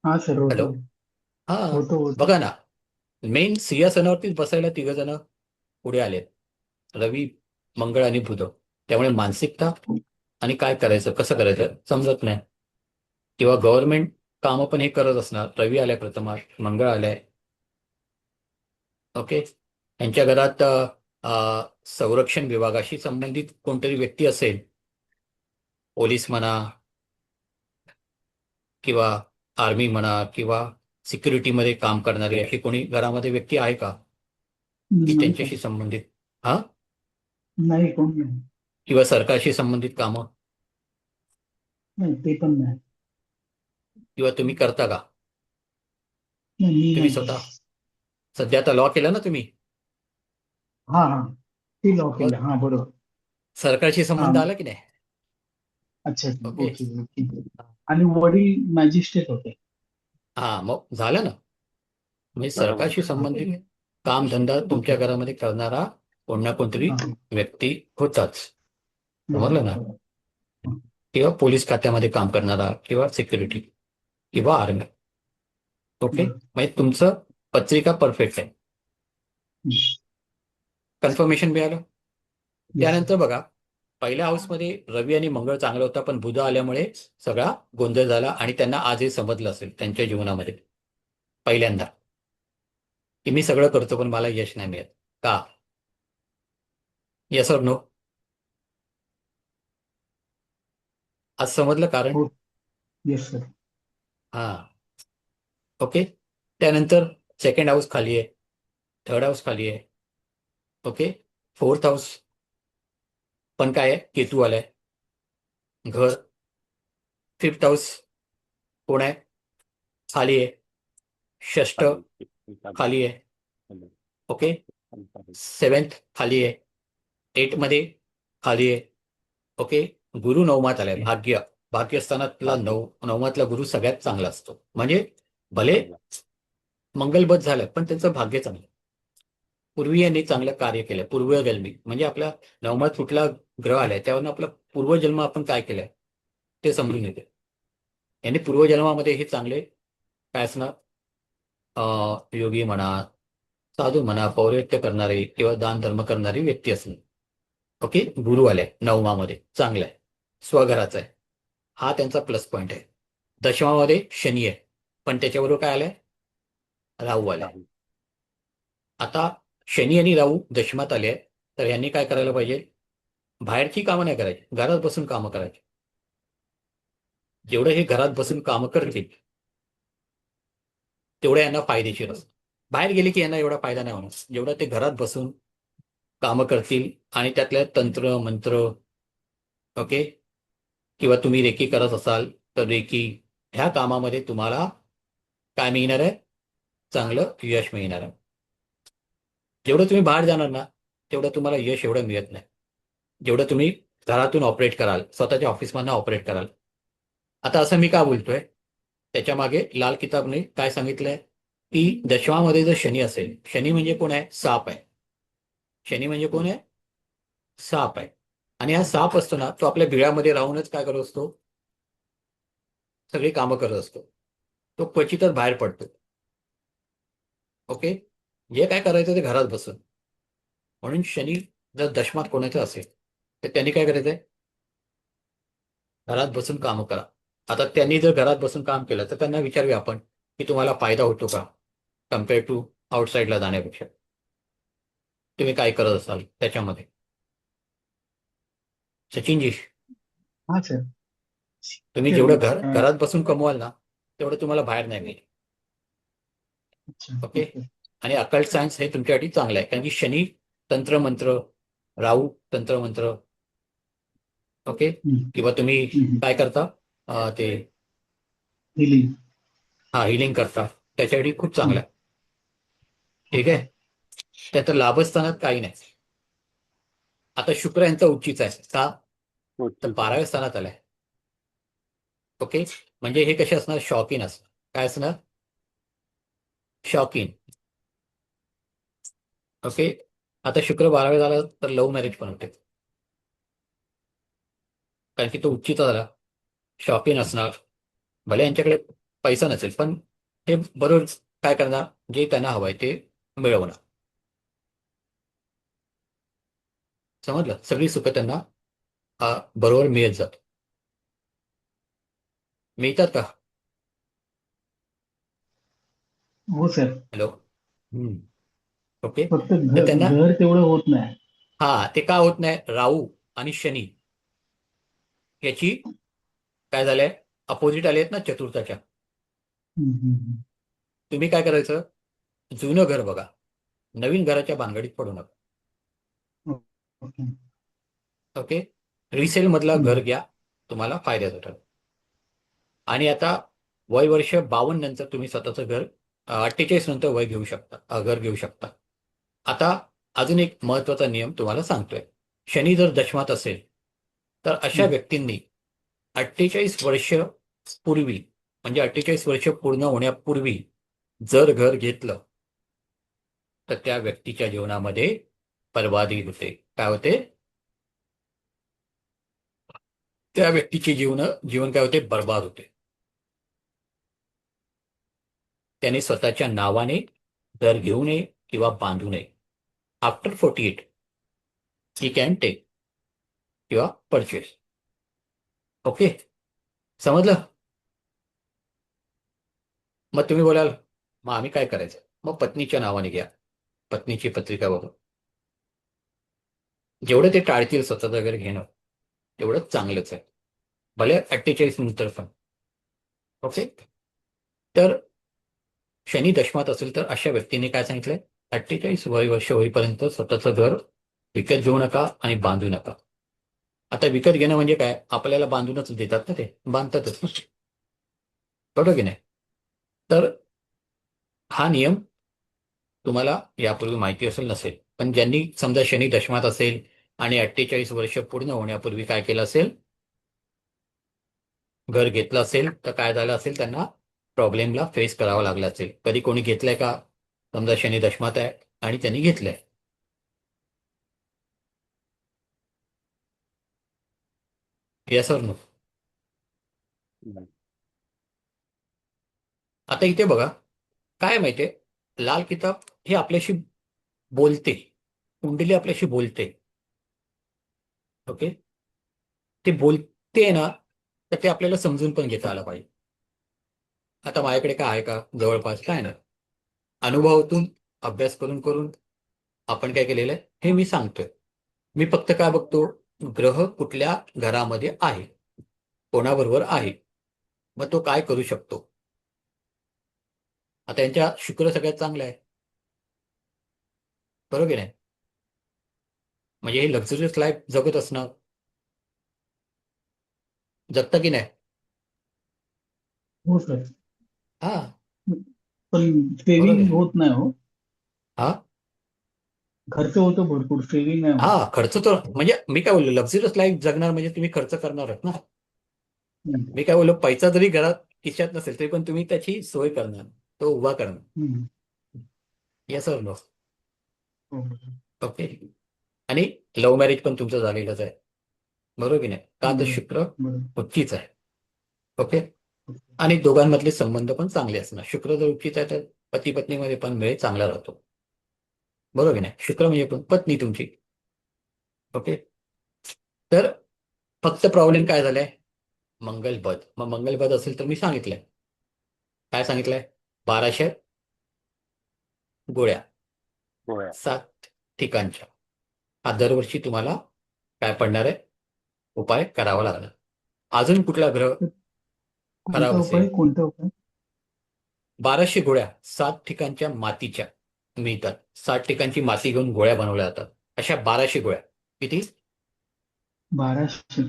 हा सर, हॅलो, होतो हा, होतो होतो. बघा ना, मेन सिंहासनावरतीच बसायला तिघ जण पुढे आलेत, रवी, मंगळ आणि बुध. त्यामुळे मानसिकता आणि काय करायचं कसं करायचं समजत नाही. किंवा गव्हर्नमेंट कामं पण हे करत असणार. रवी आलाय प्रथमा, मंगळ आलाय. ओके, यांच्या घरात संरक्षण विभागाशी संबंधित कोणतरी व्यक्ती असेल, पोलीस म्हणा किंवा आर्मी म्हणा किंवा सिक्युरिटीमध्ये काम करणारी अशी कोणी घरामध्ये व्यक्ती आहे का की नाही त्यांच्याशी सर. संबंधित? हा, नाही, कोण नाही. किंवा सरकारशी संबंधित कामं नाही, ते पण नाही. किंवा तुम्ही करता का? नाही, मी तुम्ही नाही स्वतः करत. सध्या आता लॉ केला ना तुम्ही, हा हा, ते लॉ मग केलं. हा, बरोबर. सरकारशी हा, संबंध आला की नाही? अच्छा अच्छा, ओके, ओके ओके. आणि वडील मॅजिस्ट्रेट होते. हा, मग झालं ना. म्हणजे बरोबर. सरकारशी संबंधित कामधंदा तुमच्या ओके. घरामध्ये करणारा कोण ना कोणतरी हा, व्यक्ती होताच. समजलं ना? बरोबर. किंवा पोलीस खात्यामध्ये काम करणारा किंवा सिक्युरिटी किंवा आर्मी. ओके, बरोबर. म्हणजे तुमचं पत्रिका परफेक्ट आहे. कन्फर्मेशन मिळालं. Yes sir. त्यानंतर बघा, पहिल्या हाऊसमध्ये रवी आणि मंगळ चांगला होता, पण बुध आल्यामुळे सगळा गोंधळ झाला आणि त्यांना आज हे समजलं असेल त्यांच्या जीवनामध्ये पहिल्यांदा की मी सगळं करतो पण मला यश नाही मिळत का? येस और नो? आज समजलं कारण? हो, येस सर. हा, ओके. त्यानंतर सेकंड हाऊस खाली आहे, थर्ड हाऊस खाली आहे. ओके, फोर्थ हाऊस पण काय आहे? केतू आलाय घर. फिफ्थ हाऊस कोण आहे? खाली आहे. षष्ठ खाली आहे. ओके, सेवन्थ खाली आहे. 8 मध्ये खाली आहे. ओके, गुरु नवमात आलाय. भाग्य, भाग्यस्थानातला नवमातला गुरु सगळ्यात चांगला असतो. म्हणजे भले मंगलबद्ध झालं पण त्यांचं भाग्य चांगलं. पूर्वी यांनी चांगलं कार्य केलं. पूर्वजन्मी म्हणजे आपला नवमात कुठला ग्रह आलाय त्यावरून आपला पूर्वजन्म आपण काय केलंय ते समजून येते. यांनी पूर्वजन्मामध्ये हे चांगले काय असणार? योगी म्हणा, साधू म्हणा, पौरोहित्य करणारे किंवा दान धर्म करणारी व्यक्ती असणे. ओके, गुरु आलाय नवमामध्ये, चांगला आहे, स्वघराचा आहे. हा त्यांचा प्लस पॉईंट आहे. दशमामध्ये शनी आहे, पण त्याच्याबरोबर काय आलंय? राहू आलाय. आता शनी आणि राहू दशमात आले तर यांनी काय करायला पाहिजे? बाहेरची कामं नाही करायची, घरात बसून कामं करायची. जेवढं हे घरात बसून कामं करतील तेवढं यांना फायदेशीर असतं. बाहेर गेले की यांना एवढा फायदा नाही होणार जेवढा ते घरात बसून कामं करतील. आणि त्यातल्या तंत्र मंत्र, ओके, किंवा तुम्ही रेकी करत असाल तर रेकी, ह्या कामामध्ये तुम्हाला काय मिळणार आहे? चांगलं यश मिळणार आहे. जेवढं तुम्ही बाहेर जाणार ना तेवढं तुम्हाला यश एवढं मिळत नाही जेवढं तुम्ही घरातून ऑपरेट कराल, स्वतःच्या ऑफिसमधनं ऑपरेट कराल. आता असं मी का बोलतोय, त्याच्या मागे लाल किताबने काय सांगितलंय की दशमामध्ये जर शनी असेल, शनी म्हणजे कोण आहे? साप आहे. शनी म्हणजे कोण आहे? साप आहे. आणि हा साप असतो ना, तो आपल्या बिळामध्ये राहूनच काय करत असतो? सगळी कामं करत असतो. तो क्वचितच बाहेर पडतो. ओके, जे काय करायचं ते घरात बसून. म्हणून शनी जर दशमात कोणाचं असेल तर त्यांनी काय करायचंय? घरात बसून कामं करा. आता त्यांनी जर घरात बसून काम केलं तर त्यांना विचारूया आपण की तुम्हाला फायदा होतो का कम्पेअर टू आउटसाईडला जाण्यापेक्षा. तुम्ही काय करत असाल त्याच्यामध्ये? सचिनजी, हा सर. तुम्ही जेवढं घरात बसून कमवाल ना तेवढं तुम्हाला बाहेर नाही मिळेल. अच्छा, ओके, ओके. आणि अकल्ट सायन्स हे तुमच्यासाठी चांगलं आहे कारण की शनी तंत्रमंत्र, राहू तंत्रमंत्र, ओके, किंवा तुम्ही काय करता ते हिलिंग. हिलिंग करता, त्याच्यासाठी खूप चांगलं आहे. ठीक आहे, त्याचं लाभस्थानात काही नाही. आता शुक्र यांचा उच्चीच आहे का? तर 12व्या स्थानात आलाय. ओके, म्हणजे हे कसे असणार? शॉकिन असणार. काय असणार? शॉकिन. ओके, आता शुक्र 12व्या झाला तर लव्ह मॅरेज पण होते कारण की तो उच्चीचा झाला. शॉकिन असणार. भले यांच्याकडे पैसा नसेल पण हे बरोबर काय करणार? जे त्यांना हवंय ते मिळवणार. समजलं? सगळी सुख त्यांना बरोबर मिळत जात. मिळतात का? हो सर. हॅलो. ओके, फक्त तर त्यांना घर तेवढं होत नाही. ते का होत नाही? राहू आणि शनी याची काय झालंय? अपोजिट आले आहेत ना चतुर्थाच्या. तुम्ही काय करायचं? जुनं घर बघा, नवीन घराच्या भानगडीत पडू नका. ओके. ओके, रिसेल मधला घर घ्या, तुम्हाला फायद्याचं ठरेल. आणि आता वय वर्ष 52 नंतर तुम्ही स्वतःचं घर 48 नंतर वय घेऊ शकता, घर घेऊ शकता. आता अजून एक महत्वाचा नियम तुम्हाला सांगतोय. शनी जर दशमात असेल तर अशा व्यक्तींनी 48 वर्ष पूर्वी, म्हणजे 48 वर्ष पूर्ण होण्यापूर्वी जर घर घेतलं तर त्या व्यक्तीच्या जीवनामध्ये बर्बादी होते. काय होते? त्या व्यक्तीचे जीवन काय होते? बर्बाद होते. त्याने स्वतःच्या नावाने घर घेऊ नये किंवा बांधू नये. आफ्टर 48 ही कॅन टेक किंवा परचेस. ओके, समजलं? मग तुम्ही बोलाल मग आम्ही काय करायचं? मग पत्नीच्या नावाने घ्या, पत्नीची पत्रिका बघा. जेवढं ते टाळतील स्वतःचं घर घेणं तेवढं चांगलंच आहे, भले 48 नंतर पण. ओके, तर शनी दशमात असेल तर अशा व्यक्तीने काय सांगितलंय? 48 वर्ष होईपर्यंत स्वतःचं घर विकत घेऊ नका आणि बांधू नका. आता विकत घेणं म्हणजे काय? आपल्याला बांधूनच देतात ना, ते बांधतातच ना, बरोबर की नाही? तर हा नियम तुम्हाला यापूर्वी माहिती असेल नसेल, पण ज्यांनी समजा शनी दशमात असेल आणि 48 वर्ष पूर्ण होण्यापूर्वी काय केलं असेल? घर घेतलं असेल तर काय झालं असेल? त्यांना प्रॉब्लेमला फेस करावा लागला असेल. कधी कोणी घेतलंय का? समजा शनी दशमात आहे आणि त्यांनी घेतलंय, येस और नो? आता इथे बघा काय माहितीये, लाल किताब हे आपल्याशी बोलते, कुंडली आपल्याशी बोलते. ओके, ते बोलते ना तर ते आपल्याला समजून पण घेता आलं पाहिजे. आता माझ्याकडे काय आहे का जवळपास? काय ना, अनुभवातून अभ्यास करून करून आपण काय केलेलं आहे हे मी सांगतोय. मी फक्त काय बघतो? ग्रह कुठल्या घरामध्ये आहे, कोणाबरोबर आहे, मग तो काय करू शकतो. आता यांच्या शुक्र सगळ्यात चांगला आहे, बरोबर की नाही? म्हणजे हे लक्झरियस लाईफ जगत असणं, जगतं की नाही? हो सर. हा, पण बरोबर सेविंग आहे. होत नाही हो. हा, खर्च होतो भरपूर, सेव्हिंग नाही होत. हा, खर्च तर म्हणजे मी काय बोललो, लक्झरियस लाईफ जगणार म्हणजे तुम्ही खर्च करणारच ना. हम्म, मी काय बोललो, पैसा जरी घरात खिशात नसेल तरी पण तुम्ही त्याची सोय करणार, तो उभा करणार. हम्म. येस और नो? हो, ओके. आणि लव्ह मॅरेज पण तुमचं झालेलंच आहे, बरोबर की नाही? का तर बरोबर शुक्र बरोबर. उच्चीच आहे. ओके. आणि दोघांमधले संबंध पण चांगले असणार. शुक्र जर उच्चीच आहे तर पती पत्नीमध्ये पण वेळ चांगला राहतो, बरोबर की नाही? शुक्र म्हणजे पण पत्नी तुमची. ओके. तर फक्त प्रॉब्लेम काय झालाय? मंगलबद. मग मंगलबद असेल तर मी सांगितलंय, काय सांगितलंय? 1200 गोळ्या गोळ्या. 7 ठिकाणच्या. हा दरवर्षी तुम्हाला काय पडणार आहे? उपाय करावा लागणार. अजून कुठला ग्रह खराब कोणता उपाय? असेल? कोणता उपाय? 1200 गोळ्या 7 ठिकाणच्या मातीच्या मिळतात. 7 ठिकाणची माती घेऊन गोळ्या बनवल्या जातात. अशा 1200 गोळ्या. किती? 1200.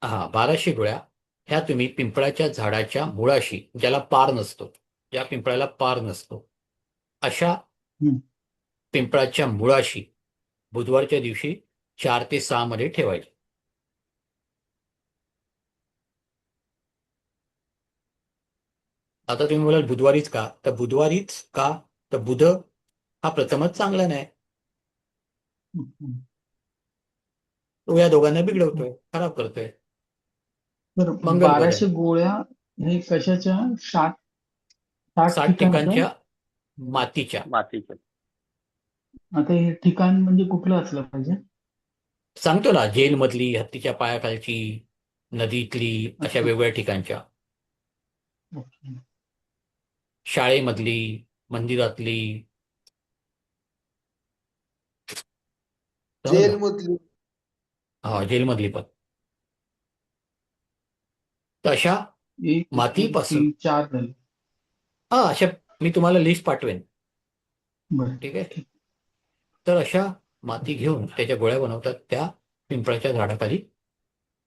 हा, 1200 गोळ्या ह्या तुम्ही पिंपळाच्या झाडाच्या मुळाशी, ज्याला पार नसतो, ज्या पिंपळाला पार नसतो, अशा हम्म. पिंपळाच्या मुळाशी बुधवारच्या दिवशी 4 ते 6 मध्ये ठेवायचे. आता तुम्ही बोलाल बुधवारीच का? तर बुधवारीच का? तर बुध हा प्रथमच चांगला नाही, हम्म. तो या दोघांना बिघडवतोय, खराब करतोय. तर मंगल बद 1200 आहे. गोळ्या हे कशाच्या? 60 60 ठिकाणचं? ठिकाणच्या मातीच्या. मातीचे. आता हे ठिकाण म्हणजे कुठलं असलं पाहिजे? सांगतो ना, जेलमधली, हत्तीच्या पायाखालची, नदीतली, अशा अच्छा. वेगवेगळ्या ठिकाणच्या, ओके. शाळेमधली, मंदिरातली. समजलं? जेलमधली. हा, जेलमधली पण. तर अशा 1 2 मातीपासून, 3 4 झाले. हा, अशा मी तुम्हाला लिस्ट पाठवेन, बरं. ठीक आहे? तर अशा माती घेऊन त्याच्या गोळ्या बनवतात, त्या पिंपळाच्या झाडाखाली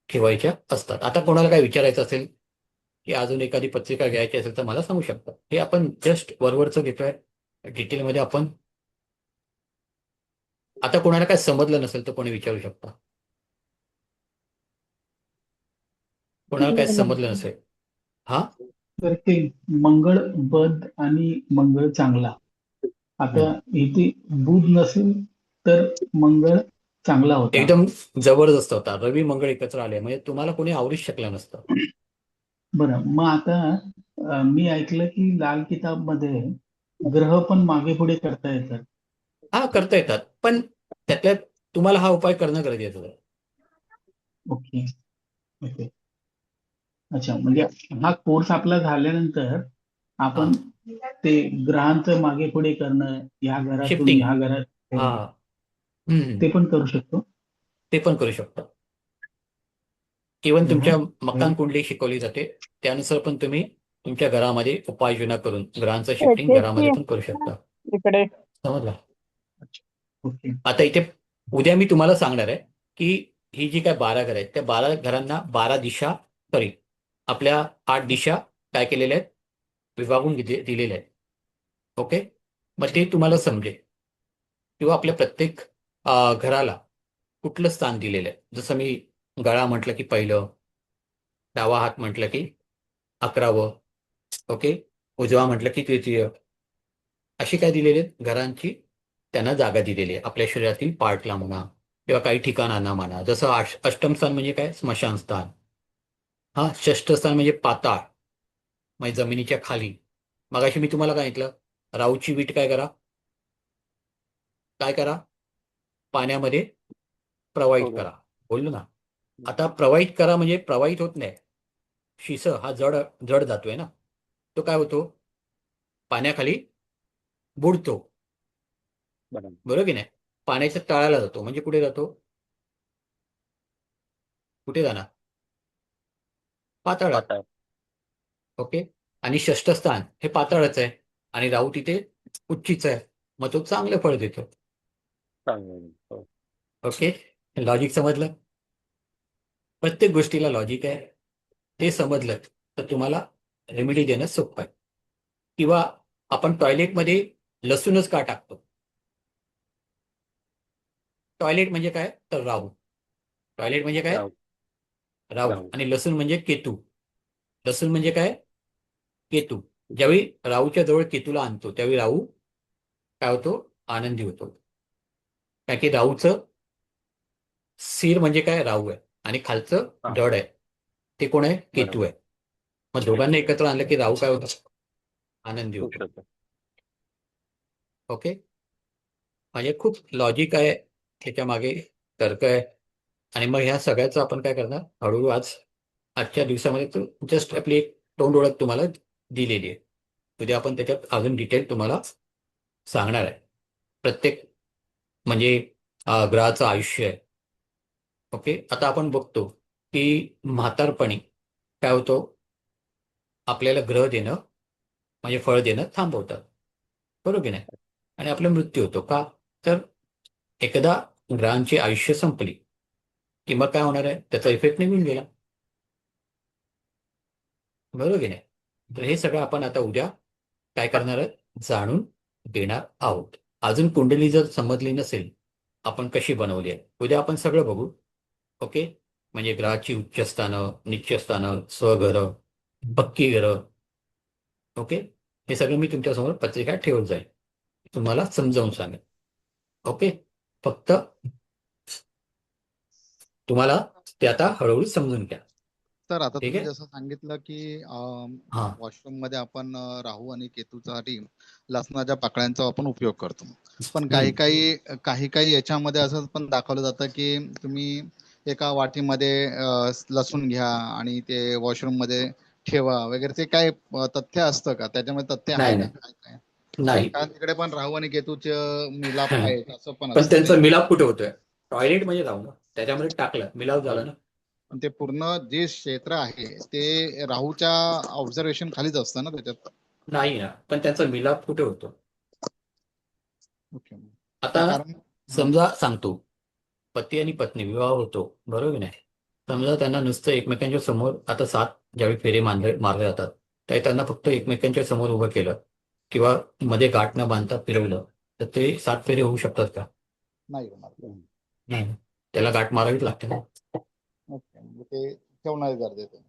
ठेवायच्या असतात. आता कोणाला काय विचारायचं असेल की अजून एखादी पत्रिका घ्यायची असेल तर मला सांगू शकता. हे आपण जस्ट वरवरचं घेतोय, डिटेलमध्ये आपण. आता कोणाला काय समजलं नसेल तर कोणी विचारू शकता. कोणाला काय समजलं नसेल, हा, तर ते मंगळ बद आणि मंगळ चांगला. आता इथे बुध नसेल तर मंगळ चांगला होता. एकदम जबरदस्त होता. रवी मंगळ एकत्र आले म्हणजे तुम्हाला कोणी आवरूच शकलं नसतं. बरं, मग आता मी ऐकलं की लाल किताब मध्ये ग्रह पण मागे पुढे करता येतात. हा, करता येतात, पण त्यातल्या तुम्हाला हा उपाय करणं गरजेचं आहे. Okay okay. अच्छा, म्हणजे हा कोर्स आपला झाल्यानंतर आपण ते ग्रहांचं मागे पुढे करणं, या घरातून शिफ्टिंग, ह्या घरात हा, ठेवणं, ते पण करू शकतो. ते पण करू शकता. इव्हन तुमच्या हम्म. मकान कुंडली शिकवली जाते, त्यानुसार पण तुम्ही तुमच्या घरामध्ये उपाययोजना करून ग्रहांचं शिफ्टिंग घरामध्ये पण करू शकता. इकडे समजलं? ओके. आता इथे उद्या मी तुम्हाला सांगणार आहे की ही जी काय 12 घरं आहेत, त्या 12 घरांना 12 दिशा, सॉरी, आपल्या 8 दिशा काय केलेल्या आहेत? विभागून दिलेल्या आहेत. ओके. मग ते तुम्हाला समजेल. किंवा आपल्या प्रत्येक घराला कुठलं स्थान दिलेलं आहे. जसं मी गळा म्हटलं की पहिलं, डावा हात म्हटलं की 11वं, ओके, उजवा म्हटलं की तृतीय, अशी काय दिलेली आहेत घरांची त्यांना जागा दिलेली आहे. आपल्या शरीरातील पार्टला म्हणा किंवा काही ठिकाणांना म्हणा. जसं अष्टम स्थान म्हणजे काय? स्मशान स्थान. हा, षष्ठ स्थान म्हणजे पाताळ, म्हणजे जमिनीच्या खाली. मगाशी मी तुम्हाला काय सांगितलं? राऊची वीट काय करा? काय करा? पाण्यामध्ये प्रवाहित सोडून. करा, बोललो ना. आता प्रवाहित करा म्हणजे प्रवाहित होत नाही. शिस हा जड जड जातोय ना, तो काय होतो? पाण्याखाली बुडतो, बरोबर. बरोबर की नाही? पाण्याच्या तळाला जातो म्हणजे कुठे जातो? कुठे जाणार? पाताळात. पाताळ. ओके. आणि षष्ठ स्थान हे पाताळच आहे आणि राहू तिथे उच्चीच आहे, मग तो चांगलं फळ देतो. चांगलं. हो. ओके. लॉजिक समजलं? प्रत्येक गोष्टीला लॉजिक आहे. ते समजलं तर तुम्हाला रेमेडी देणं सोपं आहे. किंवा आपण टॉयलेटमध्ये लसूणच का टाकतो? टॉयलेट म्हणजे काय तर राहू. टॉयलेट म्हणजे काय राहू राहू. राहू आणि लसूण म्हणजे केतू. लसूण म्हणजे काय केतू. ज्यावेळी राहूच्या जवळ केतूला आणतो त्यावेळी राहू काय होतो आनंदी होतो. कारण की राहूचं सिर म्हणजे काय राहू आहे आणि खालचं हा धड आहे ते कोण आहे केतू बरोबर आहे. मग दोघांना एकत्र आणलं की राहू काय होतं आनंदी खुश होतो. होतो. ओके. म्हणजे खूप लॉजिक आहे त्याच्या मागे, तर्क आहे. आणि मग ह्या सगळ्याचं आपण काय करणार हळूहळू आजच्या दिवसामध्ये तो जस्ट आपली एक तोंड ओळख तुम्हाला दिलेली आहे. उद्या आपण त्याच्यात अजून डिटेल तुम्हाला सांगणार आहे. प्रत्येक म्हणजे ग्रहाचं आयुष्य आहे. ओके. आता आपण बघतो की म्हातारपणी काय होतो आपल्याला ग्रह देणं म्हणजे फळ देणं थांबवतात. बरोबर की नाही. आणि आपला मृत्यू होतो का तर एकदा ग्रहांची आयुष्य संपली की मग काय होणार आहे त्याचा इफेक्ट निघून गेला. बरोबर की नाही. तर हे सगळं आपण आता उद्या काय करणार आहोत जाणून घेणार आहोत. अजून कुंडली जर समजली नसेल आपण कशी बनवली आहे उद्या आपण सगळं बघू. ओके. म्हणजे ग्रहाची उच्च स्थानं नीच स्थानं स्वग्रह पक्की ग्रह. ओके. हे सगळं मी तुमच्यासमोर पत्रिका ठेवत जाईल तुम्हाला समजावून सांगेन. ओके. फक्त तुम्हाला ते आता हळूहळू समजून घ्या. तर आता ठीक तुम्ही आहे. जसं सांगितलं की हा वॉशरूम मध्ये आपण राहू आणि केतूसाठी लसणाच्या पाकळ्यांचा आपण उपयोग करतो. पण काही काही याच्यामध्ये असं पण दाखवलं जातं की तुम्ही एका वाटीमध्ये लसूण घ्या आणि ते वॉशरूम मध्ये ठेवा वगैरे. ते काय तथ्य असतं का त्याच्यामध्ये? तथ्य आहे नाही का काय काय? नाही कारण तिकडे पण राहू आणि केतूचे मिलाप आहे असं पण पण असतं. त्यांचा मिलाप कुठे होतोय टॉयलेट म्हणजे राहू ना त्याच्यामध्ये टाकलं मिलाप झाला ना. पण ते पूर्ण जे क्षेत्र आहे ते राहूच्या ऑब्झर्वेशन खालीच असतं ना त्याच्यात. नाही ना पण त्यांचा मिलाप कुठे होतो. ओके. आता कारण समजा सांगतो पती आणि पत्नी विवाह होतो बरोबर की नाही. समजा त्यांना नुसतं एकमेकांच्या समोर आता 7 ज्यावेळी फेरे मारले जातात त्यावेळी त्यांना फक्त एकमेकांच्या समोर उभं केलं किंवा मध्ये गाठ न बांधता फिरवलं तर ते 7 फेरे होऊ शकतात का. नाही होणार. नाही. त्याला गाठ मारावीच लागते ना. ओके. म्हणजे ते ठेवणं गरजेचं आहे.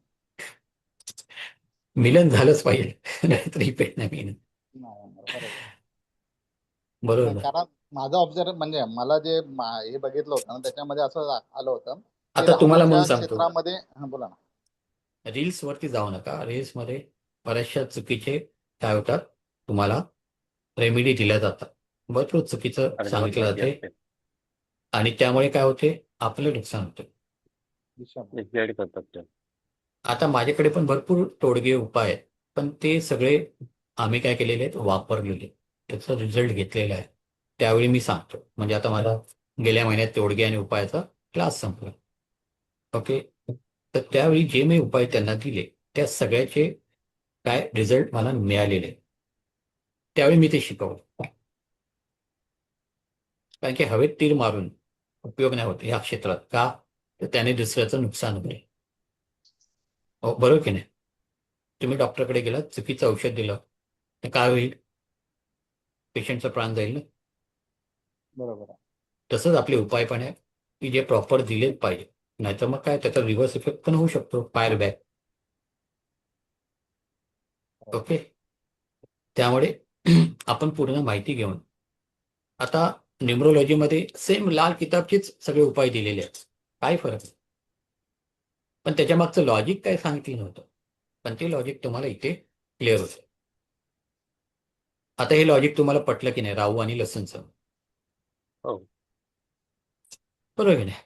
मिलन झालंच पाहिजे नाहीतर इफेक्ट नाही मिळणार. नाही होणार. बरोबर. बरोबर नाही, ना. कारण माझं ऑब्झर्व म्हणजे मला जे हे बघितलं होतं ना त्याच्यामध्ये असं आलं होतं की आता तुम्हाला म्हणून राहूच्या सांगतो क्षेत्रामध्ये बोला ना. रील्स वरती जाऊ नका. रील्समध्ये बऱ्याचशा चुकीचे काय होतात तुम्हाला रेमेडी दिल्या जातात. भरपूर चुकीचं अर्धवट सांगितलं माहिती जाते असते. आणि त्यामुळे काय होते आपलं नुकसान होतं. मिसगाईड करतात ते. आता माझ्याकडे पण भरपूर तोडगे उपाय आहेत पण ते सगळे आम्ही काय केलेले आहेत वापरलेले त्याचा रिझल्ट घेतलेला आहे. त्यावेळी मी सांगतो म्हणजे आता मला गेल्या महिन्यात तोडगे आणि उपायाचा क्लास संपला. ओके. तर त्यावेळी जे मी उपाय त्यांना दिले त्या सगळ्याचे काय रिझल्ट मला मिळालेले त्यावेळी मी ते शिकवलं. कारण की हवेत तीर मारून उपयोग नाही होत या क्षेत्रात का तर त्याने दुसऱ्याचं नुकसान होते. हो बरोबर की नाही. तुम्ही डॉक्टरकडे गेलात चुकीचं औषध दिलं तर काय होईल पेशंटचा प्राण जाईल ना. बरोबर आहे. तसंच आपले उपाय पण आहे की जे प्रॉपर दिलेच पाहिजे नाहीतर मग काय त्याचा रिव्हर्स इफेक्ट पण होऊ शकतो फायर बॅक. ओके. त्यामुळे आपण पूर्ण माहिती घेऊन आता न्यूमरोलॉजीमध्ये सेम लाल किताबचेच सगळे उपाय दिलेले आहेत. काय फरक आहे पण त्याच्या मागचं लॉजिक काय सांगितलं नव्हतं पण ते लॉजिक तुम्हाला इथे क्लिअर होतं. आता हे लॉजिक तुम्हाला पटलं की नाही राहू आणि लसूणचं. हो. बरोबर की नाही.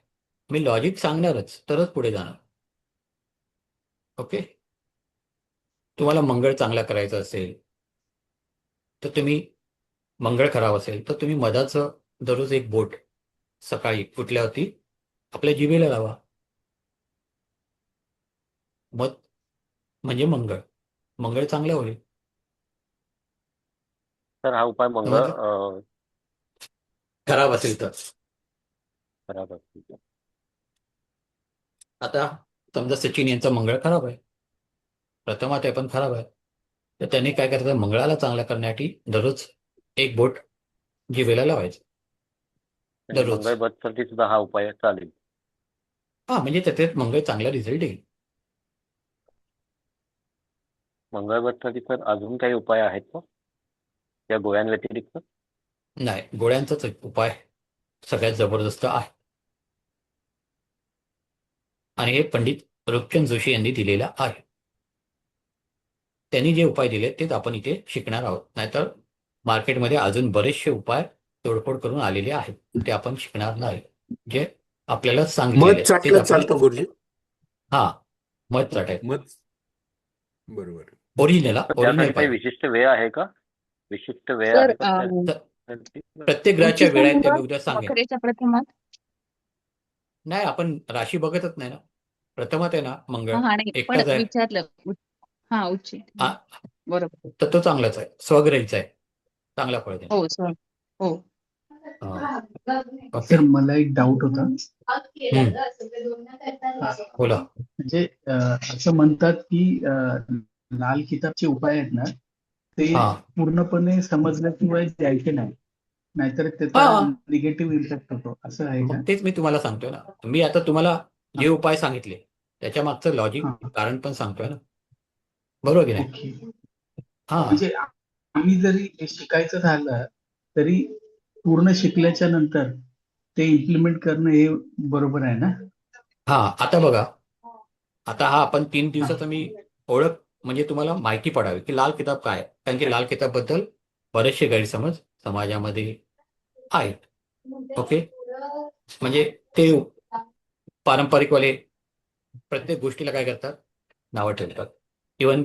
मी लॉजिक सांगणारच तरच पुढे जाणार. ओके. तुम्हाला मंगळ चांगला करायचा असेल तर तुम्ही मंगळ खराब असेल तर तुम्ही मधाचं दररोज एक बोट सकाळी उठल्यावरती आपल्या जिभेला लावा. मध म्हणजे मंगळ चांगलं होईल. तर हा उपाय मंगळ समजलं? खराब असेल तर खराब असतो. आता समजा सचिन यांचा मंगळ खराब आहे प्रथमात आहे पण खराब आहे तर त्यांनी काय करायचं मंगळाला चांगला करण्यासाठी दररोज एक बोट जिभेला लावायचं. म्हणजे दररोज. मंगळ बधसाठी सुद्धा हा उपाय चालेल. हा, म्हणजे त्याच्यात मंगळ चांगला रिझल्ट येईल. मंगळ बधसाठी तर अजून काही उपाय आहेत का या गोळ्यांव्यतिरिक्त? नाही, गोळ्यांचाच एक उपाय सगळ्यात जबरदस्त आहे आणि हे पंडित रूपचंद जोशी यांनी दिलेला आहे. त्यांनी जे उपाय दिले तेच आपण इथे शिकणार आहोत. नाहीतर मार्केटमध्ये अजून बरेचसे उपाय तोडफोड करून आलेले आहेत, ते आपण शिकणार नाही. जे आपल्याला सांगितलेले मध तेच चाटलं आपण. चालतं गुरुजी? हा, मध चाटायचं मध बरोबर. ओरिजिनल तर ओरिजिनल त्यासाठी काही पाहिजे. विशिष्ट वेळ आहे का? विशिष्ट वेळ सर आहे का त्यासाठी? प्रत्येक ग्रहाच्या वेळा आहेत त्या मी उच्च उद्या सांगेन. वक्रेच्या प्रथमात. नाही, आपण राशी बघतच नाही ना. प्रथमात आहे ना मंगळ, हा नाही, पण एकटाच आहे. विचारलं. हा, उच्च. हा, बरोबर. तर तो चांगलाच आहे, स्वग्रहीचा आहे, चांगला फळ देणार. हो सर. हो. हा. ओके, सर मला एक डाऊट होता. बोला. म्हणजे असं म्हणतात की लाल किताबचे उपाय आहेत ना ते हा पूर्णपणे समजल्याशिवाय द्यायचे नाही, नाहीतर त्याचा हा, निगेटिव्ह इम्पॅक्ट होतो, असं आहे का? मग तेच मी तुम्हाला सांगतोय ना. मी आता तुम्हाला जे उपाय सांगितले त्याच्या मागचं लॉजिक हा, कारण पण सांगतोय ना, बरोबर की नाही? ओके. हा, म्हणजे आम्ही जरी हे शिकायचं झालं तरी पूर्ण शिकल्याच्या नंतर ते इम्प्लिमेंट करणं हे बरोबर आहे ना? हा. आता बघा, आता हा आपण 3 हा, दिवसाचा मी ओळख म्हणजे तुम्हाला माहिती पडावी की लाल किताब काय आहे. कारण की लाल किताब बद्दल बरेचसे गैरसमज समाजामध्ये आहेत. ओके, म्हणजे ते पारंपरिकवाले प्रत्येक गोष्टीला काय करतात, नावं ठेवतात. इवन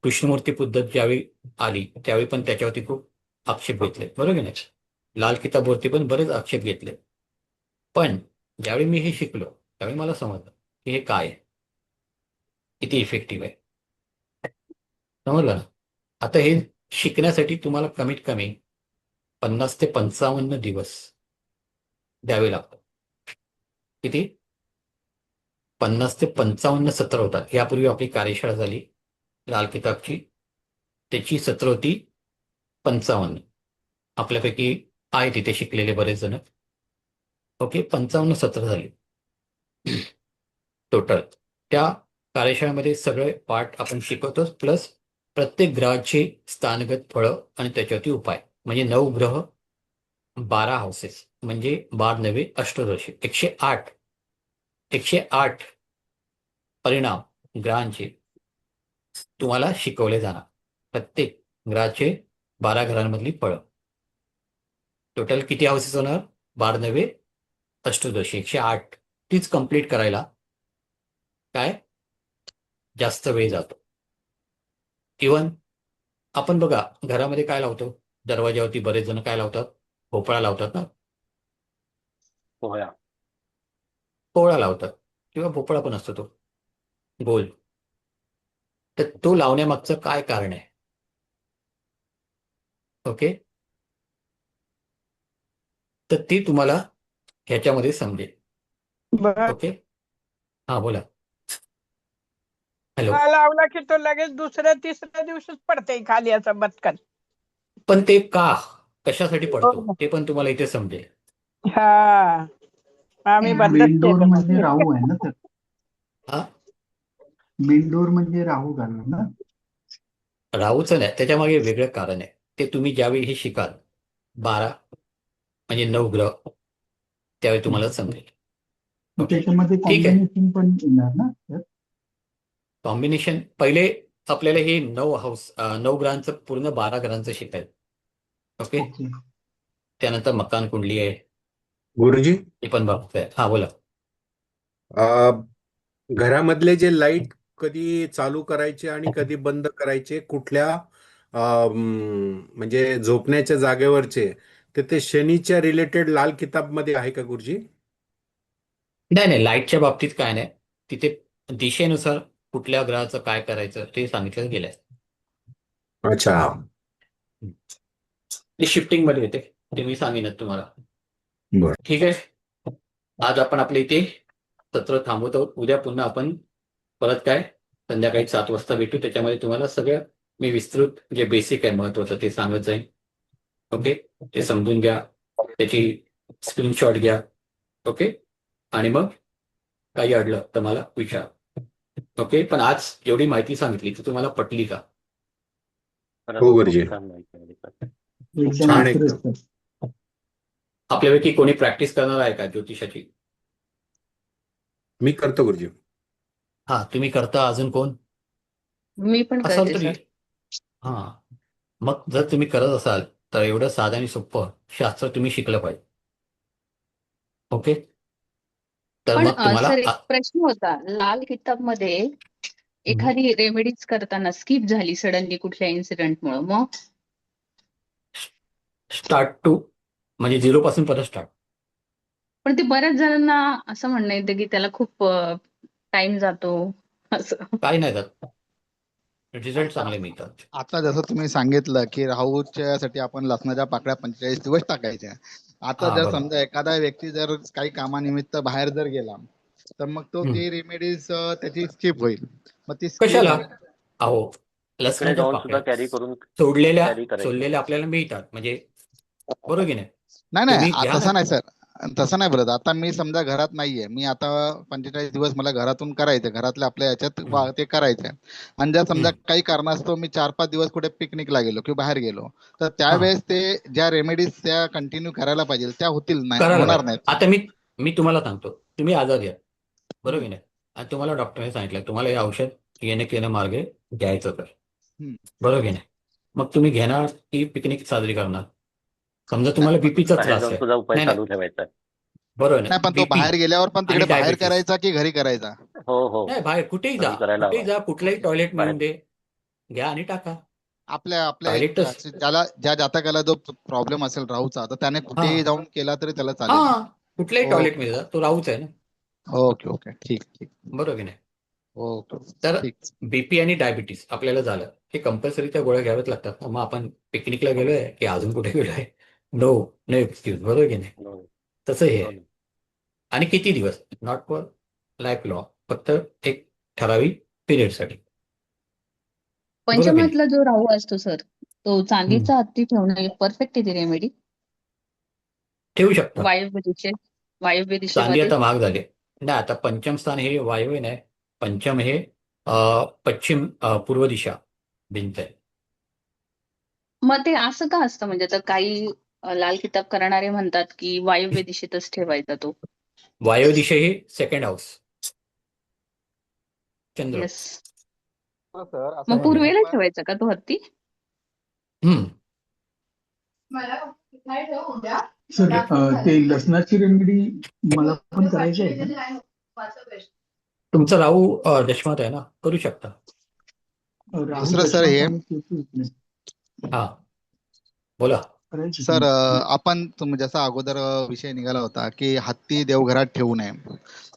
कृष्णमूर्ती पद्धत ज्यावेळी आली त्यावेळी पण त्याच्यावरती खूप आक्षेप घेतले, बरोबर की नाही? लाल किताबवरती पण बरेच आक्षेप घेतले. पण ज्यावेळी मी हे शिकलो त्यावेळी मला समजलं की हे काय आहे, किती इफेक्टिव्ह आहे. समजलं ना? आता हे शिकण्यासाठी तुम्हाला कमीत कमी 50 ते 55 दिवस द्यावे लागतात. किती? 50 ते 55 सत्र होतात. यापूर्वी आपली कार्यशाळा झाली लाल किताबची, त्याची सत्र होती 55. आपल्यापैकी आहे तिथे शिकलेले बरेच जण. ओके, 55 सत्र झाली टोटल. त्या कार्यशाळेमध्ये सगळे पाठ आपण शिकवतोच, प्लस प्रत्येक ग्रहाची स्थानगत फळं आणि त्याच्यावरती उपाय. म्हणजे 9 ग्रह, 12 हाऊसेस, म्हणजे 12 नवे अष्टदशी, 108 परिणाम ग्रहांचे तुम्हाला शिकवले जाणार. प्रत्येक ग्रहाचे 12 घरांमधली फळं. टोटल किती हाऊसेस होणार? 12 नवे अष्टदशी, 108. तीच कंप्लीट करायला काय जास्त वेळ जातो. इवन आपण बघा घरामध्ये काय लावतो, दरवाज्यावरती बरेच जण काय लावतात, भोपळा लावतात ना, पोहळा. पोळा लावतात किंवा भोपळा पण असतो तो गोल. तर तो लावण्यामागचं काय कारण आहे? ओके, तर ते तुम्हाला ह्याच्यामध्ये समजेल. बर. ओके, हा बोला. हॅलो. हा लावला की तो लगेच दुसऱ्या तिसऱ्या दिवशीच पडते खाली असं बदकन. पण ते का, कशासाठी पडतो ते पण तुम्हाला इथे समजेल. हा, आम्ही बदलत मेंढोर केलं म्हणजे मग. राहू आहे ना तर? हा, मेंढोर म्हणजे राहू झाला ना? राहूचं नाही, त्याच्यामागे वेगळं कारण आहे. ते तुम्ही ज्यावेळी हे शिकाल 12 म्हणजे 9 ग्रह, त्यावेळी तुम्हाला समजेल. मग ओके, त्याच्यामध्ये ठीक आहे. कॉम्बिनेशन पण येणार ना सर? कॉम्बिनेशन पहिले आपल्याला हे 9 ग्रहांचं पूर्ण 12 ग्रहांचं शिकायचं. Okay, okay. त्यानंतर मकान कुंडली आहे, गुरुजी, ते पण बघतोय. हा बोला. घरामधले जे लाईट कधी चालू करायचे आणि कधी बंद करायचे, कुठल्या म्हणजे झोपण्याच्या जागेवरचे, तर ते शनीच्या रिलेटेड लाल किताबमध्ये आहे का गुरुजी? नाही नाही, लाईटच्या बाबतीत काय नाही, तिथे दिशेनुसार कुठल्या ग्रहाचं काय करायचं ते सांगितलं गेलंय. अच्छा. ते शिफ्टिंग मध्ये येते, ते मी सांगेनच तुम्हाला. बर. ठीक आहे, आज आपण आपल्या इथे सत्र थांबवतो. उद्या पुन्हा आपण परत काय संध्याकाळी 7 वाजता भेटू. त्याच्यामध्ये तुम्हाला सगळं मी विस्तृत जे बेसिक आहे महत्वाचं ते सांगत जाईन. ओके, ते समजून घ्या, त्याची स्क्रीनशॉट घ्या. ओके. आणि मग काही अडलं तर मला विचार. ओके. पण आज एवढी माहिती सांगितली तर तुम्हाला पटली का? खरंच हो खूप गुरुजी. छान माहिती मिळाली सर. खूप एकदम छान accurate एकदम. सर. आपल्यापैकी कोणी प्रॅक्टिस करणार आहे का ज्योतिषाची? मी करतो गुरुजी. हा, तुम्ही करता. अजून कोण मी पण असाल करते तरी? सर. हा, मग जर तुम्ही करत असाल तर एवढं साधं आणि सोपं शास्त्र तुम्ही शिकलं पाहिजे. ओके. तर पण मग तुम्हाला सर एक प्रश्न होता. लाल किताबमध्ये एखादी रेमेडीज करताना स्किप झाली सडनली कुठल्या इन्सिडेंटमुळे, मग स्टार्ट टू म्हणजे 0 पासून परत स्टार्ट. पण ते बऱ्याच जणांना असं म्हणणं येतं की त्याला खूप टाइम जातो असं. काही नाही जात. रिझल्ट चांगले मिळतात. आता जसं तुम्ही सांगितलं की राहूच्या साठी आपण लसणाच्या पाकळ्या 45 दिवस टाकायच्या. आता हा, जर बरोबर. समजा एखादा व्यक्ती जर काही कामानिमित्त बाहेर जर गेला तर मग तो हम्म. ती रेमेडीज त्याची स्किप होईल. मग ती skip कशाला? होईल. अहो, तिकडे लसणाच्या जाऊन सुद्धा पाकळ्या कॅरी करून सोडलेल्या कॅरी करायच्या. सोडलेल्या आपल्याला मिळतात. म्हणजे बरोबर की नाही? नाही तुम्ही नाही घ्या ना. तसं नाही सर. तसं नाही बोलत. आता मी समजा घरात नाहीये. मी आता 45 दिवस मला घरातून करायचं. घरातल्या आपल्या याच्यात ते करायचंय. आणि जर समजा काही कारणास्तव मी 4-5 दिवस कुठे पिकनिकला गेलो किंवा बाहेर गेलो तर त्यावेळेस ते ज्या रेमेडीज त्या कंटिन्यू करायला पाहिजे त्या होतील नाही, करायला होणार पाहिजे. नाहीत. आता मी तुम्हाला सांगतो, तुम्ही आजारी आहे. बरोबर की नाही? आणि तुम्हाला डॉक्टरने सांगितलं तुम्हाला हे औषध येणं मार्गे घ्यायचं तर. बरोबर की नाही? मग तुम्ही घेणार की पिकनिक साजरी करणार? समजा तुम्हाला बीपीचा बाहेर त्रास जाऊन आहे. सुद्धा उपाय नाही चालू नाही, ठेवायचा. बरोबर नाही नाही? पण तो बीपी बाहेर गेल्यावर पण आणि तिकडे बाहेर डायबिटीस. करायचा की घरी करायचा? हो हो नाही, बाहेर कुठेही जा. घरी करायला कुठेही हवा. जा. कुठलाही टॉयलेट मिळून बाहेर दे. घ्या आणि टाका. आपल्या टॉयलेट तर ज्या जातकाला जो प्रॉब्लेम असेल राहूचा तर त्याने कुठेही जाऊन केला तरी त्याला चालेल. हा, कुठल्याही टॉयलेट मध्ये जा. तो राहूच आहे ना. ओके ओके ठीक ठीक. बरोबर की नाही? ओके तर ठीक. बीपी आणि डायबिटीस आपल्याला झालं हे कंपल्सरी त्या गोळ्या घ्याव्याच लागतात. मग आपण पिकनिकला गेलोय की अजून कुठे गेलोय? No no excuse. बरोबर की नाही? हो, तसं हे हो आहे. ना. आणि किती दिवस? Not for life long. फक्त एक ठराविक पिरियडसाठी. बरोबर की नाही? पंचमातला जो राहू असतो सर, तो चांदीचा हत्ती ठेवणं परफेक्ट आहे ती रेमेडी ठेवू शकता. वायव्य चांदी दिशेमध्ये. आता महाग झाली. नाही, आता पंचम स्थान हे वायव्य नाही. पंचम हे पश्चिम पूर्व दिशा भिंत आहे. मग ते असं का असतं? म्हणजे आता काही लाल किताब करणारे म्हणतात की वायव्य दिशेतच ठेवायचा तो. वायव्य दिशा हे सेकंड हाऊस. चंद्र. येस. सर असं मग आहे पूर्वेला पण ठेवायचा का तो हत्ती? सर ते लसणाची रेमेडी मला पण करायची आहे का? तुमचा राहू दशमात आहे ना, करू शकता. राहू दुसरं सर हे दशमात आणि केतू इकडे. हा, बोला. करायची सर ती. आपण जसा अगोदर विषय निघाला होता की हत्ती देवघरात ठेवू नये.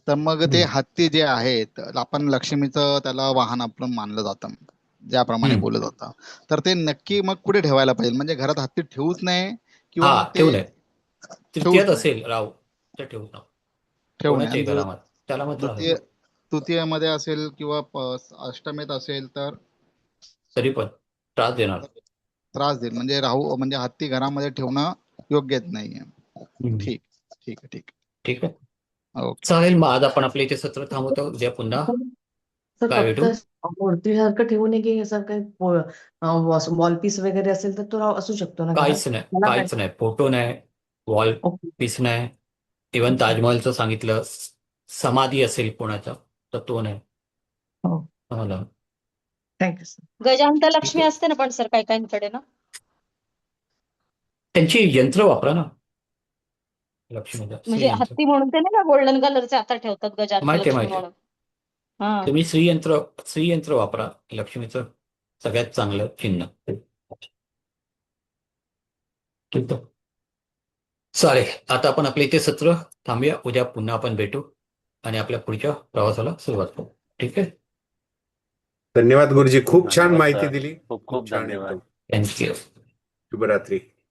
तर मग ते हत्ती जे आहेत आपण लक्ष्मीचं त्याला वाहन आपलं मानलं जातं ज्याप्रमाणे बोलत होता. तर ते नक्की मग कुठे ठेवायला पाहिजे? म्हणजे घरात हत्ती ठेवूच नये किंवा हा, मग ते ठेवू नये. ठेवूच तृतीयात नये? असेल राहू तर ठेवू नका. ठेवू नये. कोणाच्याही आणि घरामध्ये त्याला मग त्रास तृतीय होतो. तृतीयेमध्ये असेल किंवा अष्टमेत असेल तर तरी पण त्रास देणार. त्रास देईल. म्हणजे राहू म्हणजे हत्ती घरामध्ये ठेवणं योग्यच नाहीये. ठीक ठीक आहे ठीक ठीक आहे. ओके. चालेल. मग आज आपण आपल्या इथे सत्र थांबवतो. उद्या पुन्हा सर काय भेटू? फक्त मूर्तीसारखं ठेवू नये की असं काही वॉल पीस वगैरे असेल तर तो असू शकतो ना घरात? काहीच नाही. मला काहीच नाही. फोटो नाही. Wall okay. पीस नाही. इव्हन ताजमहलचं सांगितलं. समाधी असेल कोणाचा तर तो नाही. हो. मला थँक्यू सर. गजांत लक्ष्मी असते ना पण सर काही काहींकडे ना. त्यांची यंत्र वापरा ना लक्ष्मीला. म्हणजे श्रीयंत्र. हत्ती म्हणून ते नाही का गोल्डन कलरचे आता ठेवतात गजांत माहिती आहे, लक्ष्मी माहिती आहे. म्हणून. हा. तुम्ही श्रीयंत्र वापरा. लक्ष्मीचं सगळ्यात चांगलं चिन्ह. ठीक आहे. चालेल. आता आपण आपल्या इथे सत्र थांबूया. उद्या पुन्हा आपण भेटू आणि आपल्या पुढच्या प्रवासाला सुरुवात करू. ठीक आहे. धन्यवाद गुरुजी. खूप छान धन्यवाद माहिती सर. दिली. खूप खूप खूप छान धन्यवाद. एकदम. थँक्यू. शुभरात्री.